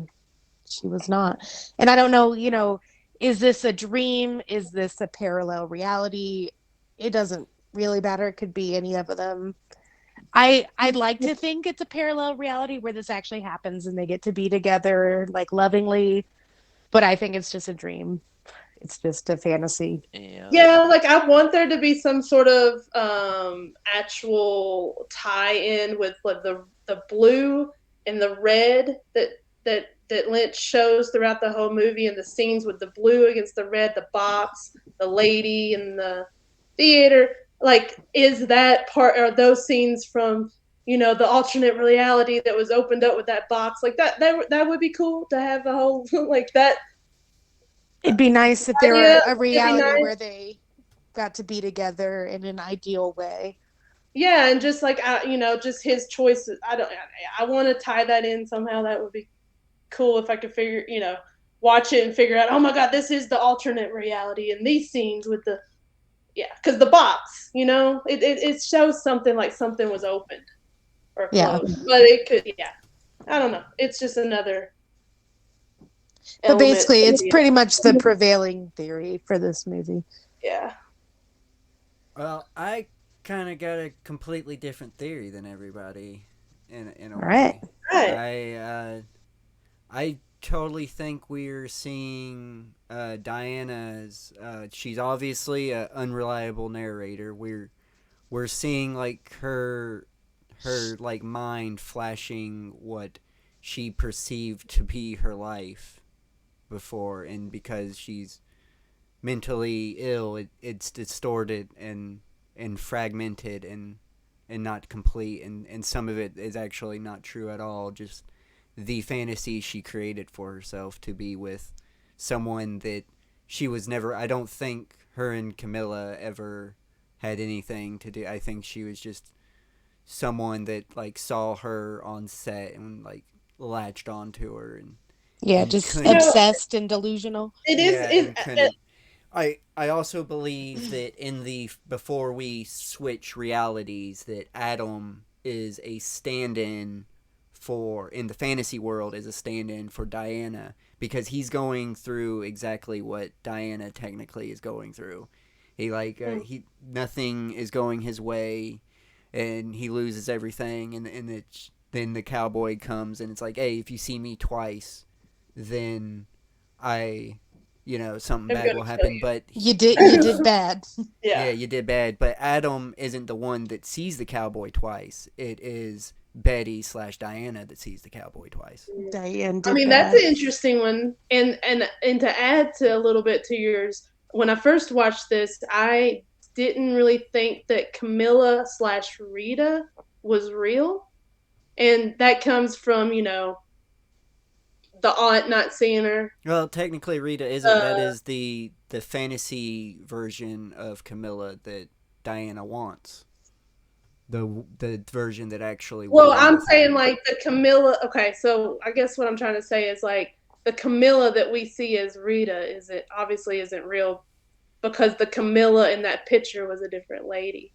she was not. And I don't know, is this a dream? Is this a parallel reality? It doesn't really matter. It could be any of them. I'd like to think it's a parallel reality where this actually happens and they get to be together like lovingly, but I think it's just a dream. It's just a fantasy. Yeah. Yeah, like I want there to be some sort of actual tie-in with like the blue and the red that Lynch shows throughout the whole movie, and the scenes with the blue against the red, the box, the lady in the theater. Like, is that part, or those scenes from the alternate reality that was opened up with that box? Like that would be cool to have the whole like that It'd be nice if there idea. were a It'd be reality nice. where they got to be together in an ideal way. Yeah, and just like just his choices. I want to tie that in somehow. That would be cool if I could watch it and figure out. Oh my God, this is the alternate reality in these scenes with the because the box, it shows something like something was opened or Yeah. closed, but it could, I don't know. It's just another But element. basically, it's pretty much the prevailing theory for this movie. Yeah. Well, I kind of got a completely different theory than everybody, in a All right. way. Right. I totally think we're seeing Diana's. She's obviously an unreliable narrator. We're seeing like her like mind flashing what she perceived to be her life before, and because she's mentally ill, it's distorted and fragmented and not complete, and some of it is actually not true at all, just the fantasy she created for herself to be with someone that she was never. I don't think her and Camilla ever had anything to do. I think she was just someone that like saw her on set and like latched onto her Yeah, and just couldn't. obsessed and delusional. It is. Yeah, and couldn't. I also believe that in the before we switch realities, that Adam is a stand-in for, in the fantasy world, is a stand-in for Diana, because he's going through exactly what Diana technically is going through. He nothing is going his way, and he loses everything, and then the cowboy comes and it's like, hey, if you see me twice, then I, something I'm bad gonna will kill happen. you. But You did bad. yeah, Yeah. you did bad. But Adam isn't the one that sees the cowboy twice. It is Betty/Diana that sees the cowboy twice. Diane I did mean, that's bad. an interesting one. And to add to a little bit to yours, when I first watched this, I didn't really think that Camilla/Rita was real. And that comes from, the aunt not seeing her. Well, technically, Rita isn't. That is the fantasy version of Camilla that Diana wants. The version that actually. Well, will I'm with saying her. like the Camilla. Okay, so I guess what I'm trying to say is like the Camilla that we see as Rita isn't real because the Camilla in that picture was a different lady.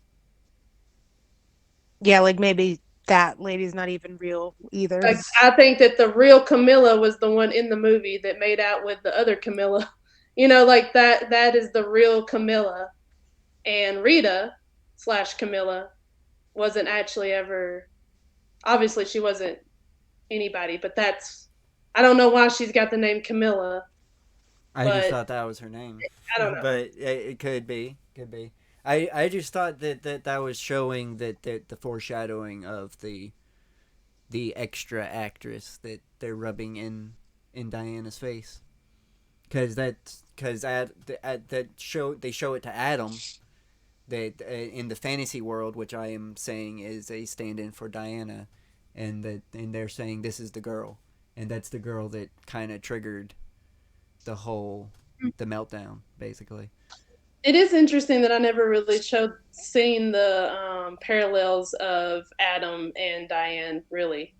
Yeah, like maybe that lady's not even real either. Like, I think that the real Camilla was the one in the movie that made out with the other Camilla. Like that is the real Camilla. And Rita / Camilla wasn't actually ever, obviously she wasn't anybody, but I don't know why she's got the name Camilla. I just thought that was her name. I don't know. But it could be. I just thought that was showing that the foreshadowing of the extra actress that they're rubbing in Diana's face. Because they show it to Adam that in the fantasy world, which I am saying is a stand-in for Diana, and they're saying this is the girl, and that's the girl that kind of triggered the meltdown, basically. It is interesting that I never really seen the parallels of Adam and Diane really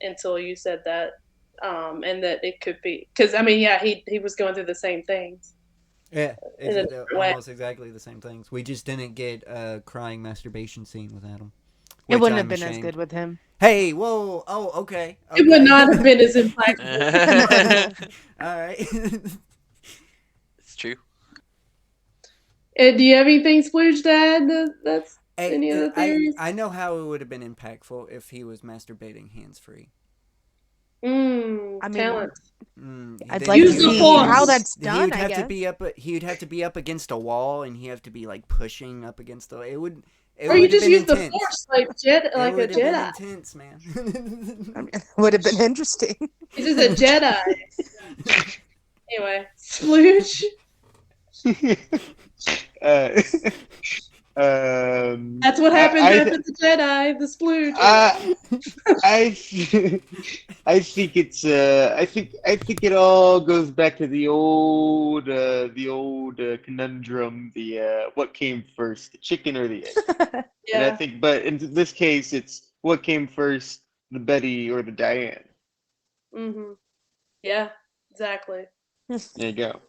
until you said that, and that it could be because he was going through the same things. Yeah, it's almost exactly the same things. We just didn't get a crying masturbation scene with Adam. It wouldn't have been as good with him. Hey, whoa, okay. It would not have been as impactful. All right. It's true. Do you have anything Splooge to add? That's any of the theories? I know how it would have been impactful if he was masturbating hands-free. Talent. I'd like to see how that's done. He would have to be up against a wall, and he'd have to be like pushing up against the. It would. Or you just use the Force like a Jedi. Intense, man. Would have been interesting. This is a Jedi. Anyway, Splooge. That's what happens after the Jedi, the Splooge. I think it's I think it all goes back to the old conundrum, the what came first, the chicken or the egg? Yeah. And I think, but in this case, it's what came first, the Betty or the Diane? Yeah, exactly. There you go.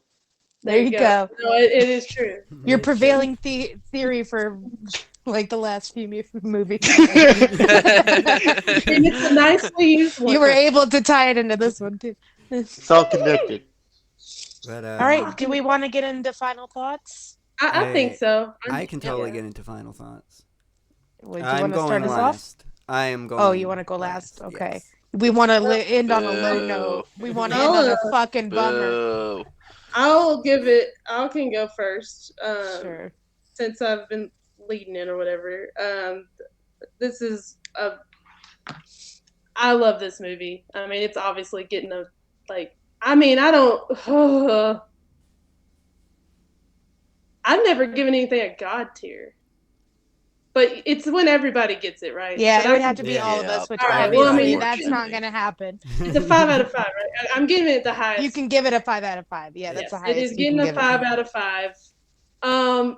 There you go. No, it is true. Your prevailing theory for like the last few movies. And it's a nicely used one. You were able to tie it into this one too. It's all connected. But, all right, do we want to get into final thoughts? I think so. I can totally get into final thoughts. Well, do you want to start us off? I am going. Oh, you want to go last? Okay. Yes. We want to end on a low note. We want to end on a fucking bummer. I can go first. Sure. Since I've been leading it or whatever. I love this movie. I mean, it's obviously getting I've never given anything a God tier. But it's when everybody gets it, right? Yeah, it would have to be all of us, which obviously that's not going to happen. It's a 5 out of 5, right? I'm giving it the highest. You can give it a 5 out of 5. Yeah, that's the highest. It is getting a 5 out of 5. And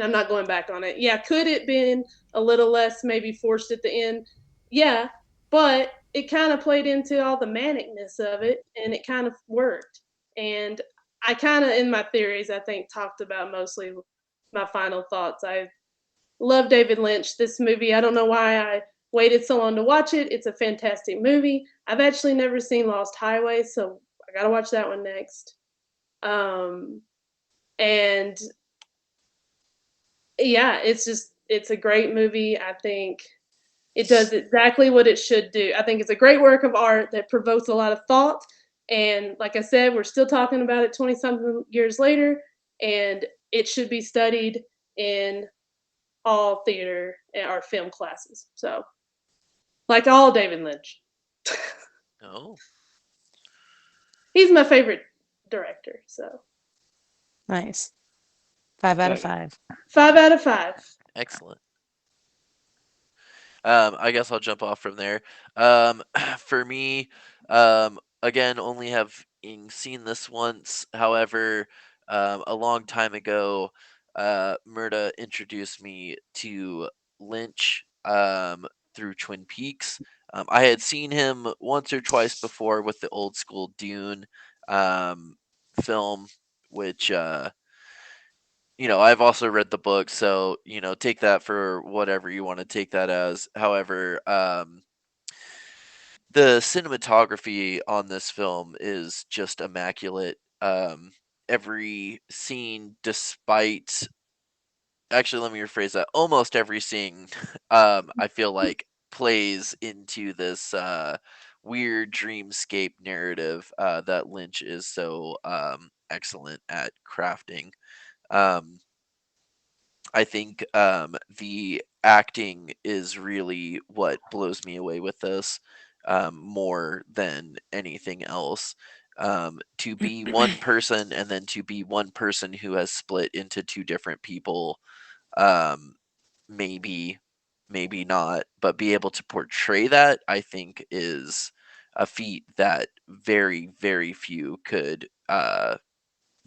I'm not going back on it. Yeah, could it been a little less maybe forced at the end? Yeah, but it kind of played into all the manicness of it, and it kind of worked. And I kind of, in my theories, I think talked about mostly my final thoughts. I love David Lynch. This movie, I don't know why I waited so long to watch it. It's a fantastic movie. I've actually never seen Lost Highway, so I gotta watch that one next. And yeah, it's a great movie. I think it does exactly what it should do. I think it's a great work of art that provokes a lot of thought. And like I said, we're still talking about it 20-something years later, and it should be studied in all theater or film classes. So, like all David Lynch. Oh. He's my favorite director, so. Nice. 5 out of 5. 5 out of 5. Excellent. I guess I'll jump off from there. For me, again, only have seen this once. However, a long time ago, Murda introduced me to Lynch through Twin Peaks. I had seen him once or twice before with the old school Dune film, which I've also read the book, so take that for whatever you want to take that as. However, the cinematography on this film is just immaculate. Every scene, despite actually, let me rephrase that. Almost every scene, I feel like plays into this weird dreamscape narrative that Lynch is so excellent at crafting. Um, I think the acting is really what blows me away with this more than anything else. To be one person and then to be one person who has split into two different people, um, maybe, maybe not, but be able to portray that, I think, is a feat that very, very few could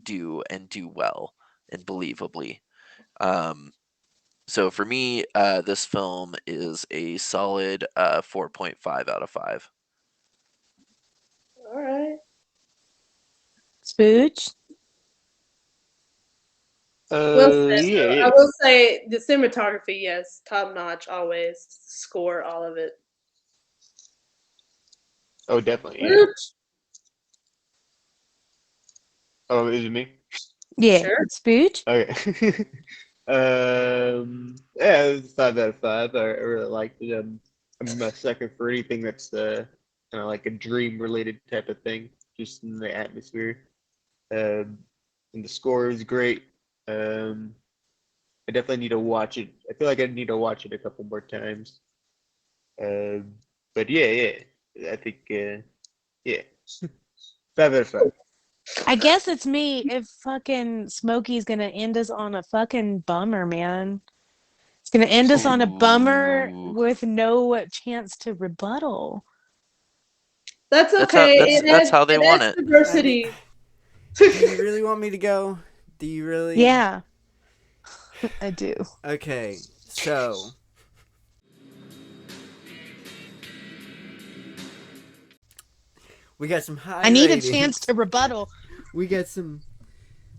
do and do well and believably. Um, so for me, this film is a solid 4.5 out of 5. All right. Spooch. Well said. Yeah, I yeah. will say the cinematography, yes, top notch, always. Score, all of it. Oh, definitely, yeah. Spooch. Oh, is it me? Yeah, Sure. Spooch. Okay. Yeah, it's 5 out of 5. I really liked it. I'm a sucker for anything that's kind of like a dream related type of thing, just in the atmosphere. Um, and the score is great. Um, I definitely need to watch it. I feel like I need to watch it a couple more times. Um, but yeah, yeah. I think yeah, 5 out of 5. I guess it's me if fucking Smokey's gonna end us on a fucking bummer, man. It's gonna end us on a bummer Ooh. with no chance to rebuttal. That's That's how okay. that's how they It want adds it. I mean, diversity. do you really want me to go? Do you really? Yeah, I do. Okay, so we got some high I need a ratings. chance to rebuttal. We got some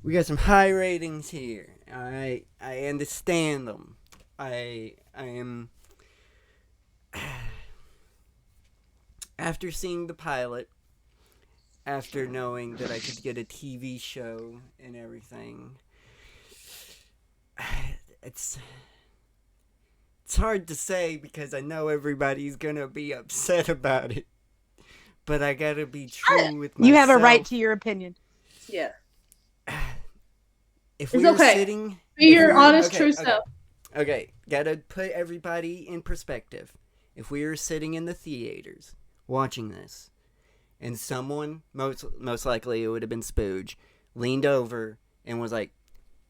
high ratings here. I understand them. I am after seeing the pilot, after knowing that I could get a TV show and everything. It's hard to say because I know everybody's gonna be upset about it. But I gotta be true with myself. You have a right to your opinion. Yeah. If It's we were okay. sitting, Be if your we were, honest, okay, true okay, self. okay, gotta put everybody in perspective. If we were sitting in the theaters watching this, and someone, most likely it would have been Spooge, leaned over and was like,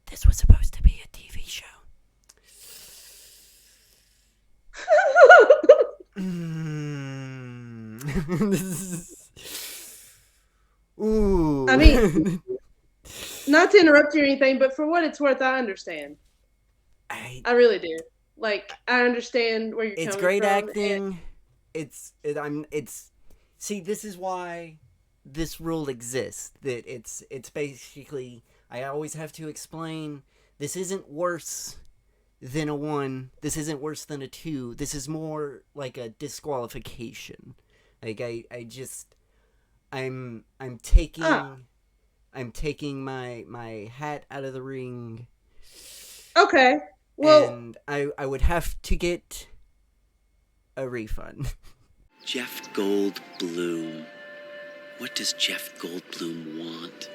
"This was supposed to be a TV show." Ooh. I mean, not to interrupt you or anything, but for what it's worth, I understand. I really do. Like, I understand where you're It's coming great from. acting. It's see, this is why this rule exists. That it's basically, I always have to explain, this isn't worse than a 1. This isn't worse than a 2. This is more like a disqualification. Like I just I'm taking my hat out of the ring. Okay. Well, And I would have to get a refund. Jeff Goldblum. What does Jeff Goldblum want?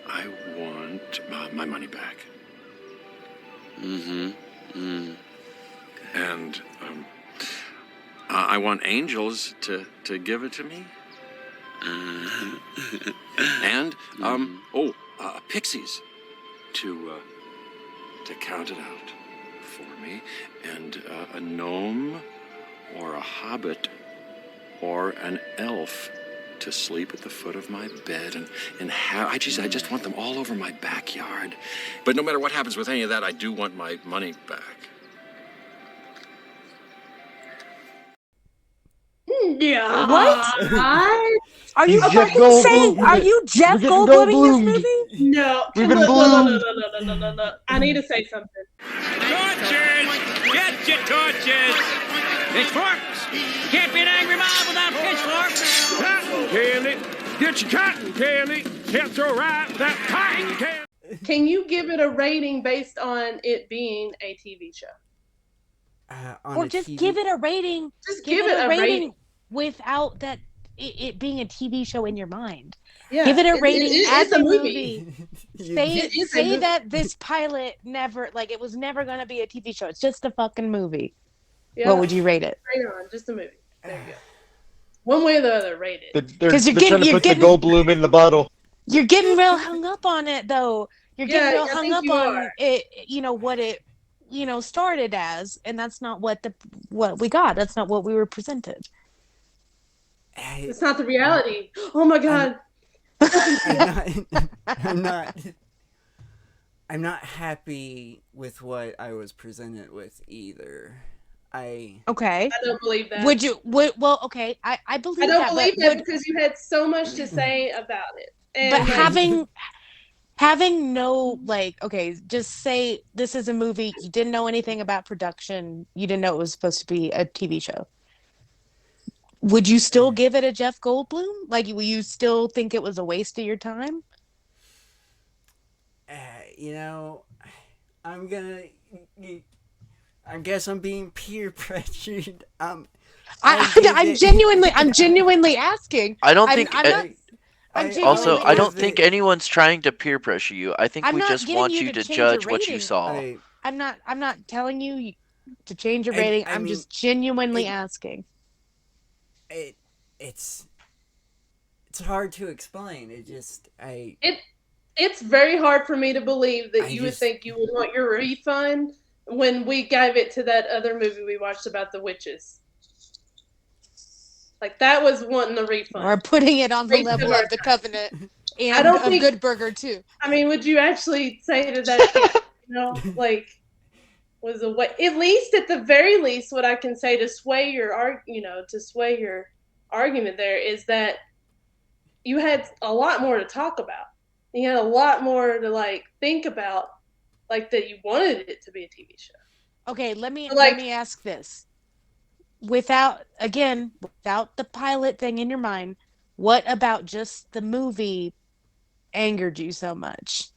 I want my money back. Mm-hmm. Mm. And I want angels to give it to me. And pixies to count it out for me, and a gnome or a hobbit or an elf to sleep at the foot of my bed and have, I just want them all over my backyard. But no matter what happens with any of that, I do want my money back. Yeah. What? Are He's you Jeff fucking saying? Goldblum. Are you Jeff We're getting Goldbluming this Goldblumed. movie? No. We've been Look, bloomed. no. I need to say something. Torches! Get your torches! Pitchforks! Can't be an angry mob without pitchforks! Cotton candy! Get your cotton candy! Can't throw right that cotton candy! Can you give it a rating based on it being a TV show? Or just give it a rating. Just give it a rating without that it being a TV show in your mind. Yeah, Give it a rating as it's a movie. It Say that this pilot never, like, it was never going to be a TV show. It's just a fucking movie. Yeah. What would you rate it? Right on, just a movie. There you go. One way or the other, rate it. They're trying to put the Goldblum in the bottle. You're getting real hung up on it, though. You're getting real hung up on it. You know what it, started as, and that's not what we got. That's not what we were presented. It's not the reality. Oh my god. I'm not happy with what I was presented with either. Okay. I don't believe that. Well, okay. I believe that. I don't believe that because you had so much to say about it. And but having no, okay, just say this is a movie, you didn't know anything about production, you didn't know it was supposed to be a TV show. Would you still give it a Jeff Goldblum? Will you still think it was a waste of your time? I guess I'm being peer pressured. I'm genuinely asking. I don't think. I don't think anyone's trying to peer pressure you. I think we just want you to judge what you saw. I'm not telling you to change your rating. I'm just genuinely asking. It's hard to explain. It's very hard for me to believe that you would think you would want your refund when we gave it to that other movie we watched about the witches. That was wanting a refund. Or putting it on the level of The Covenant and of Good Burger too. I mean, would you actually say that was a way? At least, at the very least, what I can say to sway your argument there is that you had a lot more to talk about. You had a lot more to think about, that you wanted it to be a TV show. Okay, let me ask this. Without the pilot thing in your mind, what about just the movie angered you so much?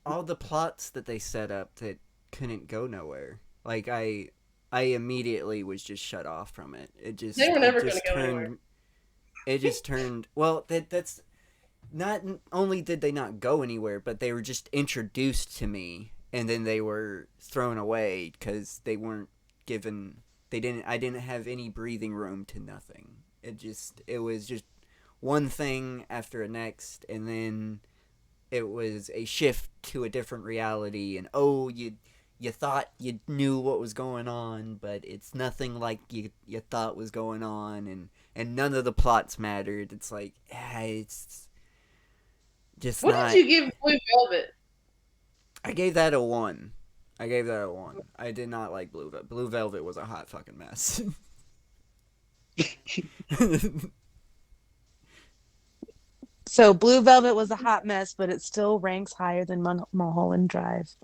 All the plots that they set up that couldn't go nowhere. I immediately was just shut off from it. They were never going to go anywhere. It just turned. Well, that's not only did they not go anywhere, but they were just introduced to me, and then they were thrown away because they weren't given. I didn't have any breathing room to nothing. It was just one thing after the next, and then it was a shift to a different reality, and you thought you knew what was going on, but it's nothing like you thought was going on, and none of the plots mattered. It's it's just what not... did you give Blue Velvet? I gave that a 1. I did not like Blue Velvet. Blue Velvet was a hot fucking mess. So Blue Velvet was a hot mess, but it still ranks higher than Mulholland Drive.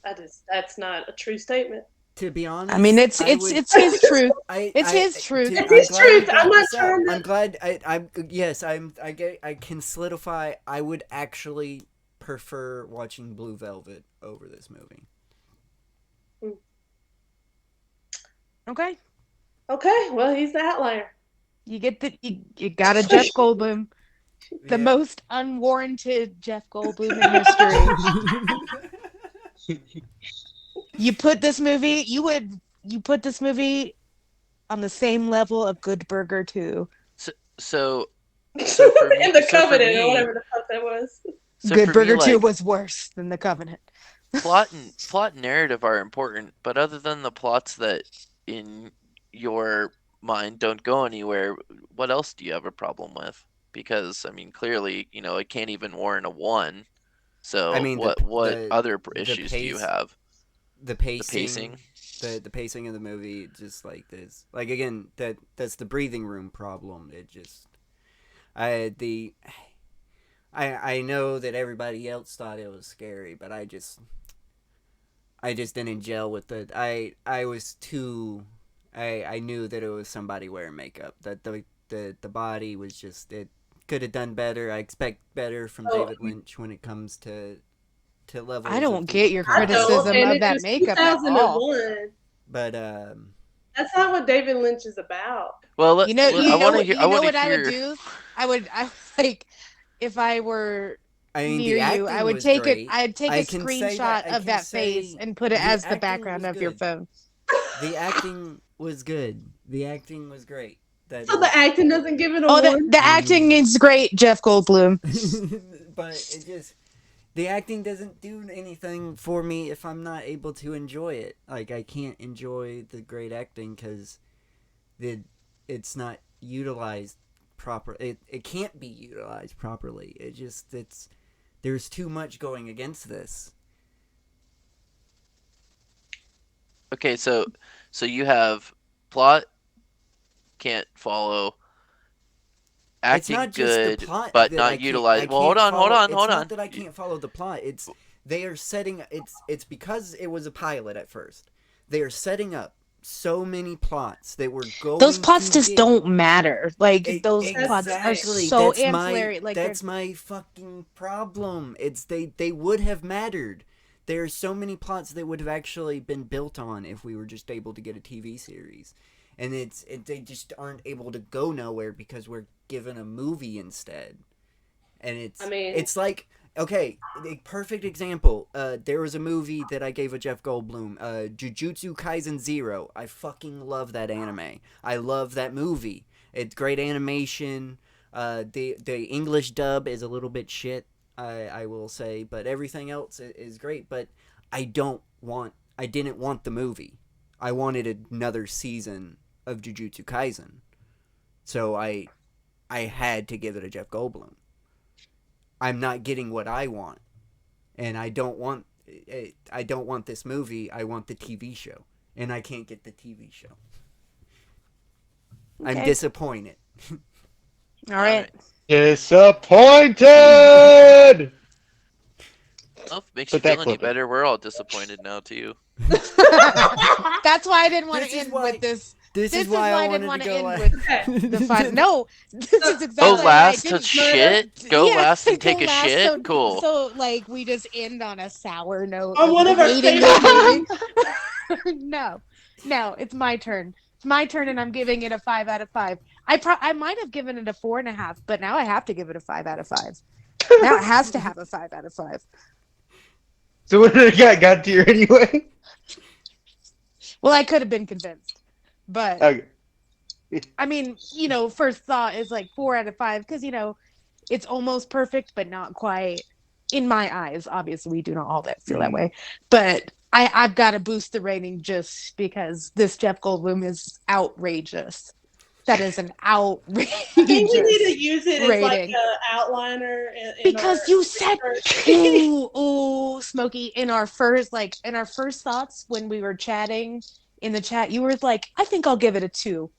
That's not a true statement. To be honest, I mean, it's his truth. It's his truth. It's his truth. I'm not trying to. I'm glad. I can solidify. I would actually prefer watching Blue Velvet over this movie. Okay. Okay. Well, he's the outlier. You got a Jeff Goldblum, the most unwarranted Jeff Goldblum in history. You put this movie on the same level of Good Burger 2. So for me, in the Covenant or whatever the fuck that was. Good Burger 2 was worse than the Covenant. Plot and narrative are important, but other than the plots that in your mind don't go anywhere, what else do you have a problem with? Because I mean, clearly, it can't even warrant a 1. So I mean, what other the issues do you pace, have? the The pacing, pacing? the pacing of the movie, just like this. Like again, that's the breathing room problem. It just, I know that everybody else thought it was scary, but I just didn't gel with it. I was too. I knew that it was somebody wearing makeup. That the body was just, it could have done better. I expect better from David Lynch when it comes to levels. I don't get your I don't, criticism and of it that was makeup at all. 2001. But That's not what David Lynch is about. Well, You know I want to hear. I want to what I would hear. do? I like, if I were I mean, near the acting you, I would was take great. I'd take I a can say screenshot I of can that say face and put it the as the acting background was of your good. phone. The acting was good. The acting was great. So the acting doesn't give it a Oh, 1. the acting is great, Jeff Goldblum. But it just, the acting doesn't do anything for me if I'm not able to enjoy it. Like, I can't enjoy the great acting because it's not utilized proper. It can't be utilized properly. There's too much going against this. Okay, so you have plot can't follow, It's acting not just good, the plot but that I not can't. utilized. Well, hold on. It's not that I can't follow the plot. It's they are setting. It's because it was a pilot at first. They are setting up so many plots that were going. Those plots to just get, don't matter. Like those plots are exactly. so That's ancillary. My, that's my fucking problem. It's they would have mattered. There are so many plots that would have actually been built on if we were just able to get a TV series. And they just aren't able to go nowhere because we're given a movie instead. And it's like, okay, a perfect example. There was a movie that I gave a Jeff Goldblum, Jujutsu Kaisen 0. I fucking love that anime. I love that movie. It's great animation. The English dub is a little bit shit, I will say, but everything else is great. But I didn't want the movie. I wanted another season of Jujutsu Kaisen. So I had to give it a Jeff Goldblum. I'm not getting what I want. And I don't want this movie. I want the TV show. And I can't get the TV show. Okay. I'm disappointed. All right. Disappointed! Well, if it makes you feel any better, we're all disappointed now, too. That's why I didn't want to end with this. This is why I didn't want to end with the fun. No, this is exactly Go last to shit? Go last and take a shit? Cool. So, like, we just end on a sour note. On one of our favorite No, it's my turn. It's my turn, and I'm giving it a 5 out of 5. I might have given it a 4.5, but now I have to give it a 5 out of 5. Now it has to have a 5 out of 5. So what did it got to you anyway? Well, I could have been convinced, but okay. I mean, first thought is like 4 out of 5 because it's almost perfect, but not quite. In my eyes, obviously, we do not all feel that way, but I've got to boost the rating just because this Jeff Goldblum is outrageous. That is an outrageous. I think we need to use it rating. As like an outliner. Because you said, ooh, Smokey, in our first thoughts when we were chatting in the chat, you were like, I think I'll give it a 2.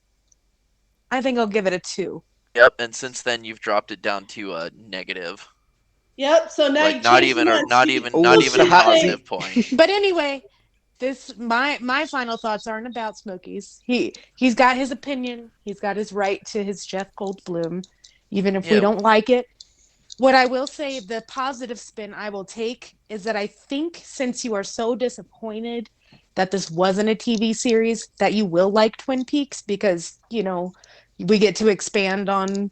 Yep, and since then you've dropped it down to a negative. Yep. So now like not even a positive point. But anyway, this my final thoughts aren't about Smokey's. He's got his opinion. He's got his right to his Jeff Goldblum, even if we don't like it. What I will say, the positive spin I will take is that I think since you are so disappointed that this wasn't a TV series, that you will like Twin Peaks because we get to expand on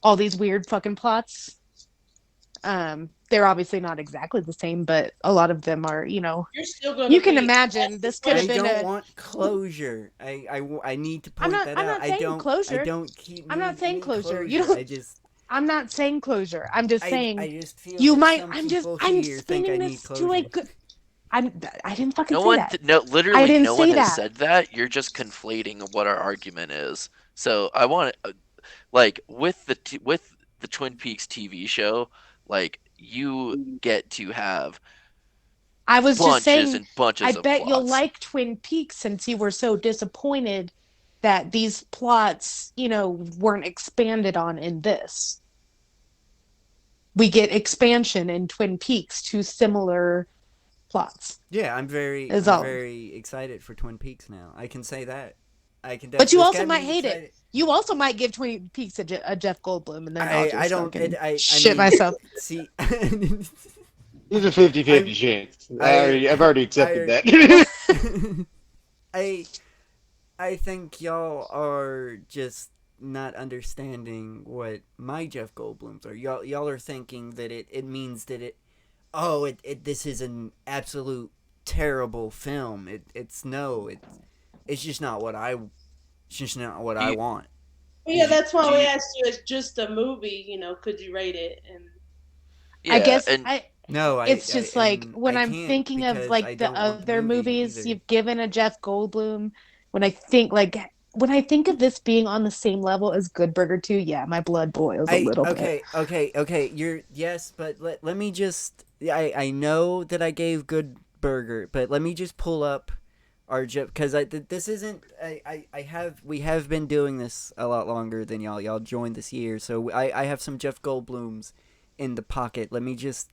all these weird fucking plots. They're obviously not exactly the same, but a lot of them are, You're still gonna you can imagine this could have been I don't want closure. I need to point that out. I'm not saying closure. I don't keep I'm not saying closure. You don't. I'm not saying closure. I'm just saying I just feel you that might. some I'm people I'm here spinning think I this need to a closure. good. I didn't fucking No say one, that. no, I literally, didn't no one say has that. said that. You're just conflating what our argument is. So I want to, like, with the Twin Peaks TV show, like, you get to have I was just bunches saying, and I bunches of bet you'll plots. like Twin Peaks since you were so disappointed that these plots, weren't expanded on in this. We get expansion in Twin Peaks to similar plots. Yeah, I'm very Is I'm all. very excited for Twin Peaks now. I can say that. I can. But you This also got might me hate it. excited. You also might give Twin Peaks a Jeff Goldblum, and then I'll I just don't. fucking I shit mean, myself. see. There's a 50-50 I'm- chance. I I've already accepted I that. I I think y'all are just not understanding what my Jeff Goldblums are. Y'all are thinking that it means that this is an absolute terrible film. It's just not what I You, want. Well, yeah, that's why do we you, asked you. It's just a movie. Could you rate it? And I yeah, guess and No, it's just like when I I'm can't thinking of because like I the don't want the other movie movies either. you've given a Jeff Goldblum, when I think of this being on the same level as Good Burger 2, yeah, my blood boils a little bit. Okay. Yes, but let me just. I know that I gave Good Burger, but let me just pull up our Jeff because this isn't. We have been doing this a lot longer than y'all. Y'all joined this year, so I have some Jeff Goldblums in the pocket. Let me just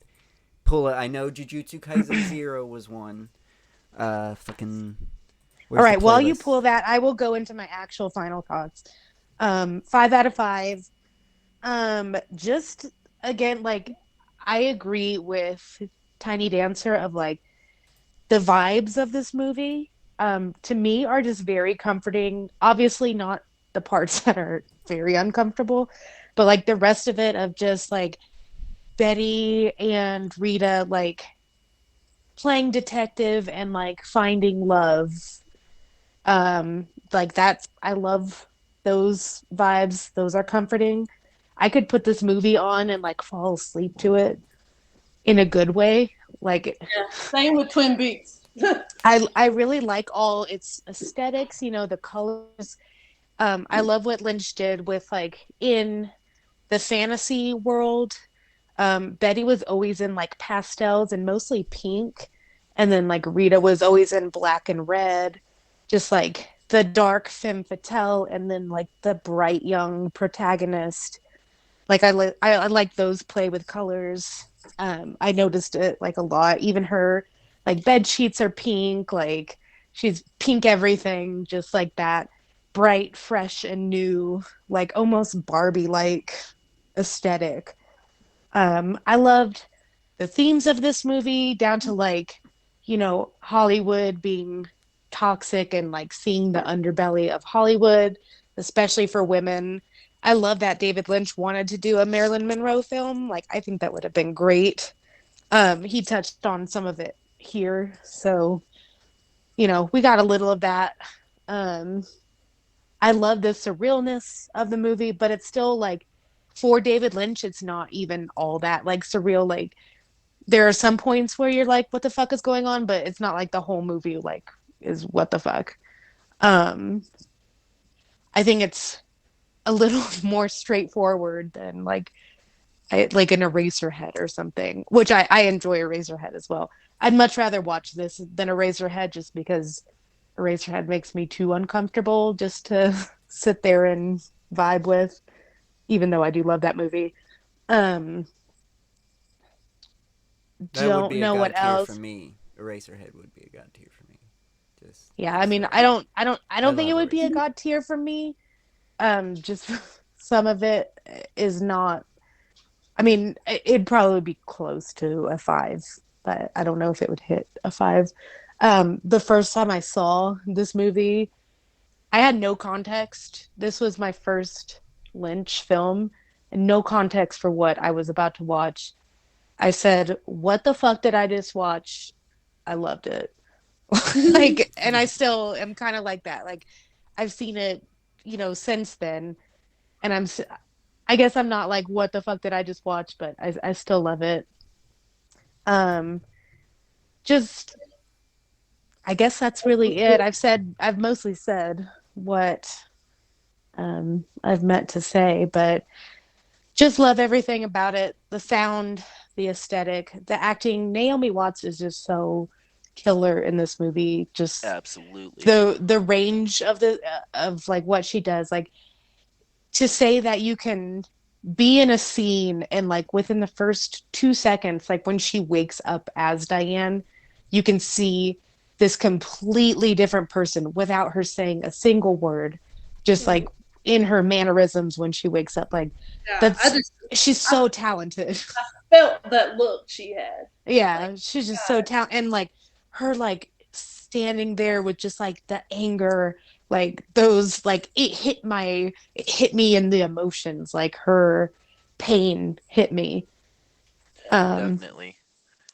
pull it. I know Jujutsu Kaisen 0 was one. Fucking. All Where's the right, while you playlist? pull that, I will go into my actual final thoughts. 5 out of 5. Just again, like I agree with Tiny Dancer of like the vibes of this movie. To me are just very comforting. Obviously, not the parts that are very uncomfortable, but like the rest of it of just like Betty and Rita like playing detective and like finding love. Like that's I love those vibes. Those are comforting. I could put this movie on and like fall asleep to it in a good way. Like yeah, same with Twin Peaks. I really like all its aesthetics, the colors. I love what Lynch did with like in the fantasy world. Betty was always in like pastels and mostly pink, and then like Rita was always in black and red, just like the dark femme fatale, and then like the bright young protagonist. Like I like those play with colors. I noticed it like a lot. Even her like bed sheets are pink, like she's pink everything, just like that bright, fresh, and new, like almost Barbie like aesthetic. I loved the themes of this movie down to like, Hollywood being toxic and like seeing the underbelly of Hollywood, especially for women. I love that David Lynch wanted to do a Marilyn Monroe film. Like, I think that would have been great. He touched on some of it here. So, we got a little of that. Um, I love the surrealness of the movie, but it's still like for David Lynch, it's not even all that like surreal. Like there are some points where you're like, what the fuck is going on? But it's not like the whole movie like is what the fuck. Um, I think it's a little more straightforward than like an Eraserhead or something, which I enjoy Eraserhead as well. I'd much rather watch this than Eraserhead just because Eraserhead makes me too uncomfortable just to sit there and vibe with, even though I do love that movie. Um, That would don't be a know what god tier for else. me. Eraserhead would be a god tier for me. Yeah, I Just mean, saying. I I don't think it love would be a Eraserhead. god tier for me. Just some of it is not. I mean, it'd probably be close to a 5, but I don't know if it would hit a 5. The first time I saw this movie, I had no context. This was my first Lynch film, and no context for what I was about to watch. I said, "What the fuck did I just watch?" I loved it. Like, and I still am kind of like that. Like, I've seen it, since then, and I guess I'm not like, "What the fuck did I just watch?" But I still love it. Um, just I guess that's really it. I've mostly said what I've meant to say, but just love everything about it. The sound, the aesthetic, the acting. Naomi Watts is just so killer in this movie. Just Absolutely. the range of the of like what she does. Like to say that you can be in a scene and like within the first 2 seconds, like when she wakes up as Diane, you can see this completely different person without her saying a single word, just like in her mannerisms when she wakes up. Like Yeah, she's so talented. I felt that look she had. Yeah, she's just so talented, and like her like standing there with just like the anger, like those like it hit me in the emotions, like her pain hit me. Definitely.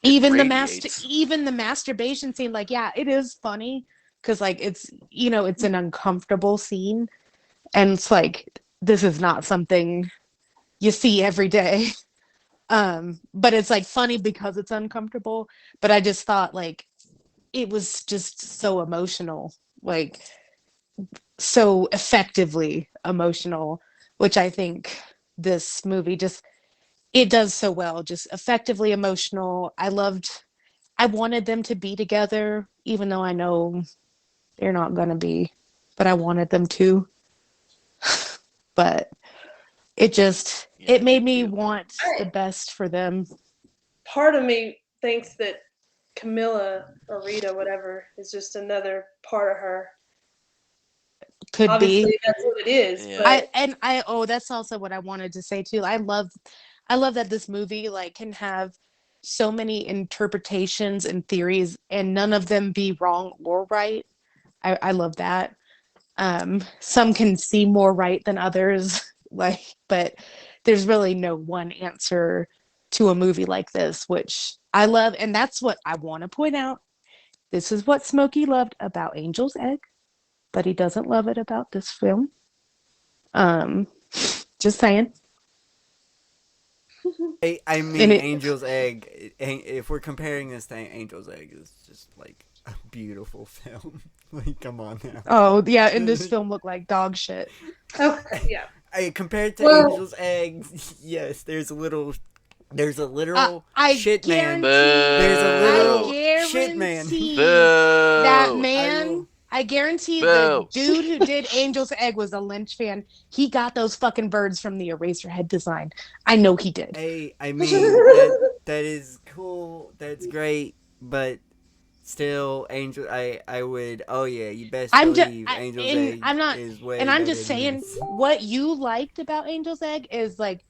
Even radiates. even the masturbation scene, like yeah, it is funny because like it's it's an uncomfortable scene, and it's like this is not something you see every day. But it's like funny because it's uncomfortable. But I just thought like it was just so emotional, like so effectively emotional, which I think this movie just it does so well, just effectively emotional. I wanted them to be together, even though I know they're not gonna be, but I wanted them to. But it made me want the best for them. Part of me thinks that Camilla or Rita, whatever, is just another part of her. Could Obviously, be. that's what it is. But That's also what I wanted to say too. I love that this movie like can have so many interpretations and theories and none of them be wrong or right. I love that. Some can seem more right than others, like, but there's really no one answer to a movie like this, which I love, and that's what I want to point out. This is what Smokey loved about Angel's Egg, but he doesn't love it about this film. Um, just saying. I mean, Angel's Egg. If we're comparing this to Angel's Egg, it's just like a beautiful film. Like, come on now. Oh yeah, and this film looked like dog shit. Okay, yeah. Compared to Angel's Egg, yes, there's a literal shit man. There's a literal shit man. That man. I guarantee the dude who did Angel's Egg was a Lynch fan. He got those fucking birds from the Eraserhead design. I know he did. Hey, I mean that is cool. That's great, but still, I would. Oh yeah, you best believe Angel's Egg is way. And I'm better just saying, what you liked about Angel's Egg is like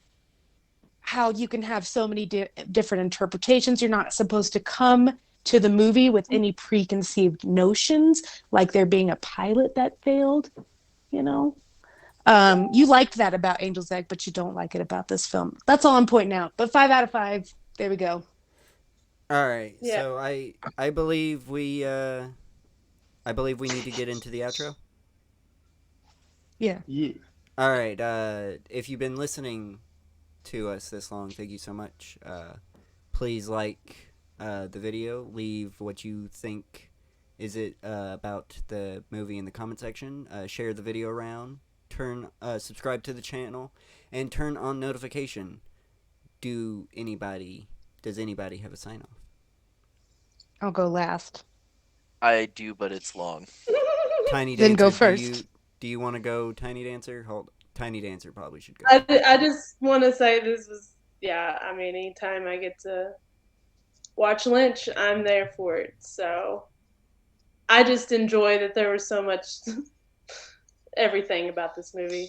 how you can have so many different interpretations. You're not supposed to come to the movie with any preconceived notions, like there being a pilot that failed, you liked that about Angel's Egg, but you don't like it about this film. That's all I'm pointing out. But 5 out of 5. There we go. All right. Yeah. So I believe we need to get into the outro. Yeah. All right. If you've been listening to us this long, thank you so much. Please like the video. Leave what you think about the movie in the comment section. Share the video around. Subscribe to the channel and turn on notification. Does anybody have a sign off? I'll go last. I do, but it's long. Tiny Dancer, then go first. Do you want to go, Tiny Dancer? Tiny Dancer probably should go. I just want to say this was I mean, anytime I get to watch Lynch, I'm there for it. So I just enjoy that there was so much everything about this movie,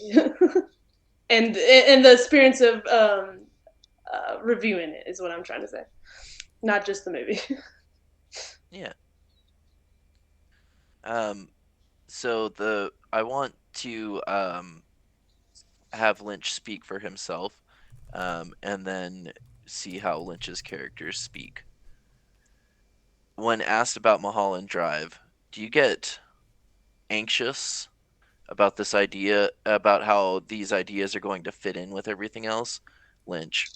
and the experience of reviewing it is what I'm trying to say, not just the movie. Yeah. So I want to have Lynch speak for himself, and then see how Lynch's characters speak. When asked about Mulholland Drive, do you get anxious about this idea, about how these ideas are going to fit in with everything else? Lynch: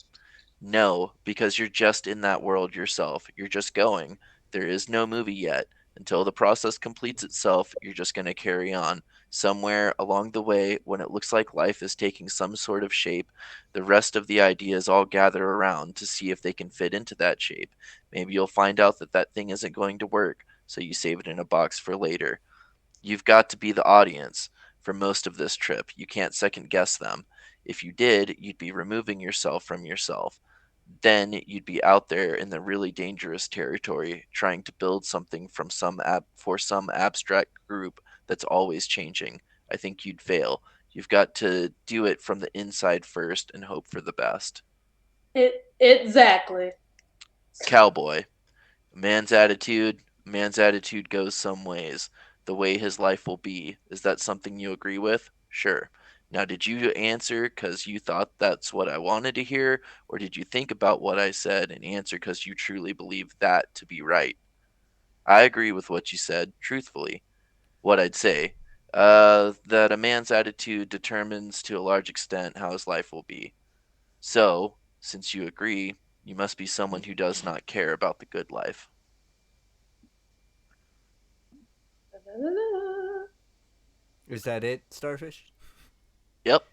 no, because you're just in that world yourself. You're just going. There is no movie yet. Until the process completes itself, you're just going to carry on. Somewhere along the way, when it looks like life is taking some sort of shape, the rest of the ideas all gather around to see if they can fit into that shape. Maybe you'll find out that that thing isn't going to work, so you save it in a box for later. You've got to be the audience for most of this trip. You can't second guess them. If you did, you'd be removing yourself from yourself. Then you'd be out there in the really dangerous territory trying to build something for some abstract group that's always changing. I think you'd fail. You've got to do it from the inside first and hope for the best. Exactly. Cowboy. Man's attitude goes some ways. The way his life will be. Is that something you agree with? Sure. Now, did you answer because you thought that's what I wanted to hear, or did you think about what I said and answer because you truly believe that to be right? I agree with what you said, truthfully. What I'd say, that a man's attitude determines to a large extent how his life will be. So, since you agree, you must be someone who does not care about the good life. Is that it, Starfish? Yep.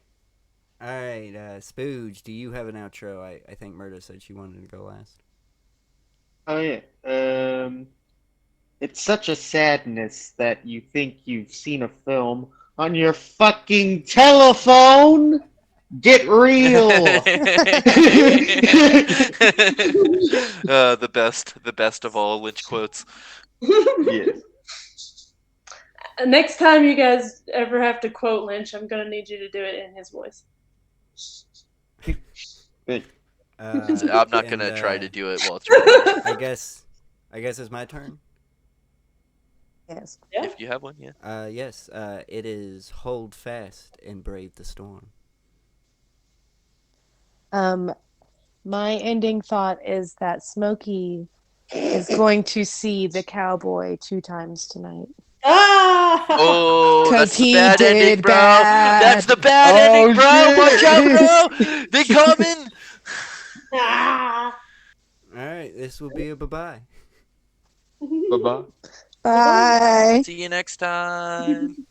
All right, Spooge, do you have an outro? I think Murda said she wanted to go last. Oh yeah. It's such a sadness that you think you've seen a film on your fucking telephone. Get real. The best of all Lynch quotes. Yes. Next time you guys ever have to quote Lynch, I'm gonna need you to do it in his voice. I'm not gonna try to do it while it's recording. I guess it's my turn. Yes. Yeah. If you have one, yeah. Yes. It is hold fast and brave the storm. My ending thought is that Smokey is going to see the cowboy 2 times tonight. Ah! Oh, that's the he bad ending, did bro. bad. That's the bad Oh, ending, bro. shit. Watch out, bro. They coming. Ah! All right, this will be a bye-bye. Bye-bye. Bye. See you next time.